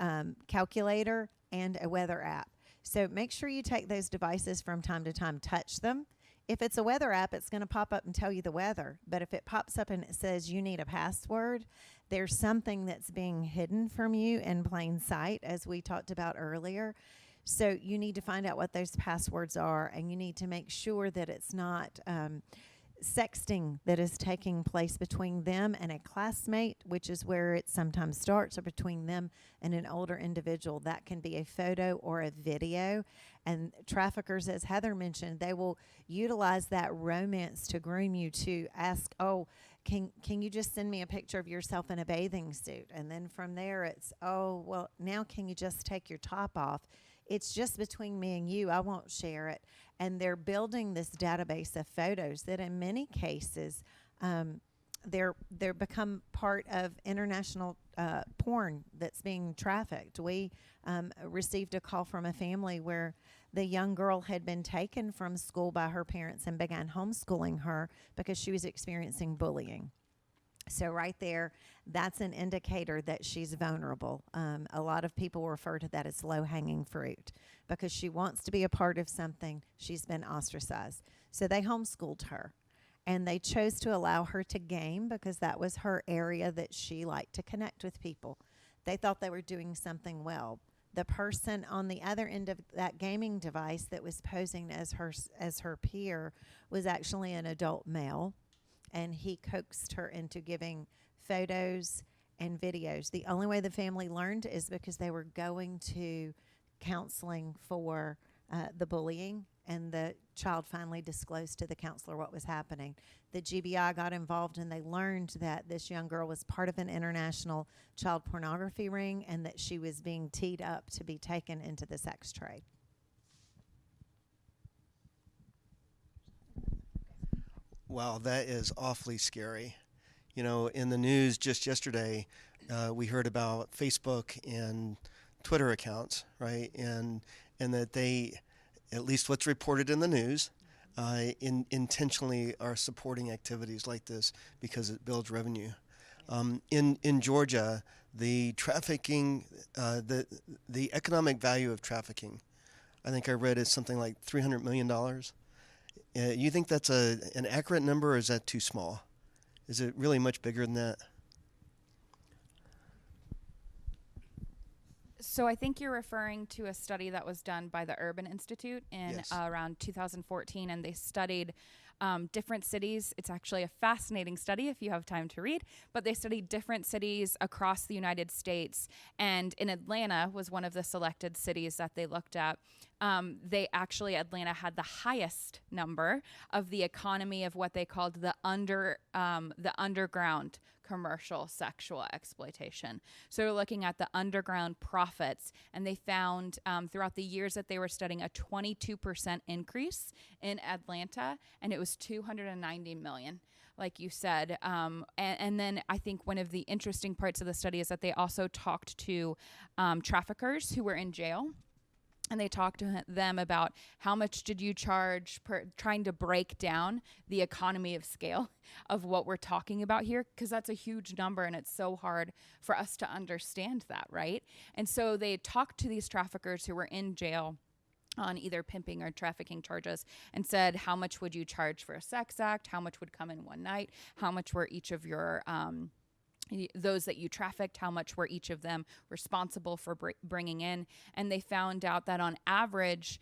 S4: calculator and a weather app. So make sure you take those devices from time to time, touch them. If it's a weather app, it's going to pop up and tell you the weather. But if it pops up and it says you need a password, there's something that's being hidden from you in plain sight, as we talked about earlier. So you need to find out what those passwords are, and you need to make sure that it's not sexting that is taking place between them and a classmate, which is where it sometimes starts, or between them and an older individual. That can be a photo or a video. And traffickers, as Heather mentioned, they will utilize that romance to groom you to ask, oh, can you just send me a picture of yourself in a bathing suit? And then from there it's, oh, well, now can you just take your top off? It's just between me and you. I won't share it. And they're building this database of photos that in many cases they're become part of international porn that's being trafficked. We received a call from a family where the young girl had been taken from school by her parents and began homeschooling her because she was experiencing bullying. So right there, that's an indicator that she's vulnerable. A lot of people refer to that as low-hanging fruit because she wants to be a part of something. She's been ostracized. So they homeschooled her, and they chose to allow her to game because that was her area that she liked to connect with people. They thought they were doing something well. The person on the other end of that gaming device that was posing as her peer was actually an adult male, and he coaxed her into giving photos and videos. The only way the family learned is because they were going to counseling for the bullying, and the child finally disclosed to the counselor what was happening. The GBI got involved, and they learned that this young girl was part of an international child pornography ring and that she was being teed up to be taken into the sex trade.
S3: Wow, that is awfully scary. You know, in the news just yesterday, we heard about Facebook and Twitter accounts, right? And that they, at least what's reported in the news, intentionally are supporting activities like this because it builds revenue. In Georgia, the trafficking, the economic value of trafficking, I think I read is something like $300 million. You think that's an accurate number, or is that too small? Is it really much bigger than that?
S7: So I think you're referring to a study that was done by the Urban Institute in
S3: Yes.
S7: Around 2014, and they studied different cities. It's actually a fascinating study if you have time to read, but they studied different cities across the United States, and in Atlanta was one of the selected cities that they looked at. Atlanta had the highest number of the economy of what they called the underground commercial sexual exploitation. So they're looking at the underground profits, and they found throughout the years that they were studying a 22% increase in Atlanta, and it was $290 million. Like you said. And then I think one of the interesting parts of the study is that they also talked to traffickers who were in jail. And they talked to them about how much did you charge per trying to break down the economy of scale of what we're talking about here, because that's a huge number and it's so hard for us to understand that, right? And so they talked to these traffickers who were in jail on either pimping or trafficking charges and said, how much would you charge for a sex act? How much would come in one night? How much were each of your those that you trafficked, how much were each of them responsible for bringing in? And they found out that on average,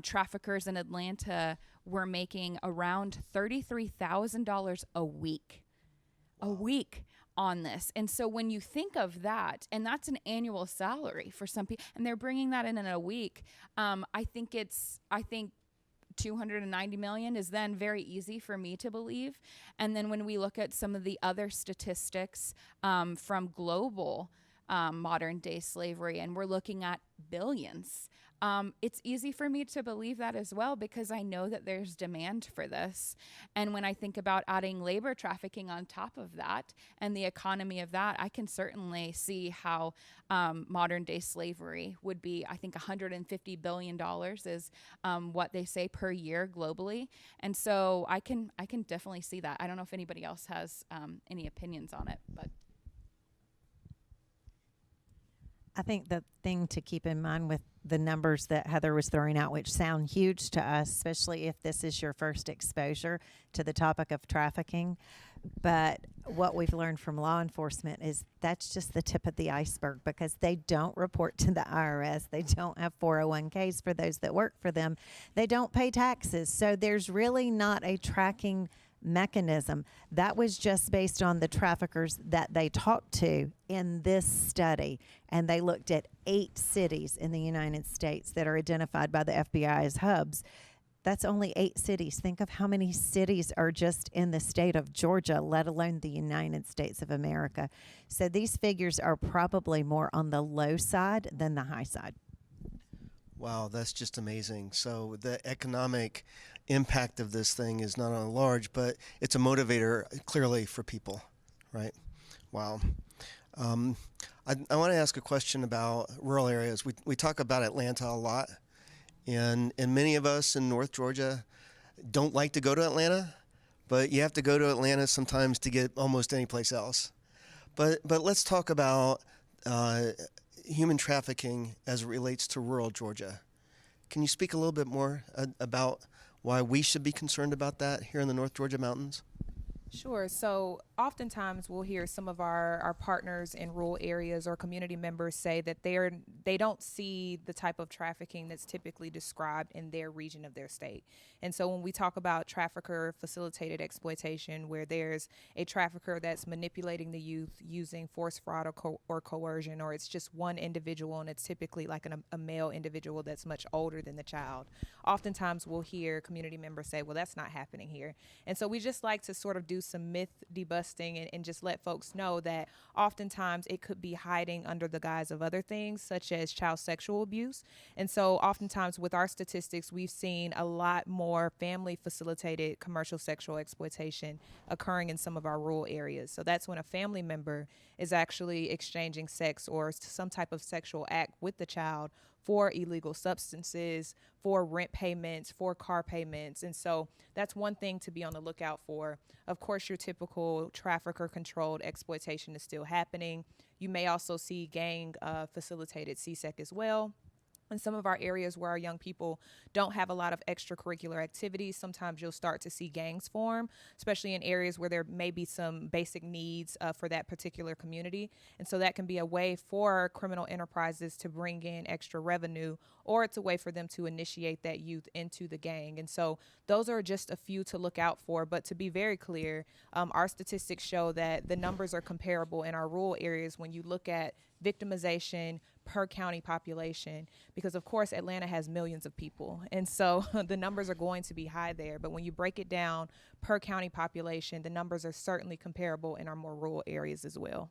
S7: traffickers in Atlanta were making around $33,000 a week. Wow. A week on this. And so when you think of that, and that's an annual salary for some people, and they're bringing that in a week, I think 290 million is then very easy for me to believe. And then when we look at some of the other statistics from global modern day slavery, and we're looking at billions It's easy for me to believe that as well because I know that there's demand for this. And when I think about adding labor trafficking on top of that and the economy of that, I can certainly see how modern day slavery would be. I think $150 billion is what they say per year globally. And so I can definitely see that. I don't know if anybody else has any opinions on it, but.
S4: I think the thing to keep in mind with the numbers that Heather was throwing out, which sound huge to us, especially if this is your first exposure to the topic of trafficking, but what we've learned from law enforcement is that's just the tip of the iceberg because they don't report to the IRS. They don't have 401ks for those that work for them. They don't pay taxes. So there's really not a tracking mechanism. That was just based on the traffickers that they talked to in this study. And they looked at 8 cities in the United States that are identified by the FBI as hubs. That's only 8 cities. Think of how many cities are just in the state of Georgia, let alone the United States of America. So these figures are probably more on the low side than the high side.
S3: Wow, that's just amazing. So the economic impact of this thing is not only large, but it's a motivator clearly for people, right? Wow. I want to ask a question about rural areas. We talk about Atlanta a lot, and many of us in North Georgia don't like to go to Atlanta, but you have to go to Atlanta sometimes to get almost any place else. But let's talk about human trafficking as it relates to rural Georgia. Can you speak a little bit more about why we should be concerned about that here in the North Georgia mountains?
S5: Sure. So oftentimes we'll hear some of our partners in rural areas or community members say that they don't see the type of trafficking that's typically described in their region of their state. And so when we talk about trafficker facilitated exploitation, where there's a trafficker that's manipulating the youth using force, fraud, or coercion, or it's just one individual and it's typically like a male individual that's much older than the child, oftentimes we'll hear community members say, well, that's not happening here. And so we just like to sort of do some myth debusting and just let folks know that oftentimes it could be hiding under the guise of other things such as child sexual abuse. And so oftentimes with our statistics, we've seen a lot more family facilitated commercial sexual exploitation occurring in some of our rural areas. So that's when a family member is actually exchanging sex or some type of sexual act with the child for illegal substances, for rent payments, for car payments. And so that's one thing to be on the lookout for. Of course, your typical trafficker-controlled exploitation is still happening. You may also see gang-facilitated CSEC as well. In some of our areas where our young people don't have a lot of extracurricular activities, sometimes you'll start to see gangs form, especially in areas where there may be some basic needs for that particular community. And so that can be a way for criminal enterprises to bring in extra revenue, or it's a way for them to initiate that youth into the gang. And so those are just a few to look out for. But to be very clear, our statistics show that the numbers are comparable in our rural areas when you look at victimization per county population, because of course Atlanta has millions of people, and so the numbers are going to be high there. But when you break it down per county population, the numbers are certainly comparable in our more rural areas as well.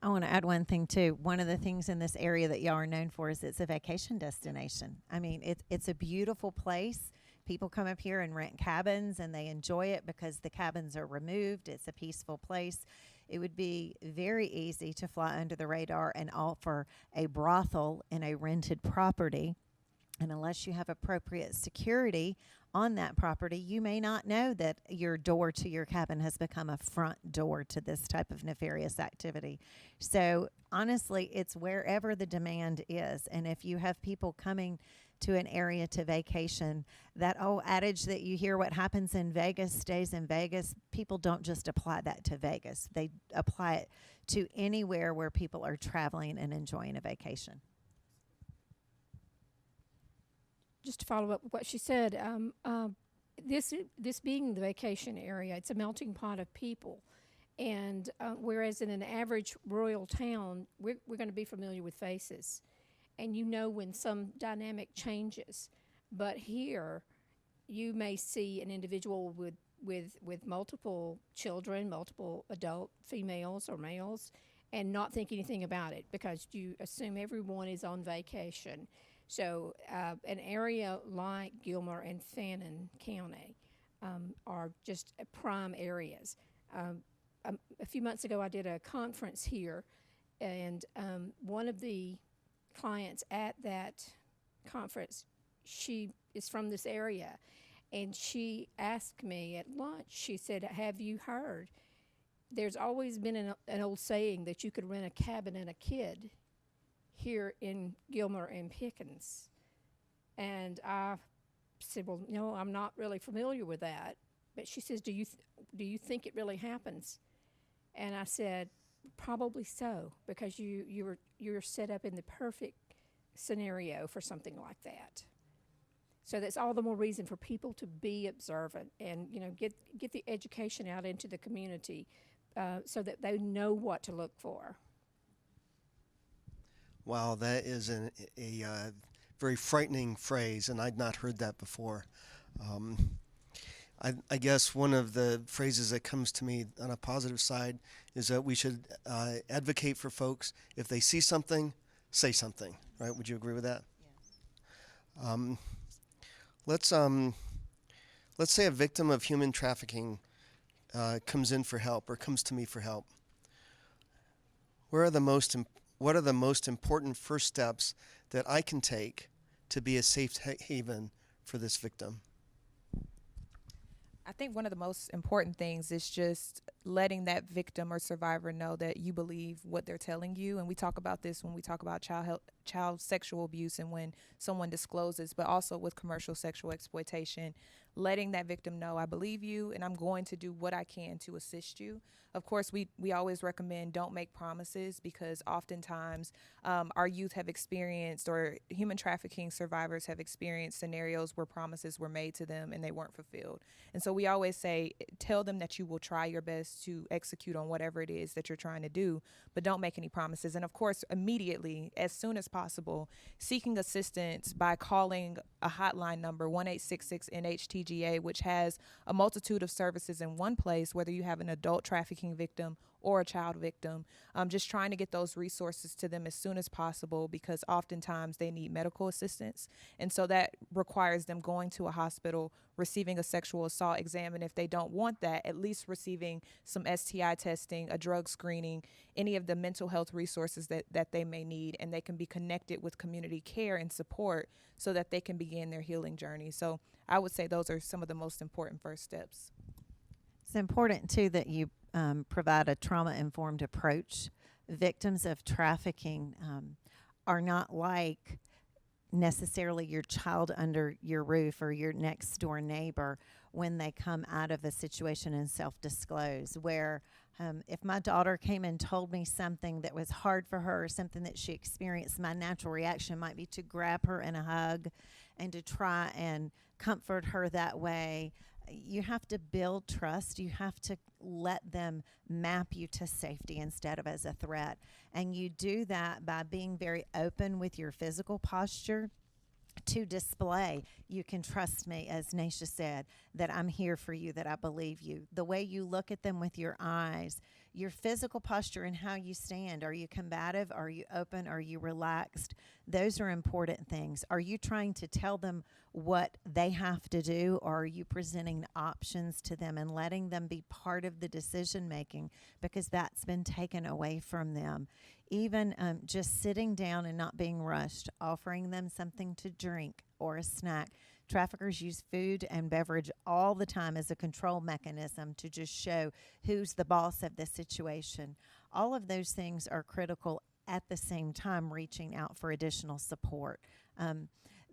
S4: I want to add one thing too. One of the things in this area that y'all are known for is it's a vacation destination. I mean, it's a beautiful place. People come up here and rent cabins and they enjoy it because the cabins are removed. It's a peaceful place. It would be very easy to fly under the radar and offer a brothel in a rented property. And unless you have appropriate security on that property, you may not know that your door to your cabin has become a front door to this type of nefarious activity. So honestly, it's wherever the demand is. And if you have people coming to an area to vacation, that old adage that you hear, what happens in Vegas stays in Vegas, people don't just apply that to Vegas. They apply it to anywhere where people are traveling and enjoying a vacation.
S6: Just to follow up with what she said, this being the vacation area, it's a melting pot of people. And whereas in an average rural town, we're going to be familiar with faces. And you know when some dynamic changes. But here, you may see an individual with multiple children, multiple adult females or males, and not think anything about it because you assume everyone is on vacation. So an area like Gilmer and Fannin County are just prime areas. A few months ago, I did a conference here, and one of the clients at that conference, she is from this area, and she asked me at lunch, she said, have you heard? There's always been an old saying that you could rent a cabin and a kid here in Gilmer and Pickens. And I said, well, no, I'm not really familiar with that. But she says, do you think it really happens? And I said, probably so, because you're set up in the perfect scenario for something like that. So that's all the more reason for people to be observant and get the education out into the community so that they know what to look for.
S3: Wow, that is a very frightening phrase, and I'd not heard that before. I guess one of the phrases that comes to me on a positive side is that we should advocate for folks. If they see something, say something, right? Would you agree with that? Yes. Let's say a victim of human trafficking comes in for help or comes to me for help. What are the most important first steps that I can take to be a safe haven for this victim?
S5: I think one of the most important things is just letting that victim or survivor know that you believe what they're telling you. And we talk about this when we talk about child sexual abuse and when someone discloses, but also with commercial sexual exploitation, letting that victim know, I believe you and I'm going to do what I can to assist you. Of course, we always recommend don't make promises because oftentimes our youth have experienced, or human trafficking survivors have experienced scenarios where promises were made to them and they weren't fulfilled. And so we always say, tell them that you will try your best to execute on whatever it is that you're trying to do, but don't make any promises. And of course, immediately, as soon as possible, seeking assistance by calling a hotline number, 1-866-NHTGA, which has a multitude of services in one place, whether you have an adult trafficking victim or a child victim, just trying to get those resources to them as soon as possible because oftentimes they need medical assistance. And so that requires them going to a hospital, receiving a sexual assault exam, and if they don't want that, at least receiving some STI testing, a drug screening, any of the mental health resources that they may need, and they can be connected with community care and support so that they can begin their healing journey. So I would say those are some of the most important first steps.
S4: It's important, too, that you provide a trauma-informed approach. Victims of trafficking are not like necessarily your child under your roof or your next-door neighbor when they come out of a situation and self-disclose, where if my daughter came and told me something that was hard for her or something that she experienced, my natural reaction might be to grab her in a hug and to try and comfort her that way. You have to build trust. You have to let them map you to safety instead of as a threat. And you do that by being very open with your physical posture to display, you can trust me, as Naisha said, that I'm here for you, that I believe you. The way you look at them with your eyes, your physical posture and how you stand. Are you combative? Are you open? Are you relaxed? Those are important things. Are you trying to tell them what they have to do, or are you presenting options to them and letting them be part of the decision making, because that's been taken away from them? Even just sitting down and not being rushed, offering them something to drink or a snack. Traffickers use food and beverage all the time as a control mechanism to just show who's the boss of the situation. All of those things are critical, at the same time reaching out for additional support.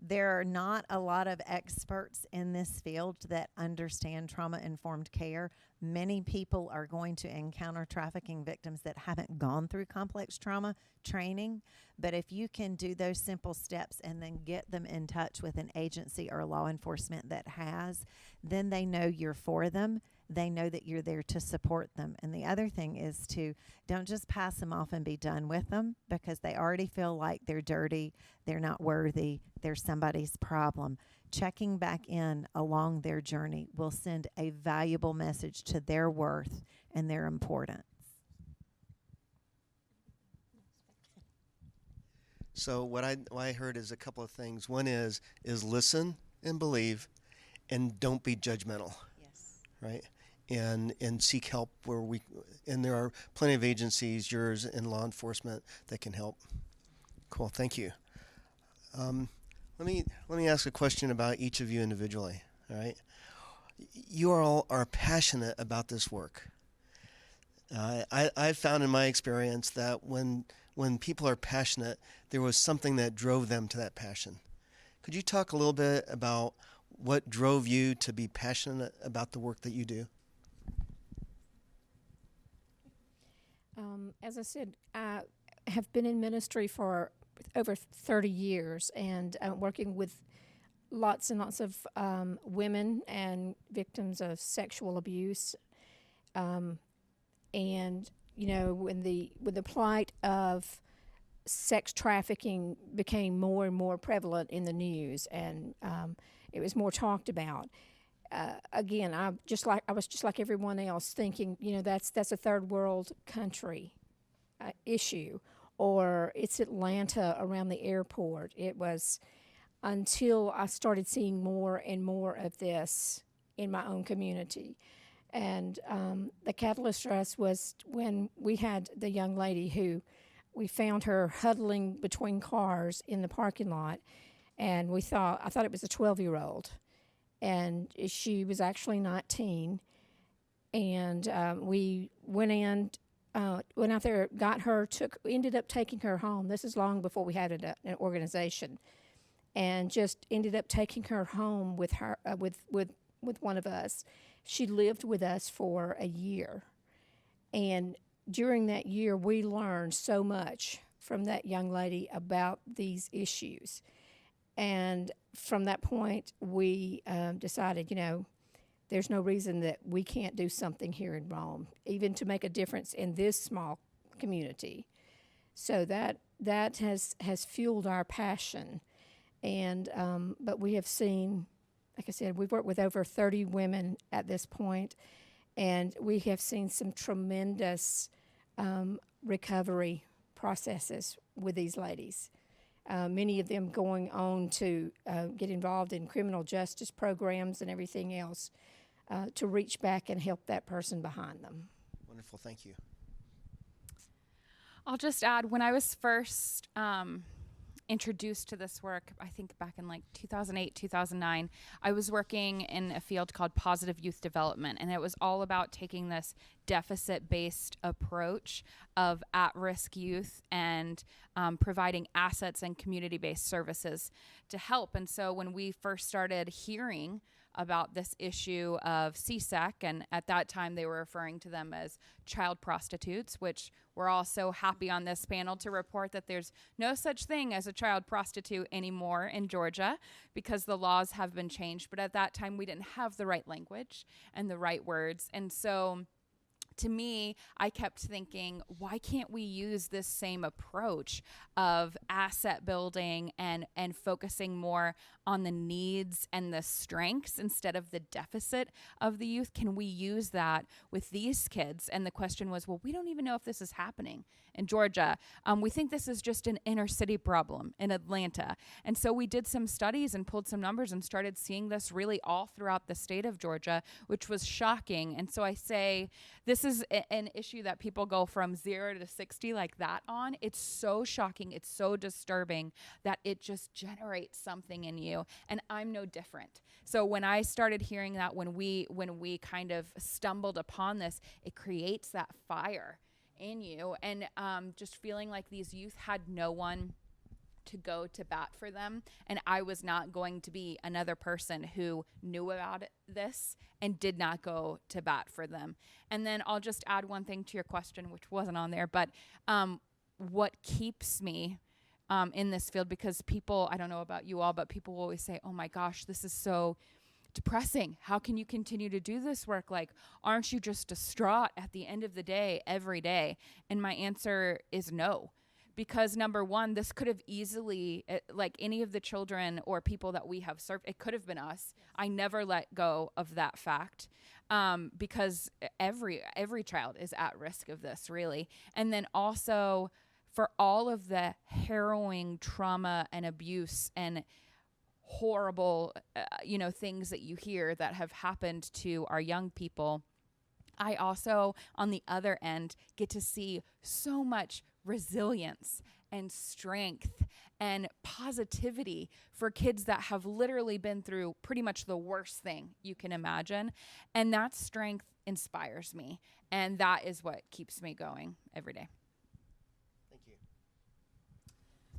S4: There are not a lot of experts in this field that understand trauma-informed care. Many people are going to encounter trafficking victims that haven't gone through complex trauma training. But if you can do those simple steps and then get them in touch with an agency or law enforcement that has, then they know you're for them. They know that you're there to support them. And the other thing is to don't just pass them off and be done with them, because they already feel like they're dirty, they're not worthy, they're somebody's problem. Checking back in along their journey will send a valuable message to their worth and their importance.
S3: So what I heard is a couple of things. One is listen and believe, and don't be judgmental.
S4: Yes.
S3: Right? And seek help where and there are plenty of agencies, yours and law enforcement, that can help. Cool, thank you. Let me ask a question about each of you individually. All right, you all are passionate about this work. I've found in my experience that when people are passionate, there was something that drove them to that passion. Could you talk a little bit about what drove you to be passionate about the work that you do?
S6: As I said, I have been in ministry for over 30 years and working with lots and lots of women and victims of sexual abuse. And, you know, when the plight of sex trafficking became more and more prevalent in the news, and it was more talked about. Again, I was just like everyone else, thinking, you know, that's a third world country issue, or it's Atlanta around the airport. It was until I started seeing more and more of this in my own community. And the catalyst for us was when we had the young lady who we found her huddling between cars in the parking lot, and I thought it was a 12-year-old, and she was actually 19. And we went out there, got her, ended up taking her home. This is long before we had an organization, and just ended up taking her home with her with one of us. She lived with us for a year, and during that year, we learned so much from that young lady about these issues. And from that point, we decided, you know, there's no reason that we can't do something here in Rome, even to make a difference in this small community. So that has fueled our passion. And but we have seen, like I said, we've worked with over 30 women at this point, and we have seen some tremendous recovery processes with these ladies. Many of them going on to get involved in criminal justice programs and everything else to reach back and help that person behind them.
S3: Wonderful, thank you.
S7: I'll just add, when I was first introduced to this work, I think back in like 2008, 2009, I was working in a field called positive youth development, and it was all about taking this deficit-based approach of at-risk youth and providing assets and community-based services to help. And so when we first started hearing about this issue of CSEC, and at that time they were referring to them as child prostitutes, which we're all so happy on this panel to report that there's no such thing as a child prostitute anymore in Georgia because the laws have been changed. But at that time, we didn't have the right language and the right words. And so to me, I kept thinking, why can't we use this same approach of asset building and focusing more on the needs and the strengths instead of the deficit of the youth? Can we use that with these kids? And the question was, well, we don't even know if this is happening in Georgia. We think this is just an inner city problem in Atlanta. And so we did some studies and pulled some numbers and started seeing this really all throughout the state of Georgia, which was shocking. And so I say, this is an issue that people go from 0 to 60 like that on. It's so shocking. It's so disturbing that it just generates something in you. And I'm no different. So when I started hearing that, when we kind of stumbled upon this, it creates that fire in you, and just feeling like these youth had no one to go to bat for them, and I was not going to be another person who knew about this and did not go to bat for them. And then I'll just add one thing to your question, which wasn't on there, but what keeps me in this field, because people, I don't know about you all, but people will always say, oh my gosh, this is so depressing. How can you continue to do this work? Like, aren't you just distraught at the end of the day, every day? And my answer is no. Because number one, this could have easily, like any of the children or people that we have served, it could have been us. Yes. I never let go of that fact, because every child is at risk of this, really. And then also, for all of the harrowing trauma and abuse and horrible, things that you hear that have happened to our young people, I also, on the other end, get to see so much resilience and strength and positivity for kids that have literally been through pretty much the worst thing you can imagine. And that strength inspires me. And that is what keeps me going every day.
S3: Thank you.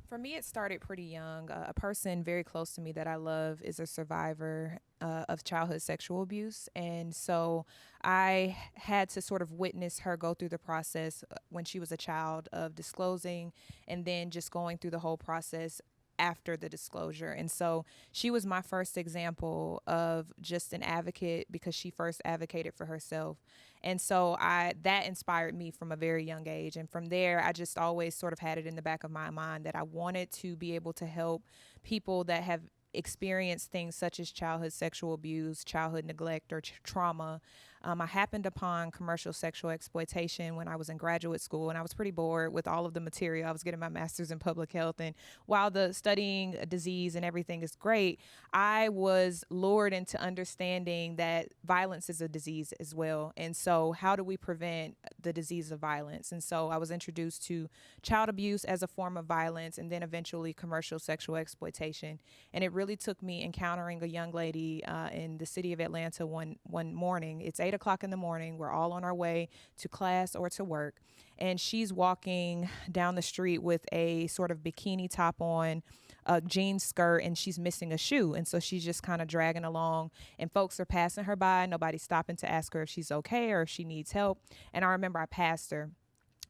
S5: For me, it started pretty young. A person very close to me that I love is a survivor of childhood sexual abuse. And so I had to sort of witness her go through the process when she was a child of disclosing and then just going through the whole process after the disclosure. And so she was my first example of just an advocate because she first advocated for herself. And so that inspired me from a very young age. And from there, I just always sort of had it in the back of my mind that I wanted to be able to help people that have experienced things such as childhood sexual abuse, childhood neglect, or trauma. I happened upon commercial sexual exploitation when I was in graduate school, and I was pretty bored with all of the material. I was getting my master's in public health, and while the studying a disease and everything is great, I was lured into understanding that violence is a disease as well. And so how do we prevent the disease of violence? And so I was introduced to child abuse as a form of violence, and then eventually commercial sexual exploitation. And it really took me encountering a young lady in the city of Atlanta one morning. It's 8:00 in the morning. We're all on our way to class or to work. And she's walking down the street with a sort of bikini top on, a jean skirt, and she's missing a shoe. And so she's just kind of dragging along, and folks are passing her by. Nobody's stopping to ask her if she's okay or if she needs help. And I remember I passed her.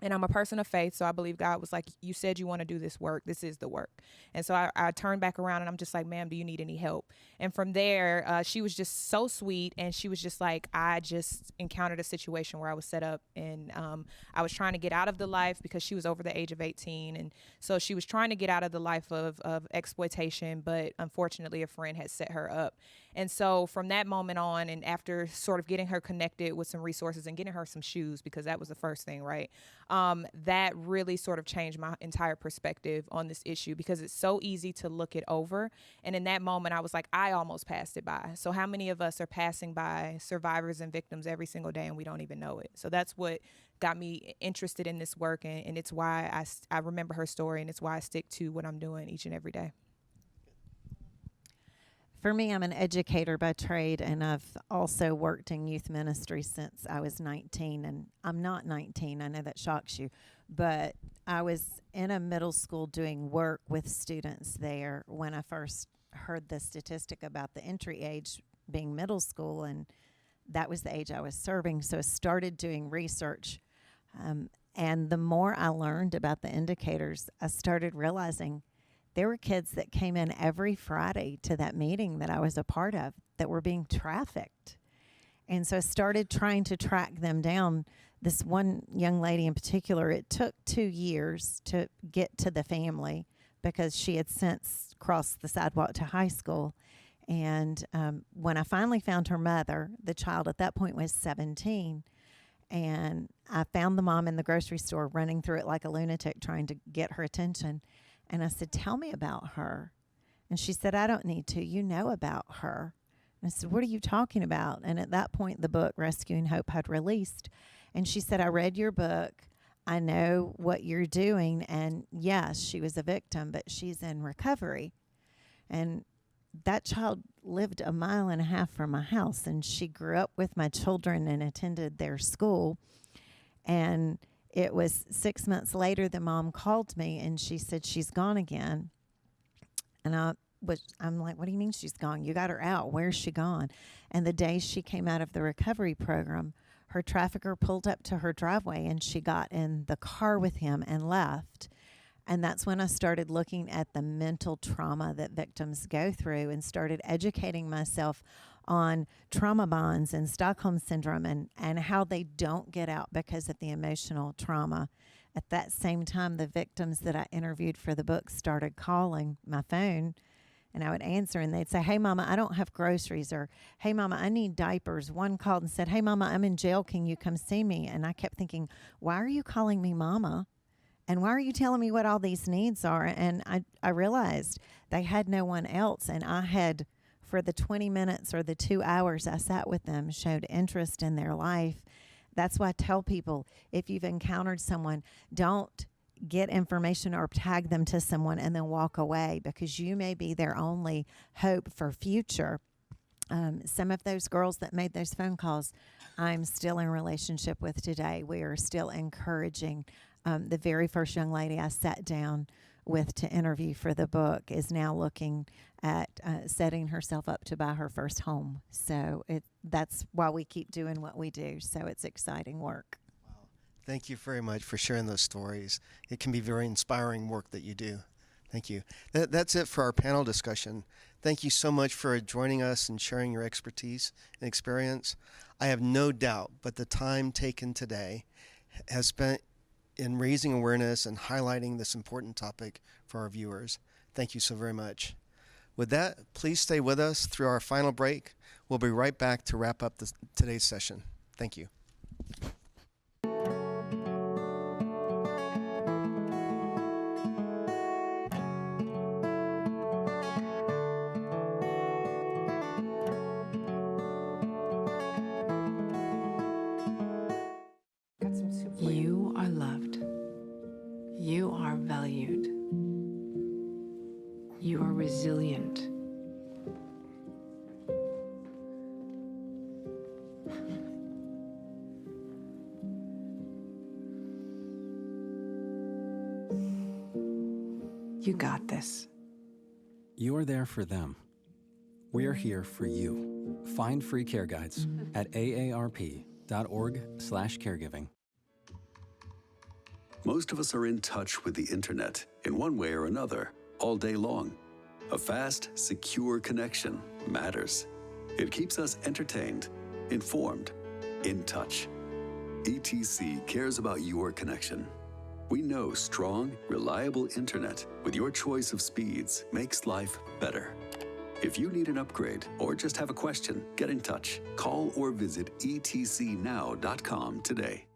S5: And I'm a person of faith, so I believe God was like, you said you want to do this work. This is the work. And so I turned back around, and I'm just like, ma'am, do you need any help? And from there, she was just so sweet, and she was just like, I just encountered a situation where I was set up, and I was trying to get out of the life because she was over the age of 18. And so she was trying to get out of the life of exploitation, but unfortunately, a friend had set her up. And so from that moment on, and after sort of getting her connected with some resources and getting her some shoes, because that was the first thing, right? That really sort of changed my entire perspective on this issue, because it's so easy to look it over. And in that moment, I was like, I almost passed it by. So how many of us are passing by survivors and victims every single day and we don't even know it? So that's what got me interested in this work. And it's why I remember her story, and it's why I stick to what I'm doing each and every day.
S4: For me, I'm an educator by trade, and I've also worked in youth ministry since I was 19. And I'm not 19, I know that shocks you, but I was in a middle school doing work with students there when I first heard the statistic about the entry age being middle school, and that was the age I was serving. So I started doing research, and the more I learned about the indicators, I started realizing there were kids that came in every Friday to that meeting that I was a part of that were being trafficked. And so I started trying to track them down. This one young lady in particular, it took 2 years to get to the family because she had since crossed the sidewalk to high school. And when I finally found her mother, the child at that point was 17. And I found the mom in the grocery store running through it like a lunatic trying to get her attention. And I said, tell me about her. And she said, I don't need to. You know about her. And I said, what are you talking about? And at that point, the book Rescuing Hope had released. And she said, I read your book. I know what you're doing. And yes, she was a victim, but she's in recovery. And that child lived 1.5 miles from my house. And she grew up with my children and attended their school. And it was 6 months later, the mom called me and she said, she's gone again. And I'm like, what do you mean she's gone? You got her out. Where's she gone? And the day she came out of the recovery program, her trafficker pulled up to her driveway and she got in the car with him and left. And that's when I started looking at the mental trauma that victims go through and started educating myself on trauma bonds and Stockholm syndrome and how they don't get out because of the emotional trauma. At that same time, the victims that I interviewed for the book started calling my phone, and I would answer, and they'd say, hey, Mama, I don't have groceries, or hey, Mama, I need diapers. One called and said, hey, Mama, I'm in jail. Can you come see me? And I kept thinking, why are you calling me Mama? and why are you telling me what all these needs are? And I realized they had no one else, and I had, for the 20 minutes or the 2 hours I sat with them, showed interest in their life. That's why I tell people, if you've encountered someone, don't get information or tag them to someone and then walk away, because you may be their only hope for future. Some of those girls that made those phone calls, I'm still in relationship with today. We are still encouraging. The very first young lady I sat down with to interview for the book is now looking at setting herself up to buy her first home. So that's why we keep doing what we do. So it's exciting work.
S3: Thank you very much for sharing those stories. It can be very inspiring work that you do. Thank you. That's it for our panel discussion. Thank you so much for joining us and sharing your expertise and experience. I have no doubt, but the time taken today has spent in raising awareness and highlighting this important topic for our viewers. Thank you so very much. With that, please stay with us through our final break. We'll be right back to wrap up today's session. Thank you.
S12: You are loved. You are valued. You are resilient. You got this.
S13: You're there for them. We're here for you. Find free care guides at aarp.org/caregiving.
S14: Most of us are in touch with the internet in one way or another all day long. A fast, secure connection matters. It keeps us entertained, informed, in touch. ETC cares about your connection. We know strong, reliable internet with your choice of speeds makes life better. If you need an upgrade or just have a question, get in touch. Call or visit etcnow.com today.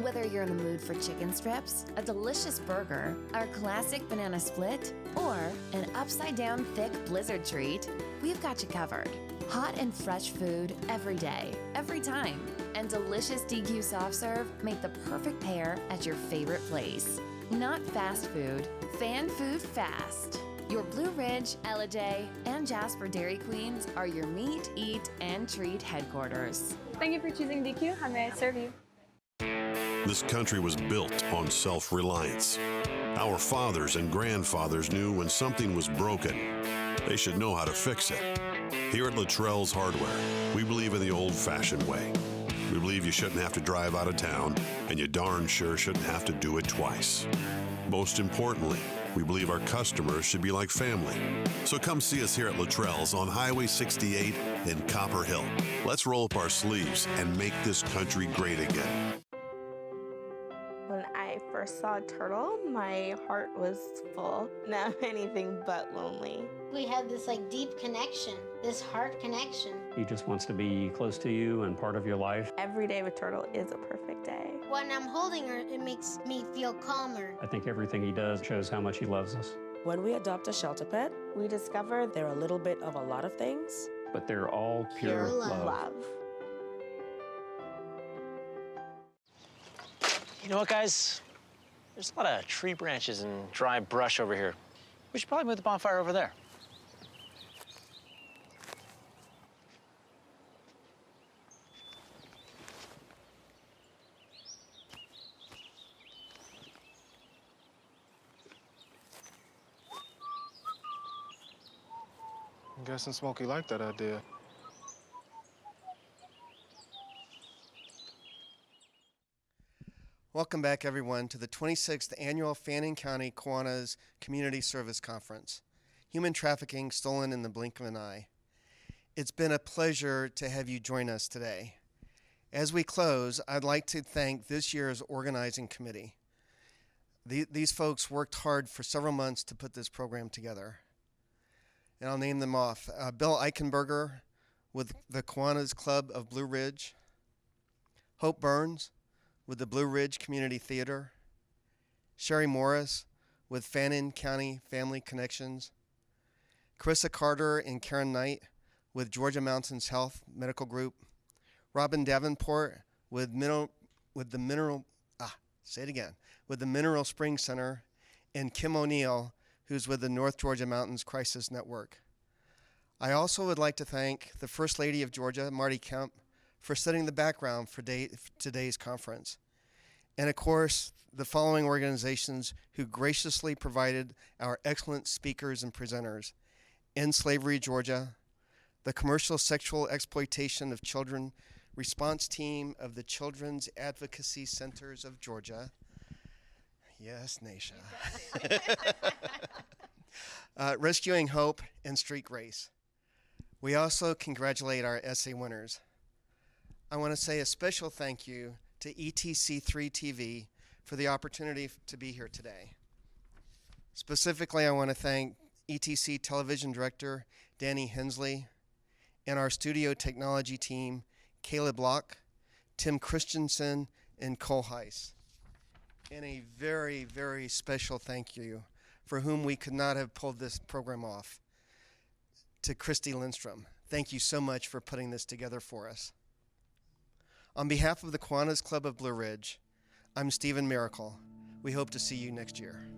S15: Whether you're in the mood for chicken strips, a delicious burger, our classic banana split, or an upside-down thick blizzard treat, we've got you covered. Hot and fresh food every day, every time. And delicious DQ soft serve make the perfect pair at your favorite place. Not fast food, fan food fast. Your Blue Ridge, Ellijay, and Jasper Dairy Queens are your meet, eat, and treat headquarters.
S10: Thank you for choosing DQ. How may I serve you?
S16: This country was built on self-reliance. Our fathers and grandfathers knew when something was broken, they should know how to fix it. Here at Luttrell's Hardware, we believe in the old-fashioned way. We believe you shouldn't have to drive out of town, and you darn sure shouldn't have to do it twice. Most importantly, we believe our customers should be like family. So come see us here at Luttrell's on Highway 68 in Copper Hill. Let's roll up our sleeves and make this country great again.
S17: When I first saw a turtle, my heart was full. Now I'm anything but lonely.
S18: We had this deep connection, this heart connection.
S19: He just wants to be close to you and part of your life.
S17: Every day with Turtle is a perfect day.
S18: When I'm holding her, it makes me feel calmer.
S19: I think everything he does shows how much he loves us.
S20: When we adopt a shelter pet, we discover they're a little bit of a lot of things.
S19: But they're all pure love.
S21: You know what, guys? There's a lot of tree branches and dry brush over here. We should probably move the bonfire over there.
S22: I'm guessing Smokey liked that idea.
S3: Welcome back, everyone, to the 26th Annual Fannin County Kiwanis Community Service Conference, Human Trafficking Stolen in the Blink of an Eye. It's been a pleasure to have you join us today. As we close, I'd like to thank this year's organizing committee. These folks worked hard for several months to put this program together. And I'll name them off. Bill Eichenberger with the Kiwanis Club of Blue Ridge, Hope Burns with the Blue Ridge Community Theater, Sherry Morris with Fannin County Family Connections, Carissa Carter and Karen Knight with Georgia Mountains Health Medical Group, Robin Davenport with the Mineral Springs Center, and Kim O'Neill, who's with the North Georgia Mountains Crisis Network. I also would like to thank the First Lady of Georgia, Marty Kemp, for setting the background for today's conference. And of course, the following organizations who graciously provided our excellent speakers and presenters: End Slavery Georgia, the Commercial Sexual Exploitation of Children Response Team of the Children's Advocacy Centers of Georgia. Yes, Nasha. Rescuing Hope and Street Grace. We also congratulate our essay winners. I want to say a special thank you to ETC3 TV for the opportunity to be here today. Specifically, I want to thank ETC Television Director Danny Hensley and our studio technology team, Caleb Locke, Tim Christensen, and Cole Heiss. And a very, very special thank you, for whom we could not have pulled this program off, to Christy Lindstrom. Thank you so much for putting this together for us. On behalf of the Kiwanis Club of Blue Ridge, I'm Stephen Miracle. We hope to see you next year.